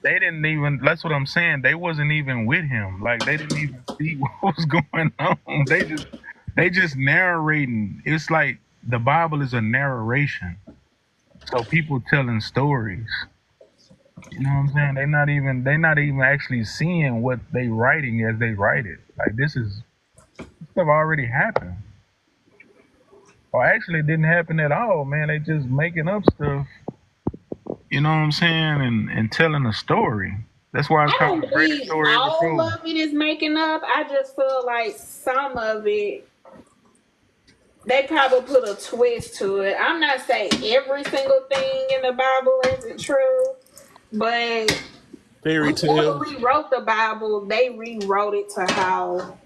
they didn't even, that's what I'm saying, they wasn't even with him. Like, they didn't even see what was going on. They just narrating. It's like the Bible is a narration. So people telling stories. You know what I'm saying? They're not even actually seeing what they writing as they write it. Like, this stuff already happened. Or actually it didn't happen at all, man. They just making up stuff, you know what I'm saying, and telling a story. That's why it's I called don't the greatest believe story ever all told. of it is making up. I just feel like some of it they probably put a twist to it. I'm not saying every single thing in the Bible isn't true, but Fairy whoever tales. rewrote the Bible, they rewrote it to how.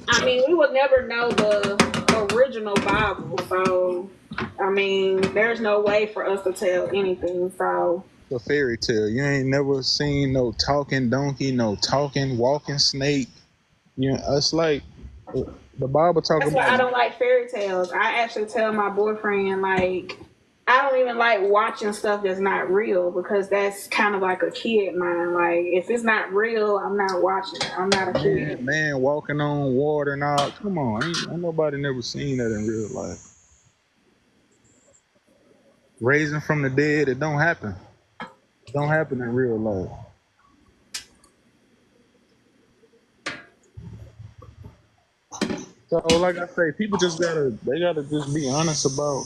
I mean, we would never know the original Bible, so I mean, there's no way for us to tell anything. So A fairy tale. You ain't never seen no talking donkey, no talking walking snake. You know, it's like the Bible talk that's why about. I don't like fairy tales. I actually tell my boyfriend like I don't even like watching stuff that's not real because that's kind of like a kid mind. Like if it's not real, I'm not watching it. I'm not a kid. Man walking on water and all. Come on, ain't nobody never seen that in real life. Raising from the dead, it don't happen. It don't happen in real life. So like I say, people gotta just be honest about,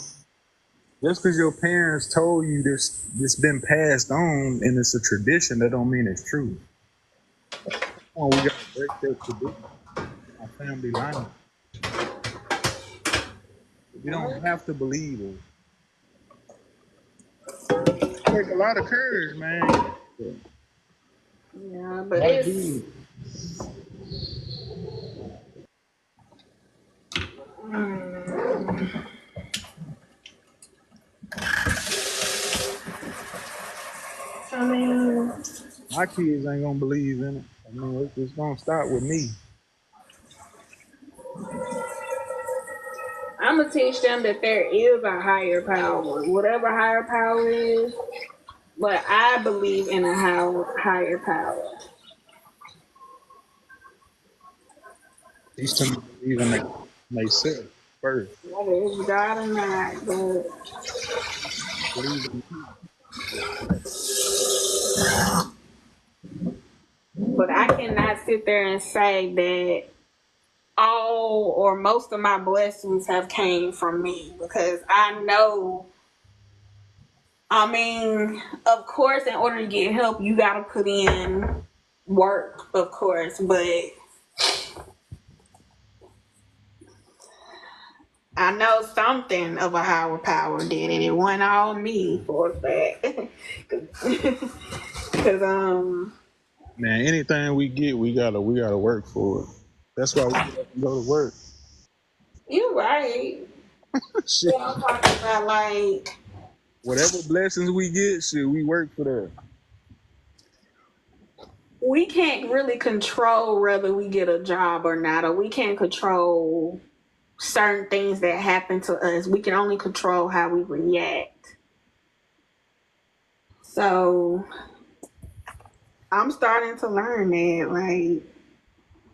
just because your parents told you this been passed on and it's a tradition, that don't mean it's true. Oh, we gotta break that tradition, our family line. We don't have to believe it. It take a lot of courage, man. Yeah, but Gotta it's be. I mean, My kids ain't gonna believe in it. I mean, it's gonna start with me. I'm gonna teach them that there is a higher power, whatever higher power is. But I believe in a higher power. Teach them to believe in themselves first. Whether it's God or not, Believe in but I cannot sit there and say that all or most of my blessings have came from me because I know. I mean, of course, in order to get help, you got to put in work, of course, but I know something of a higher power did it. It wasn't all me for a fact. Cause man, anything we get, we gotta work for it. That's why we get up and go to work. you're right. Shit. Yeah, I'm talking about like Whatever blessings we get, shit, we work for that. we can't really control whether we get a job or not, or we can't control certain things that happen to us. We can only control how we react. So I'm starting to learn that like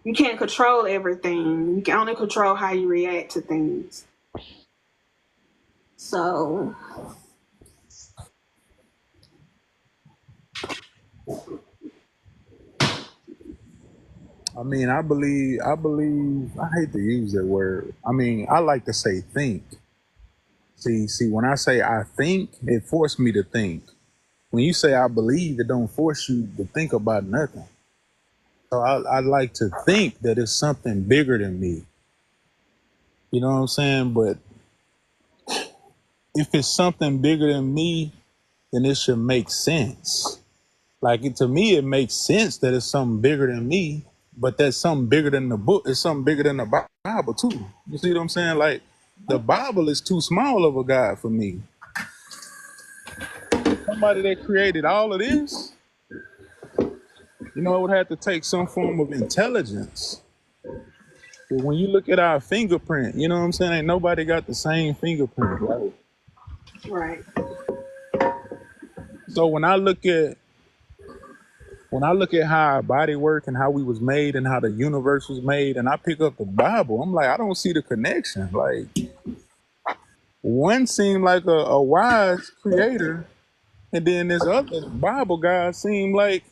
you can't control everything. You can only control how you react to things. So I hate to use that word. I mean, I like to say think. See, when I say I think, it forced me to think. When you say I believe, it don't force you to think about nothing. So I like to think that it's something bigger than me. You know what I'm saying? But if it's something bigger than me, then it should make sense. Like to me, it makes sense that it's something bigger than me, but that's something bigger than the book. It's something bigger than the Bible too. You see what I'm saying? Like the Bible is too small of a God for me. Somebody that created all of this, it would have to take some form of intelligence. But when you look at our fingerprint, you know what I'm saying? Ain't nobody got the same fingerprint, right? right. So when I look at how our body work and how we was made and how the universe was made, and I pick up the Bible, I'm like, I don't see the connection. Like one seemed like a wise creator, and then this other Bible guy seemed like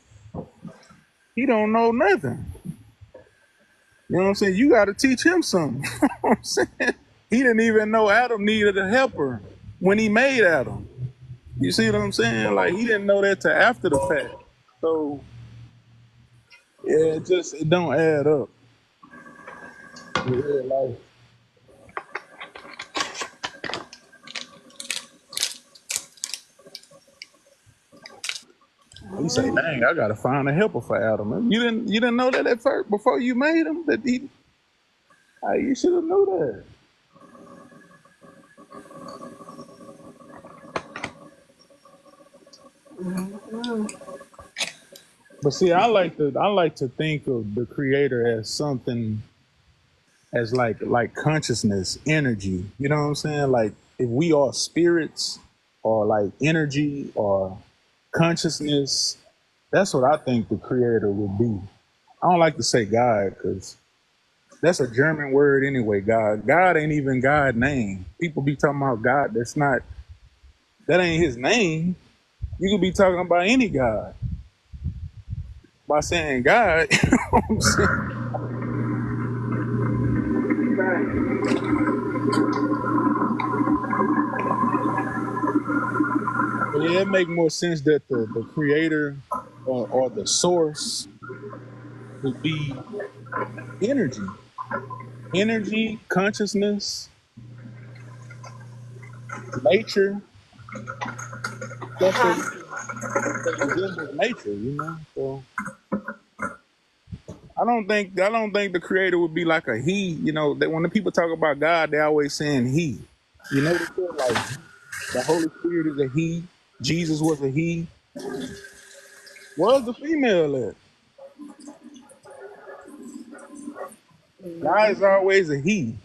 he don't know nothing. You know what I'm saying? You got to teach him something. You know what I'm saying? He didn't even know Adam needed a helper when he made Adam. You see what I'm saying? Like he didn't know that till after the fact. So yeah, it don't add up in real life. He say, "Dang, I gotta find a helper for Adam." You didn't know that at first before you made him. You should have known that. But see, I like to think of the creator as something, as like consciousness, energy. You know what I'm saying? Like if we are spirits or like energy or consciousness, that's what I think the creator would be. I don't like to say God because that's a German word anyway. God ain't even God's name. People be talking about God. That ain't his name. You could be talking about any God by saying God. You know what I'm saying? But yeah, it make more sense that the creator or the source would be energy, energy, consciousness, nature, stuff that resembles nature. So I don't think the creator would be like a he. That when the people talk about God, they always saying he. They feel like the Holy Spirit is a he. Jesus was a he. Where's the female at? God is always a he.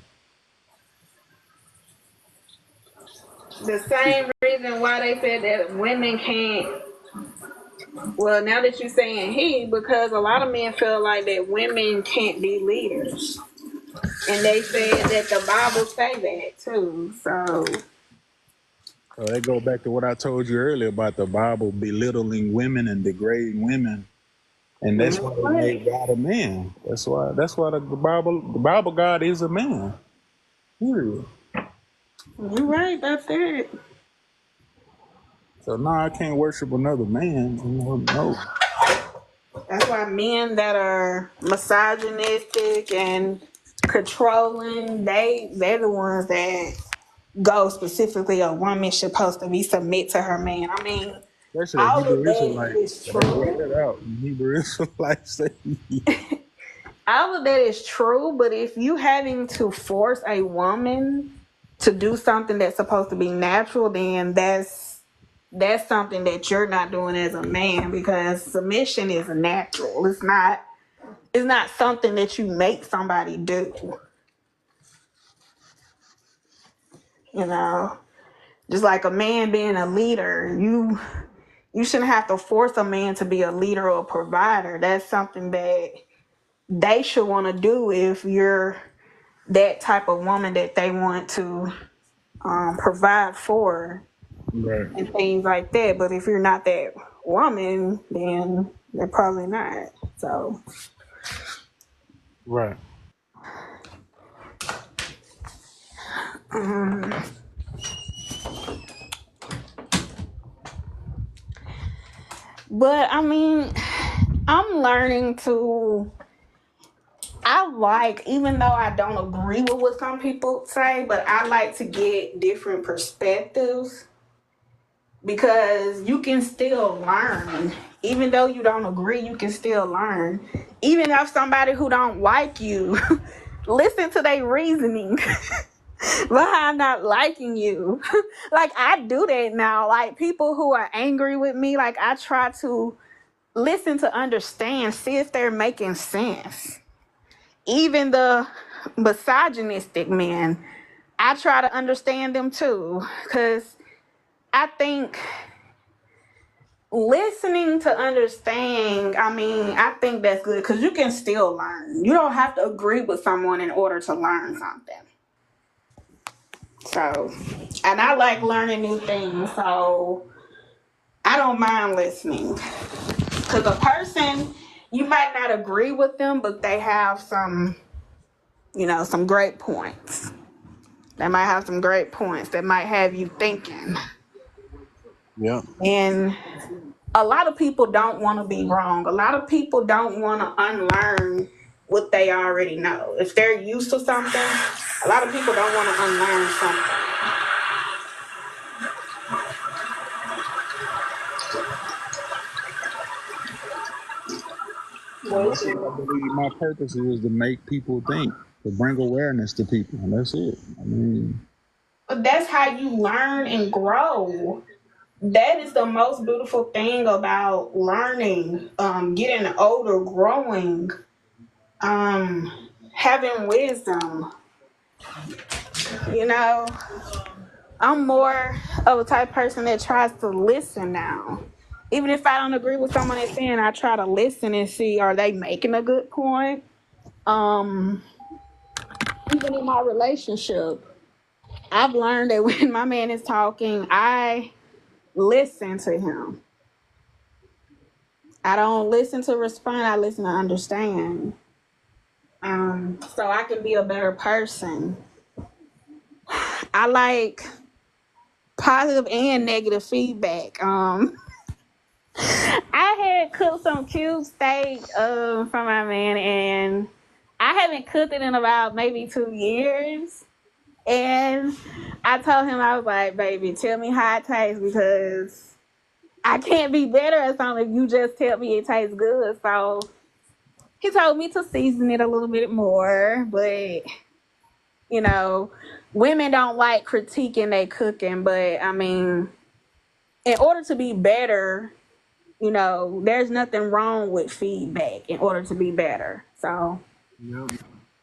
The same reason why they said that women can't. Well, now that you're saying he, because a lot of men feel like that women can't be leaders, and they said that the Bible say that too. So So that go back to what I told you earlier about the Bible belittling women and degrading women, and that's why they made right, God a man. That's why the Bible God is a man. Period. you're right. That's it. So no, I can't worship another man. No. That's why men that are misogynistic and controlling, they're the ones that go specifically a woman supposed to be submit to her man. I mean, Especially a all of Hebrew that Israelite. is But they brought true. that out. Hebrew Israelites say, All of that is true, but if you having to force a woman to do something that's supposed to be natural, then that's something that you're not doing as a man, because submission is natural. It's not something that you make somebody do. You know, just like a man being a leader, you shouldn't have to force a man to be a leader or a provider. That's something that they should want to do if you're that type of woman that they want to provide for right, and things like that. But if you're not that woman, then they're probably not. So, right. but I mean, I'm learning to. I like, even though I don't agree with what some people say, but I like to get different perspectives, because you can still learn. Even though you don't agree, you can still learn. Even if somebody who don't like you, listen to their reasoning behind not liking you. Like, I do that now. Like, people who are angry with me, like, I try to listen to understand, see if they're making sense. Even the misogynistic men, I try to understand them too, because I think listening to understand, I mean, I think that's good, because you can still learn. You don't have to agree with someone in order to learn something. So, and I like learning new things, so I don't mind listening. Because a person, you might not agree with them, but they have some great points. They might have some great points that might have you thinking. Yeah. And a lot of people don't want to be wrong. A lot of people don't want to unlearn what they already know. If they're used to something, a lot of people don't want to unlearn something. And that's what I believe my purpose is, to make people think, to bring awareness to people. And that's it. I mean, But that's how you learn and grow. That is the most beautiful thing about learning, getting older, growing, um, having wisdom. You know, I'm more of a type of person that tries to listen now. Even if I don't agree with someone that's saying, I try to listen and see, are they making a good point? Um, Even in my relationship, I've learned that when my man is talking, I listen to him. I don't listen to respond, I listen to understand. so I can be a better person. I like positive and negative feedback. I had cooked some cube steak from my man, and I haven't cooked it in about maybe 2 years. And I told him, I was like, baby, tell me how it tastes because I can't be better at something if you just tell me it tastes good. So he told me to season it a little bit more, but you know, women don't like critiquing their cooking, but I mean, in order to be better, there's nothing wrong with feedback in order to be better. So Yep.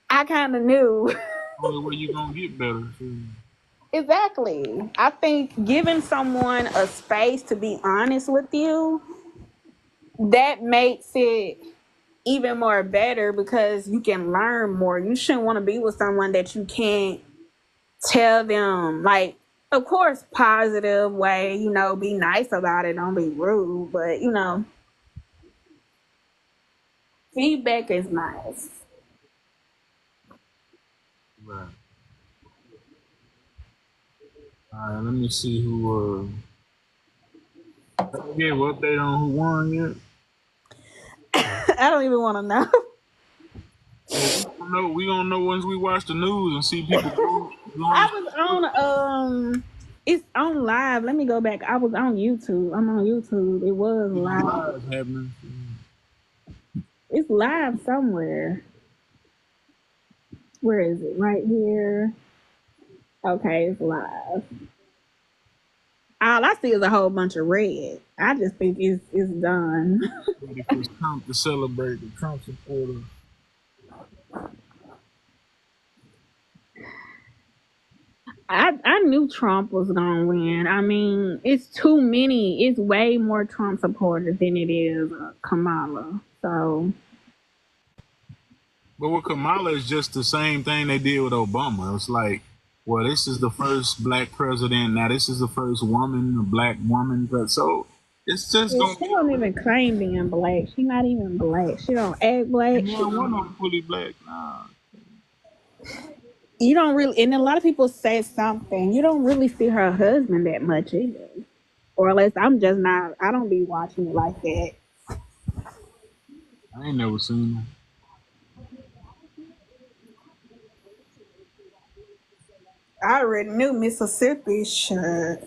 I kind of knew. Only way you gonna get better. So. Exactly. I think giving someone a space to be honest with you, that makes it even more better because you can learn more. You shouldn't want to be with someone that you can't tell them, like, of course, positive way, be nice about it, don't be rude, but feedback is nice. Right. All right. Let me see who. Gave an update on who won yet. I don't even want to know. Well, we gonna know once we watch the news and see people going. I was it's on live. Let me go back. I was on YouTube. I'm on YouTube. It was live. Lives happening. It's live somewhere. Where is it? Right here. Okay, it's live. All I see is a whole bunch of red. I just think it's done. Ready for Trump to celebrate the Trump supporters. I knew Trump was gonna win. I mean, it's too many. It's way more Trump supporters than it is Kamala. So, But with Kamala, it's just the same thing they did with Obama. It's like, well, this is the first black president. Now this is the first woman, a black woman. But so it's just yeah, gonna she be. don't even claim being black. She not even black. She don't act black. And then one of them fully black. Nah. You don't really, and a lot of people say something. You don't really see her husband that much either, or unless I'm just not. I don't be watching it like that. I ain't never seen him. I already knew Mississippi should.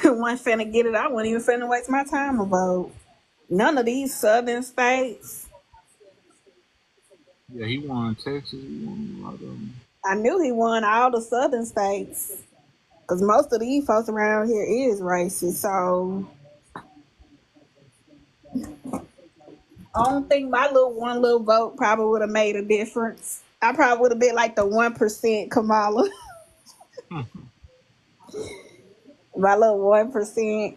Wasn't finna get it. I wasn't even finna waste my time to vote. None of these southern states. Yeah, he won Texas. He won a lot of them. I knew he won all the southern states. Because most of these folks around here is racist. So I don't think my one little vote probably would have made a difference. I probably would have been like the 1% Kamala. My little 1%.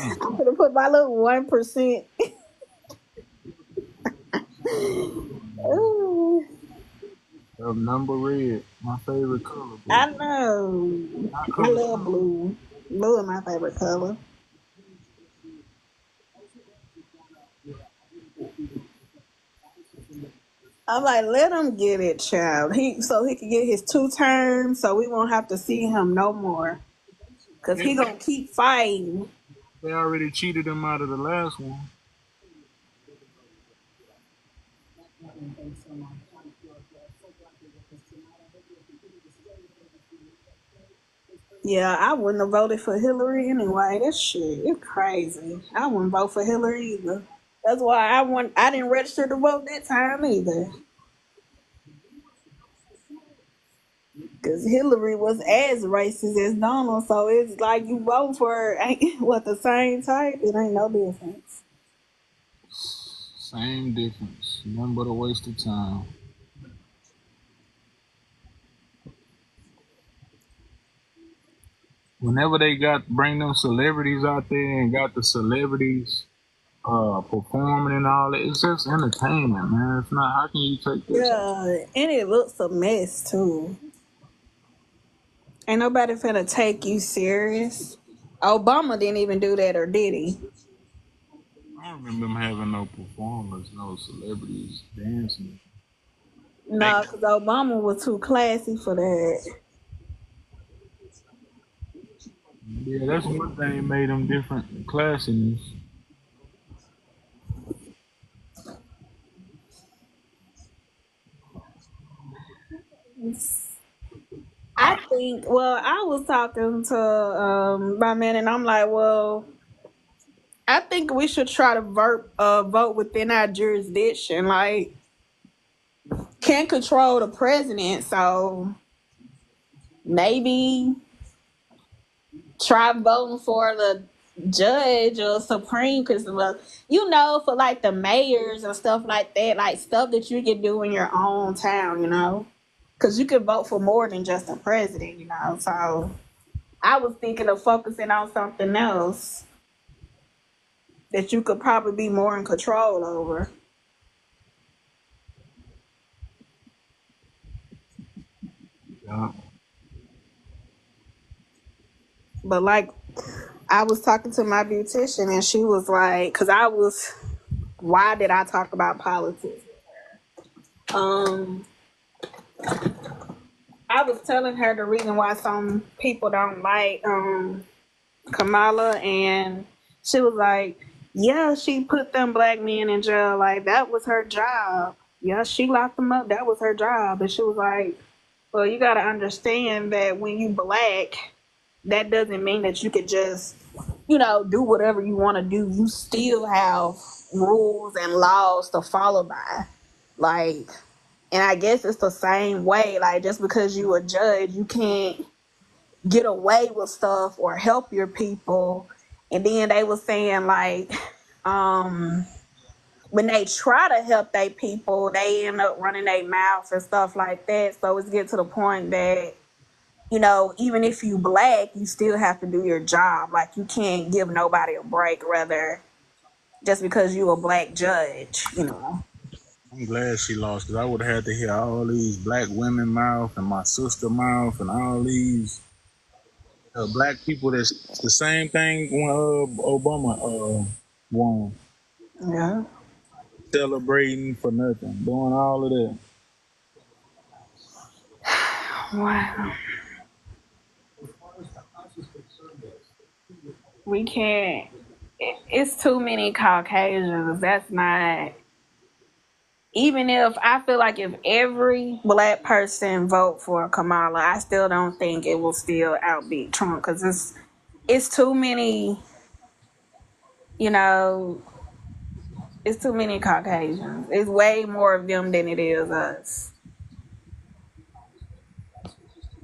I could have put my little 1%. Ooh, Number red, my favorite color. I know. Not I color. love blue. Blue is my favorite color. I'm like, let him get it, child. He can get his 2 terms, so we won't have to see him no more. Cause he gonna keep fighting. They already cheated him out of the last one. Yeah, I wouldn't have voted for Hillary anyway. That shit, it's crazy. I wouldn't vote for Hillary either. That's why I didn't register to vote that time either. Cause Hillary was as racist as Donald, so it's like you vote for her, ain't what the same type. It ain't no difference. Same difference. Nothing but a waste of time. Whenever they bring them celebrities out there and got the celebrities performing and all that, it's just entertainment, man. It's not. How can you take this? Yeah, and it looks a mess too. Ain't nobody finna take you serious. Obama didn't even do that, or did he? I don't remember them having no performers, no celebrities dancing. They, No, because Obama was too classy for that. Yeah, that's one thing made them different classiness. I think, well, I was talking to my man, and I'm like, well, I think we should try to vote within our jurisdiction. Like, can't control the president, so maybe try voting for the judge or supreme, because for like the mayors and stuff like that, like stuff that you can do in your own town, because you can vote for more than just the president, so I was thinking of focusing on something else that you could probably be more in control over. Yeah. But like, I was talking to my beautician, and she was like, because why did I talk about politics? Um, I was telling her the reason why some people don't like Kamala, and she was like, "Yeah, she put them black men in jail. Like that was her job. Yeah, she locked them up. That was her job." And she was like, "Well, you got to understand that when you black, that doesn't mean that you could just, do whatever you want to do. You still have rules and laws to follow by. Like, and I guess it's the same way. Like, just because you a judge, you can't get away with stuff or help your people." And then they were saying like, um, when they try to help their people, they end up running their mouths and stuff like that. So it's getting to the point that even if you black, you still have to do your job. Like you can't give nobody a break, rather just because you a black judge. I'm glad she lost because I would have had to hear all these black women mouth and my sister mouth and all these black people. That's the same thing when Obama won, Yeah. celebrating for nothing, doing all of that. Wow. We can't. It's too many Caucasians. That's not. Even if I feel like if every black person vote for Kamala, I still don't think it will still outbeat Trump, because it's too many. You know, it's too many Caucasians. It's way more of them than it is us.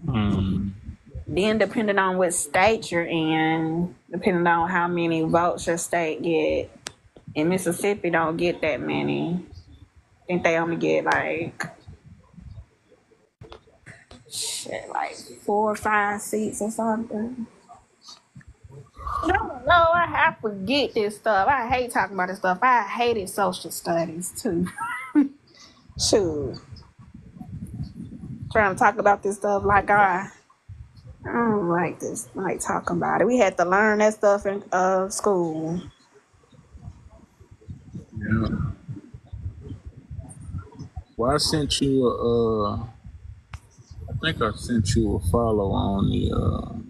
Hmm. Then depending on what state you're in, depending on how many votes your state get. In Mississippi don't get that many. I think they only get like 4 or 5 seats or something. No, I forget this stuff. I hate talking about this stuff. I hated social studies too. Shoot. Trying to talk about this stuff like I don't like this, like talking about it. We had to learn that stuff in school. Yeah. Well, I sent you I think I sent you a follow on the. Oh,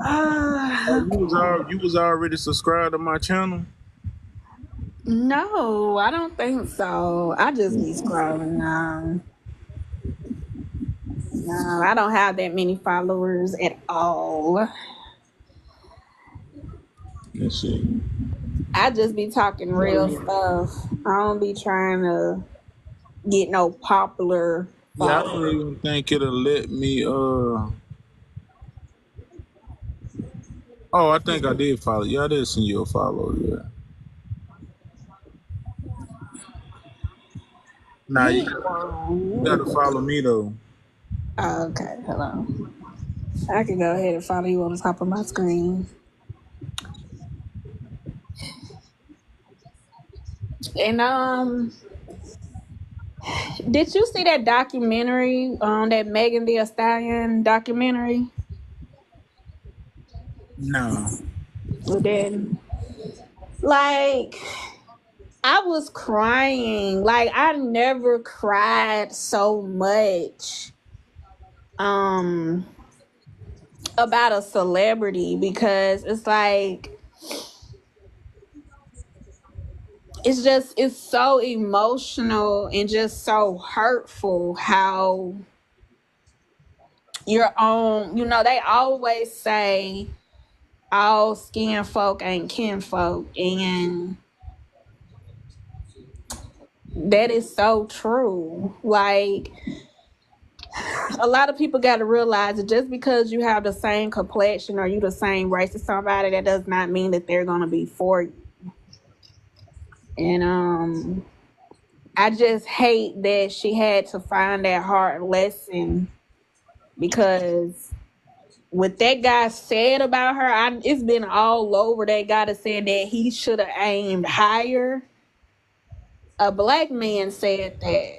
Uh, you was already subscribed to my channel. no, I don't think so. I just be scrolling now. No, I don't have that many followers at all. Let's see. I just be talking real stuff. I don't be trying to get no popular Yeah, I don't followers. even think it'll let me. Oh, I think I did follow. Yeah, I did send you a follow. Yeah. Now He you gotta follow me though. Oh, okay, hello. I can go ahead and follow you on the top of my screen. And did you see that documentary? That Megan Thee Stallion documentary? No. But then, like, I was crying. Like, I never cried so much um about a celebrity, because it's like, it's so emotional and just so hurtful how your own, they always say all skin folk ain't kinfolk, and that is so true. Like, a lot of people got to realize that just because you have the same complexion or you the same race as somebody, that does not mean that they're gonna be for you. And I just hate that she had to find that hard lesson, because what that guy said about her, it's been all over. That guy that said that he should have aimed higher. A black man said that.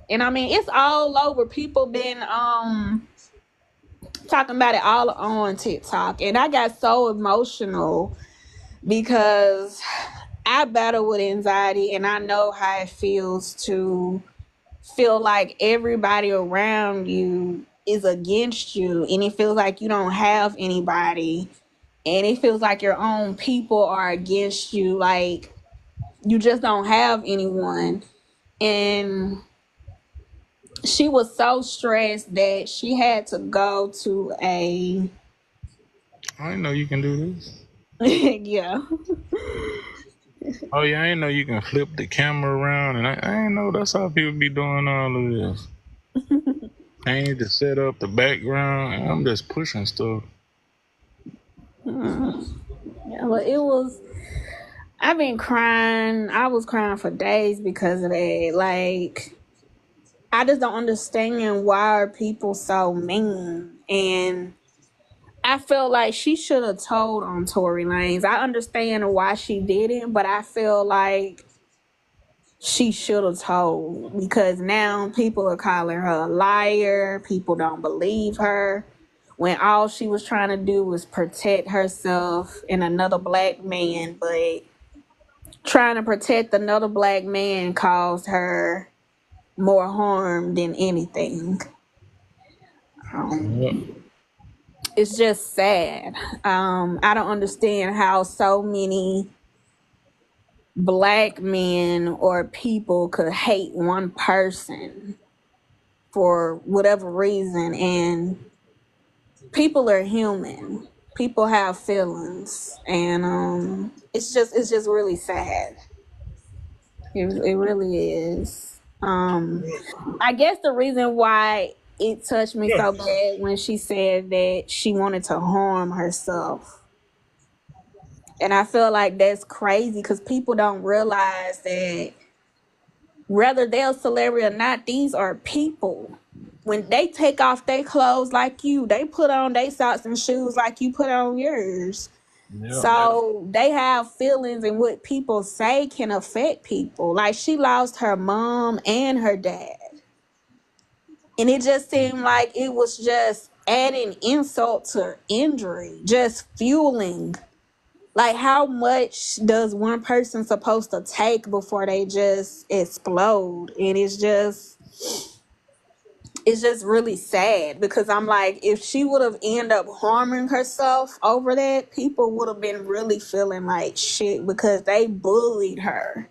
And I mean, it's all over. People been talking about it all on TikTok. And I got so emotional because I battle with anxiety, and I know how it feels to feel like everybody around you is against you, and it feels like you don't have anybody, and it feels like your own people are against you, like you just don't have anyone. And she was so stressed that she had to go to a I didn't know you can do this. yeah. Oh yeah, I didn't know you can flip the camera around, and I didn't know that's how people be doing all of this. I need to set up the background, and I'm just pushing stuff. Yeah, but it was, I've been crying. I was crying for days because of that. Like, I just don't understand why are people so mean. And I feel like she should have told on Tory Lanez. I understand why she didn't, but I feel like she should have told, because now people are calling her a liar. People don't believe her when all she was trying to do was protect herself and another black man. But trying to protect another black man caused her more harm than anything. Yep. It's just sad. I don't understand how so many black men or people could hate one person for whatever reason. And people are human. People have feelings, and it's just really sad. It really is. I guess the reason why it touched me so bad when she said that she wanted to harm herself. And I feel like that's crazy, because people don't realize that whether they're a celebrity or not, these are people. When they take off their clothes like you, they put on their socks and shoes like you put on yours. Yep. So they have feelings, and what people say can affect people. Like, she lost her mom and her dad. And it just seemed like it was just adding insult to injury, just fueling. Like, how much does one person supposed to take before they just explode? And it's just really sad, because I'm like, if she would have ended up harming herself over that, people would have been really feeling like shit, because they bullied her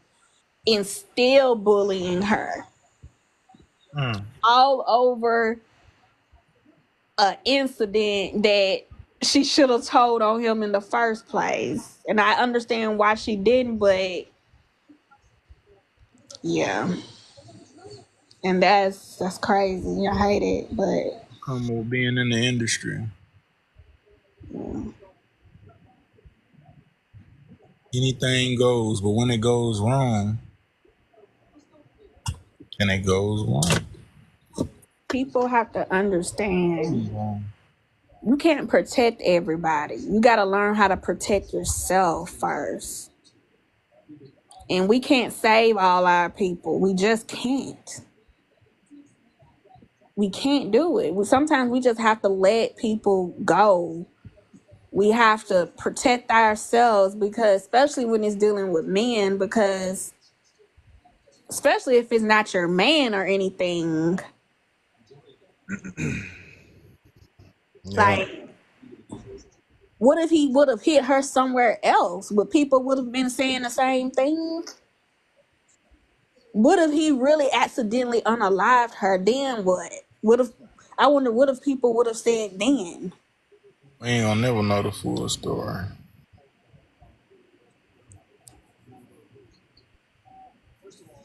and still bullying her Mm. all over an incident that she should have told on him in the first place. And I understand why she didn't, but yeah. And that's crazy. I hate it, but Come with being in the industry. Anything goes, but when it goes wrong, then it goes wrong. people have to understand, Yeah. you can't protect everybody. You got to learn how to protect yourself first. And we can't save all our people. We just can't. We can't do it. Sometimes we just have to let people go we have to protect ourselves, because especially when it's dealing with men, because especially if it's not your man or anything, Yeah. like, what if he would have hit her somewhere else? Would people would have been saying the same thing? What if he really accidentally unalived her? Then what? What if, I wonder what if people would have said then? We ain't gonna never know the full story.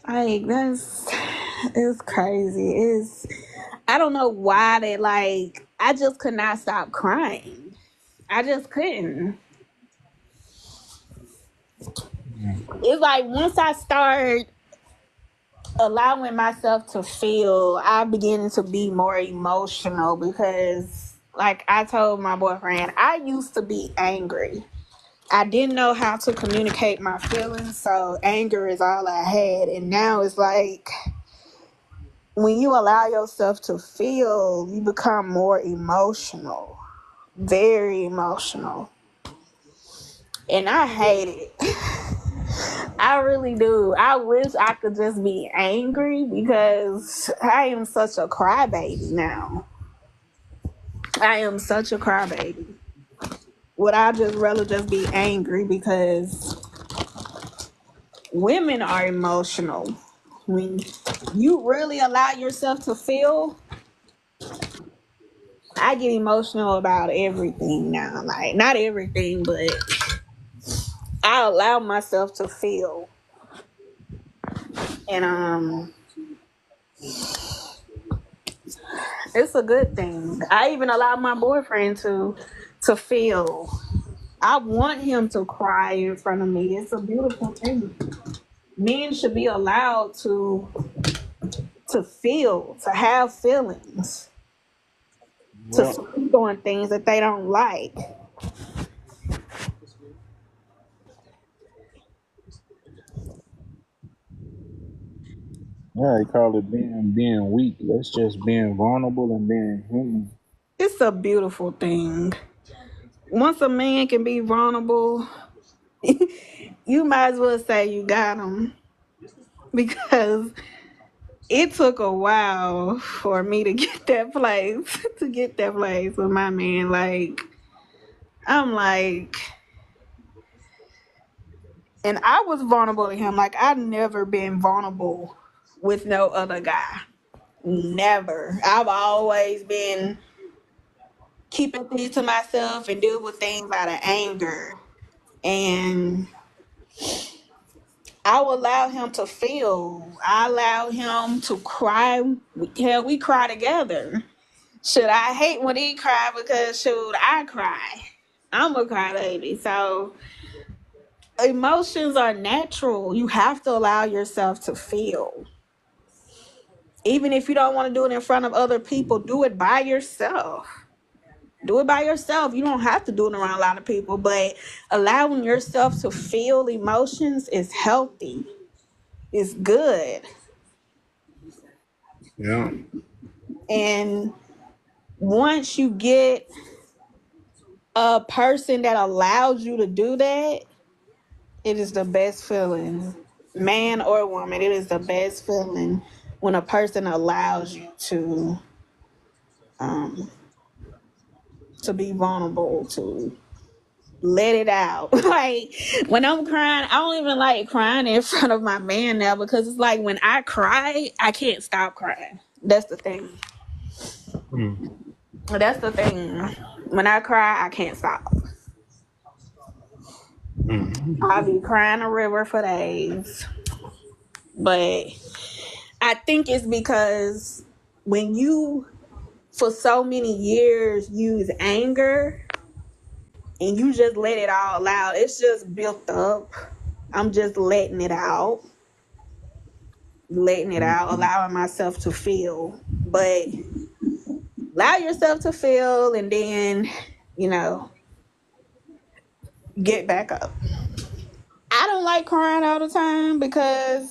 Like, that's, it's crazy. It's, I don't know why they, like, I just could not stop crying. I just couldn't. It's like once I start allowing myself to feel, I begin to be more emotional, because like I told my boyfriend, I used to be angry. I didn't know how to communicate my feelings, so anger is all I had. And now it's like when you allow yourself to feel, you become more emotional, very emotional. And I hate it. I really do. I wish I could just be angry, because I am such a crybaby now. I am such a crybaby. Would I just rather just be angry, because women are emotional. When you really allow yourself to feel, I get emotional about everything now. Like, not everything, but I allow myself to feel. And it's a good thing. I even allow my boyfriend to feel. I want him to cry in front of me. It's a beautiful thing. Men should be allowed to feel, to have feelings, to Yeah. speak on things that they don't like. Yeah, they call it being weak. That's just being vulnerable and being human. It's a beautiful thing. Once a man can be vulnerable, you might as well say you got him, because it took a while for me to get that place, to get that place with my man. Like, I'm like, and I was vulnerable to him. Like, I've never been vulnerable with no other guy. Never. I've always been keeping things to myself and deal with things out of anger. And I will allow him to feel. I allow him to cry. Hell, we cry together. Should I hate when he cry, because should I cry? I'm a crybaby. So emotions are natural. You have to allow yourself to feel. Even if you don't want to do it in front of other people, do it by yourself. Do it by yourself. You don't have to do it around a lot of people, but allowing yourself to feel emotions is healthy. It's good. Yeah. And once you get a person that allows you to do that, it is the best feeling. Man or woman, it is the best feeling when a person allows you um to be vulnerable, to let it out. Like, when I'm crying, I don't even like crying in front of my man now, because it's like when I cry, I can't stop crying. That's the thing. Mm. That's the thing. When I cry, I can't stop. Mm. I'll be crying a river for days. But I think it's because when you, for so many years, use anger and you just let it all out, it's just built up. I'm just letting it out, Mm. allowing myself to feel. But allow yourself to feel, and then, you know, get back up. I don't like crying all the time, because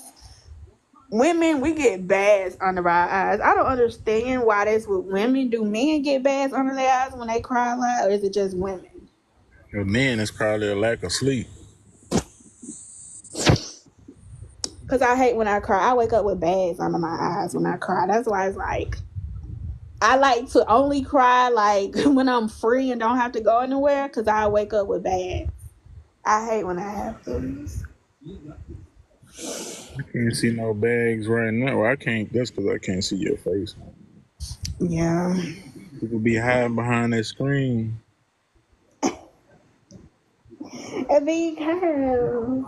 women, we get bags under our eyes. I don't understand why that's with women. Do men get bags under their eyes when they cry a lot, or is it just women? For men, it's probably a lack of sleep. Cause I hate when I cry. I wake up with bags under my eyes when I cry. That's why it's like I like to only cry like when I'm free and don't have to go anywhere. Cause I wake up with bags. I hate when I have to. I can't see no bags right now. Well, I can't. That's because I can't see your face. Yeah. People be hiding behind that screen. Because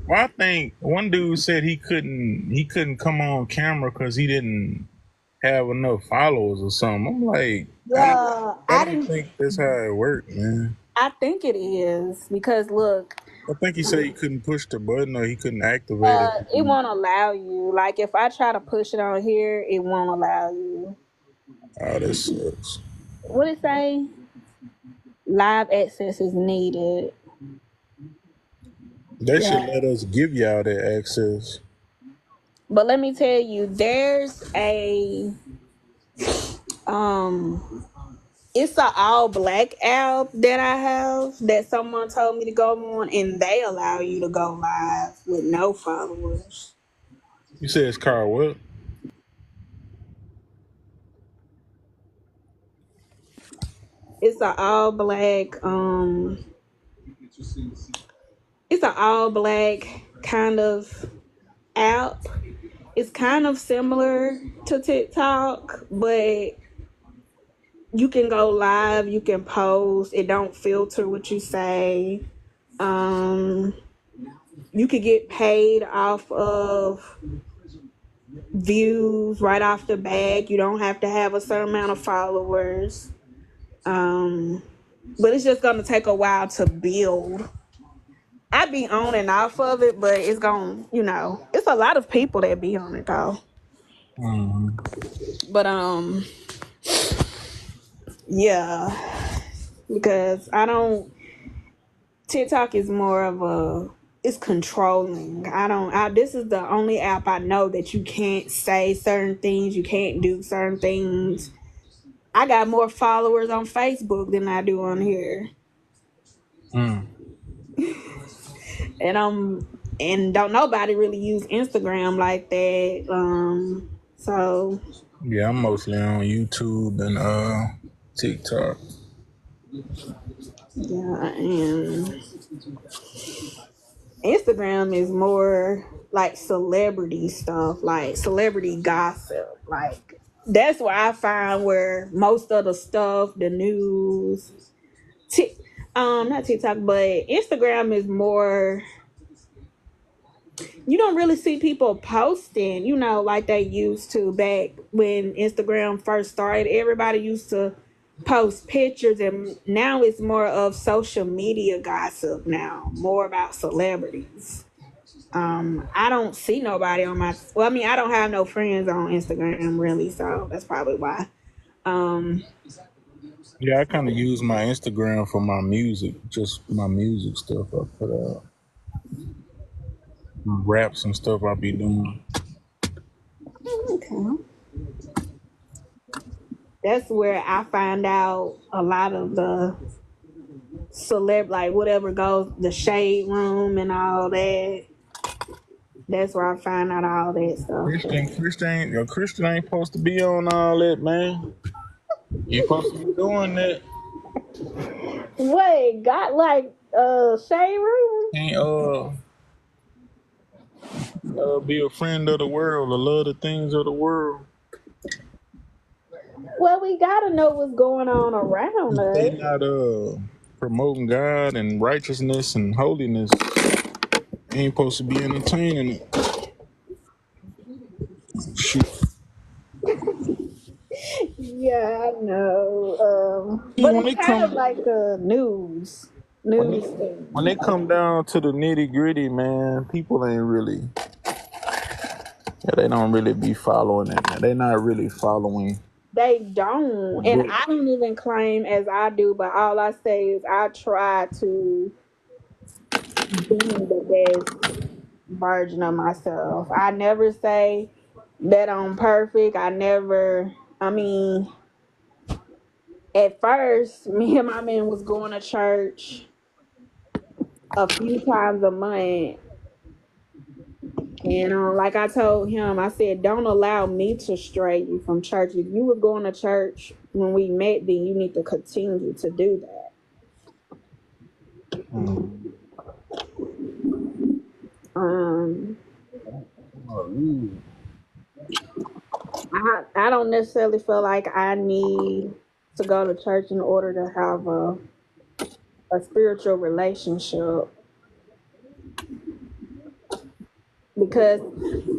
Well, I think one dude said he couldn't come on camera because he didn't have enough followers or something. I'm like, yeah, I I don't didn't. think that's how it worked, man. I think it is because look, I think he said he couldn't push the button or he couldn't activate it. it won't allow you. Like if I try to push it on here, it won't allow you. Oh, that sucks. What it say? Live access is needed. They should Yeah. let us give y'all that access. But let me tell you, there's a um it's a all black app that I have that someone told me to go on and they allow you to go live with no followers. You said it's called what? It's a all black it's an all black kind of app. It's kind of similar to TikTok, but you can go live, you can post, it don't filter what you say. Um, you could get paid off of views right off the bat. You don't have to have a certain amount of followers. Um, but it's just gonna take a while to build. I be on and off of it, but it's gonna, it's a lot of people that be on it though. Mm-hmm. But yeah, because I don't. TikTok is more of it's controlling. This is the only app I know that you can't say certain things, you can't do certain things. I got more followers on Facebook than I do on here. Mm. And don't nobody really use Instagram like that. So Yeah, I'm mostly on YouTube and TikTok. yeah, and Instagram is more like celebrity stuff, like celebrity gossip. Like that's where I find where most of the stuff, the news, Tik not TikTok, but Instagram is more. You don't really see people posting, like they used to back when Instagram first started. Everybody used to post pictures, and now it's more of social media gossip now, more about celebrities. I don't see nobody on well, I mean, I don't have no friends on Instagram really, so that's probably why. Um, Yeah, I kind of use my Instagram for my music, just my music stuff. I put out raps and stuff I be doing. okay. That's where I find out a lot of the like whatever goes, the shade room and all that. That's where I find out all that stuff. Christian ain't supposed to be on all that, man. You supposed to be doing that. Wait, got like shade room? Can't be a friend of the world or love the things of the world. Well, we gotta know what's going on around If they us. not promoting God and righteousness and holiness, they ain't supposed to be entertaining it. Shoot. Yeah, I know. See, But when it's they kind of come like a when they news when thing. they come down to the nitty gritty, man, people ain't really. Yeah, they don't really be following it, man. They not really following They the don't, and book. I don't even claim as I do. But all I say is I try to be the best version of myself. I never say that I'm perfect. I never. I mean, At first, me and my man was going to church a few times a month. And like I told him, I said, don't allow me to stray you from church. If you were going to church when we met, then you need to continue to do that. Mm. Um, Oh, yeah. I don't necessarily feel like I need to go to church in order to have a spiritual relationship, because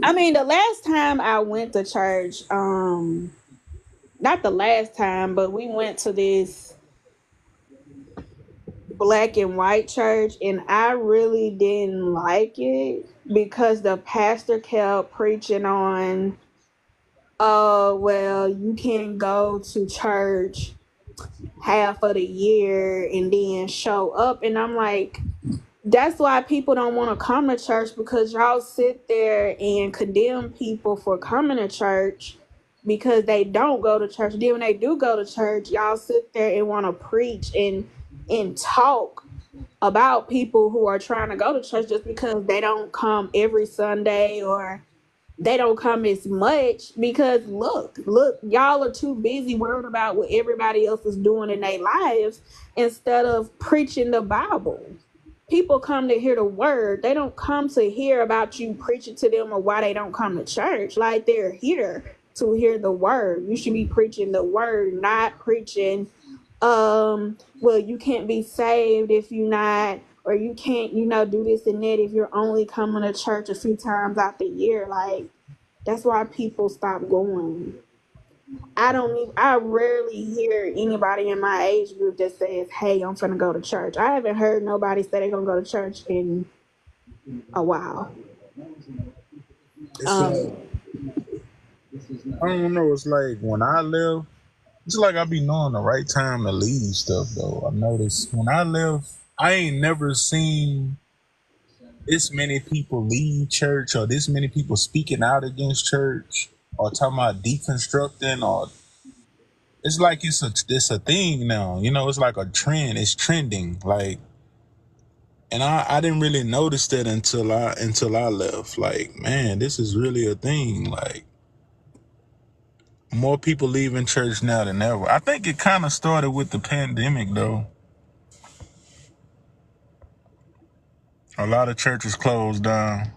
I mean the last time I went to church, not the last time, but we went to this black and white church, and I really didn't like it because the pastor kept preaching on, oh well, you can't go to church half of the year and then show up. And I'm like, that's why people don't want to come to church, because y'all sit there and condemn people for coming to church because they don't go to church. Then when they do go to church, y'all sit there and want to preach and talk about people who are trying to go to church just because they don't come every Sunday, or they don't come as much. Because look, y'all are too busy worried about what everybody else is doing in their lives instead of preaching the Bible. People come to hear the word. They don't come to hear about you preaching to them or why they don't come to church. Like, they're here to hear the word. You should be preaching the word, not preaching, well, you can't be saved if you're not, or you can't, do this and that if you're only coming to church a few times out the year. Like, that's why people stop going. I rarely hear anybody in my age group that says, hey, I'm finna go to church. I haven't heard nobody say they're gonna go to church in a while. It's Um, I don't know. It's like when I left, it's like I be knowing the right time to leave stuff though. I noticed when I left, I ain't never seen this many people leave church or this many people speaking out against church or talking about deconstructing, or it's like it's a thing now. You know, it's like a trend. It's trending. Like, and I didn't really notice that until I left. Like, man, this is really a thing. Like, more people leaving church now than ever. I think it kind of started with the pandemic though. A lot of churches closed down.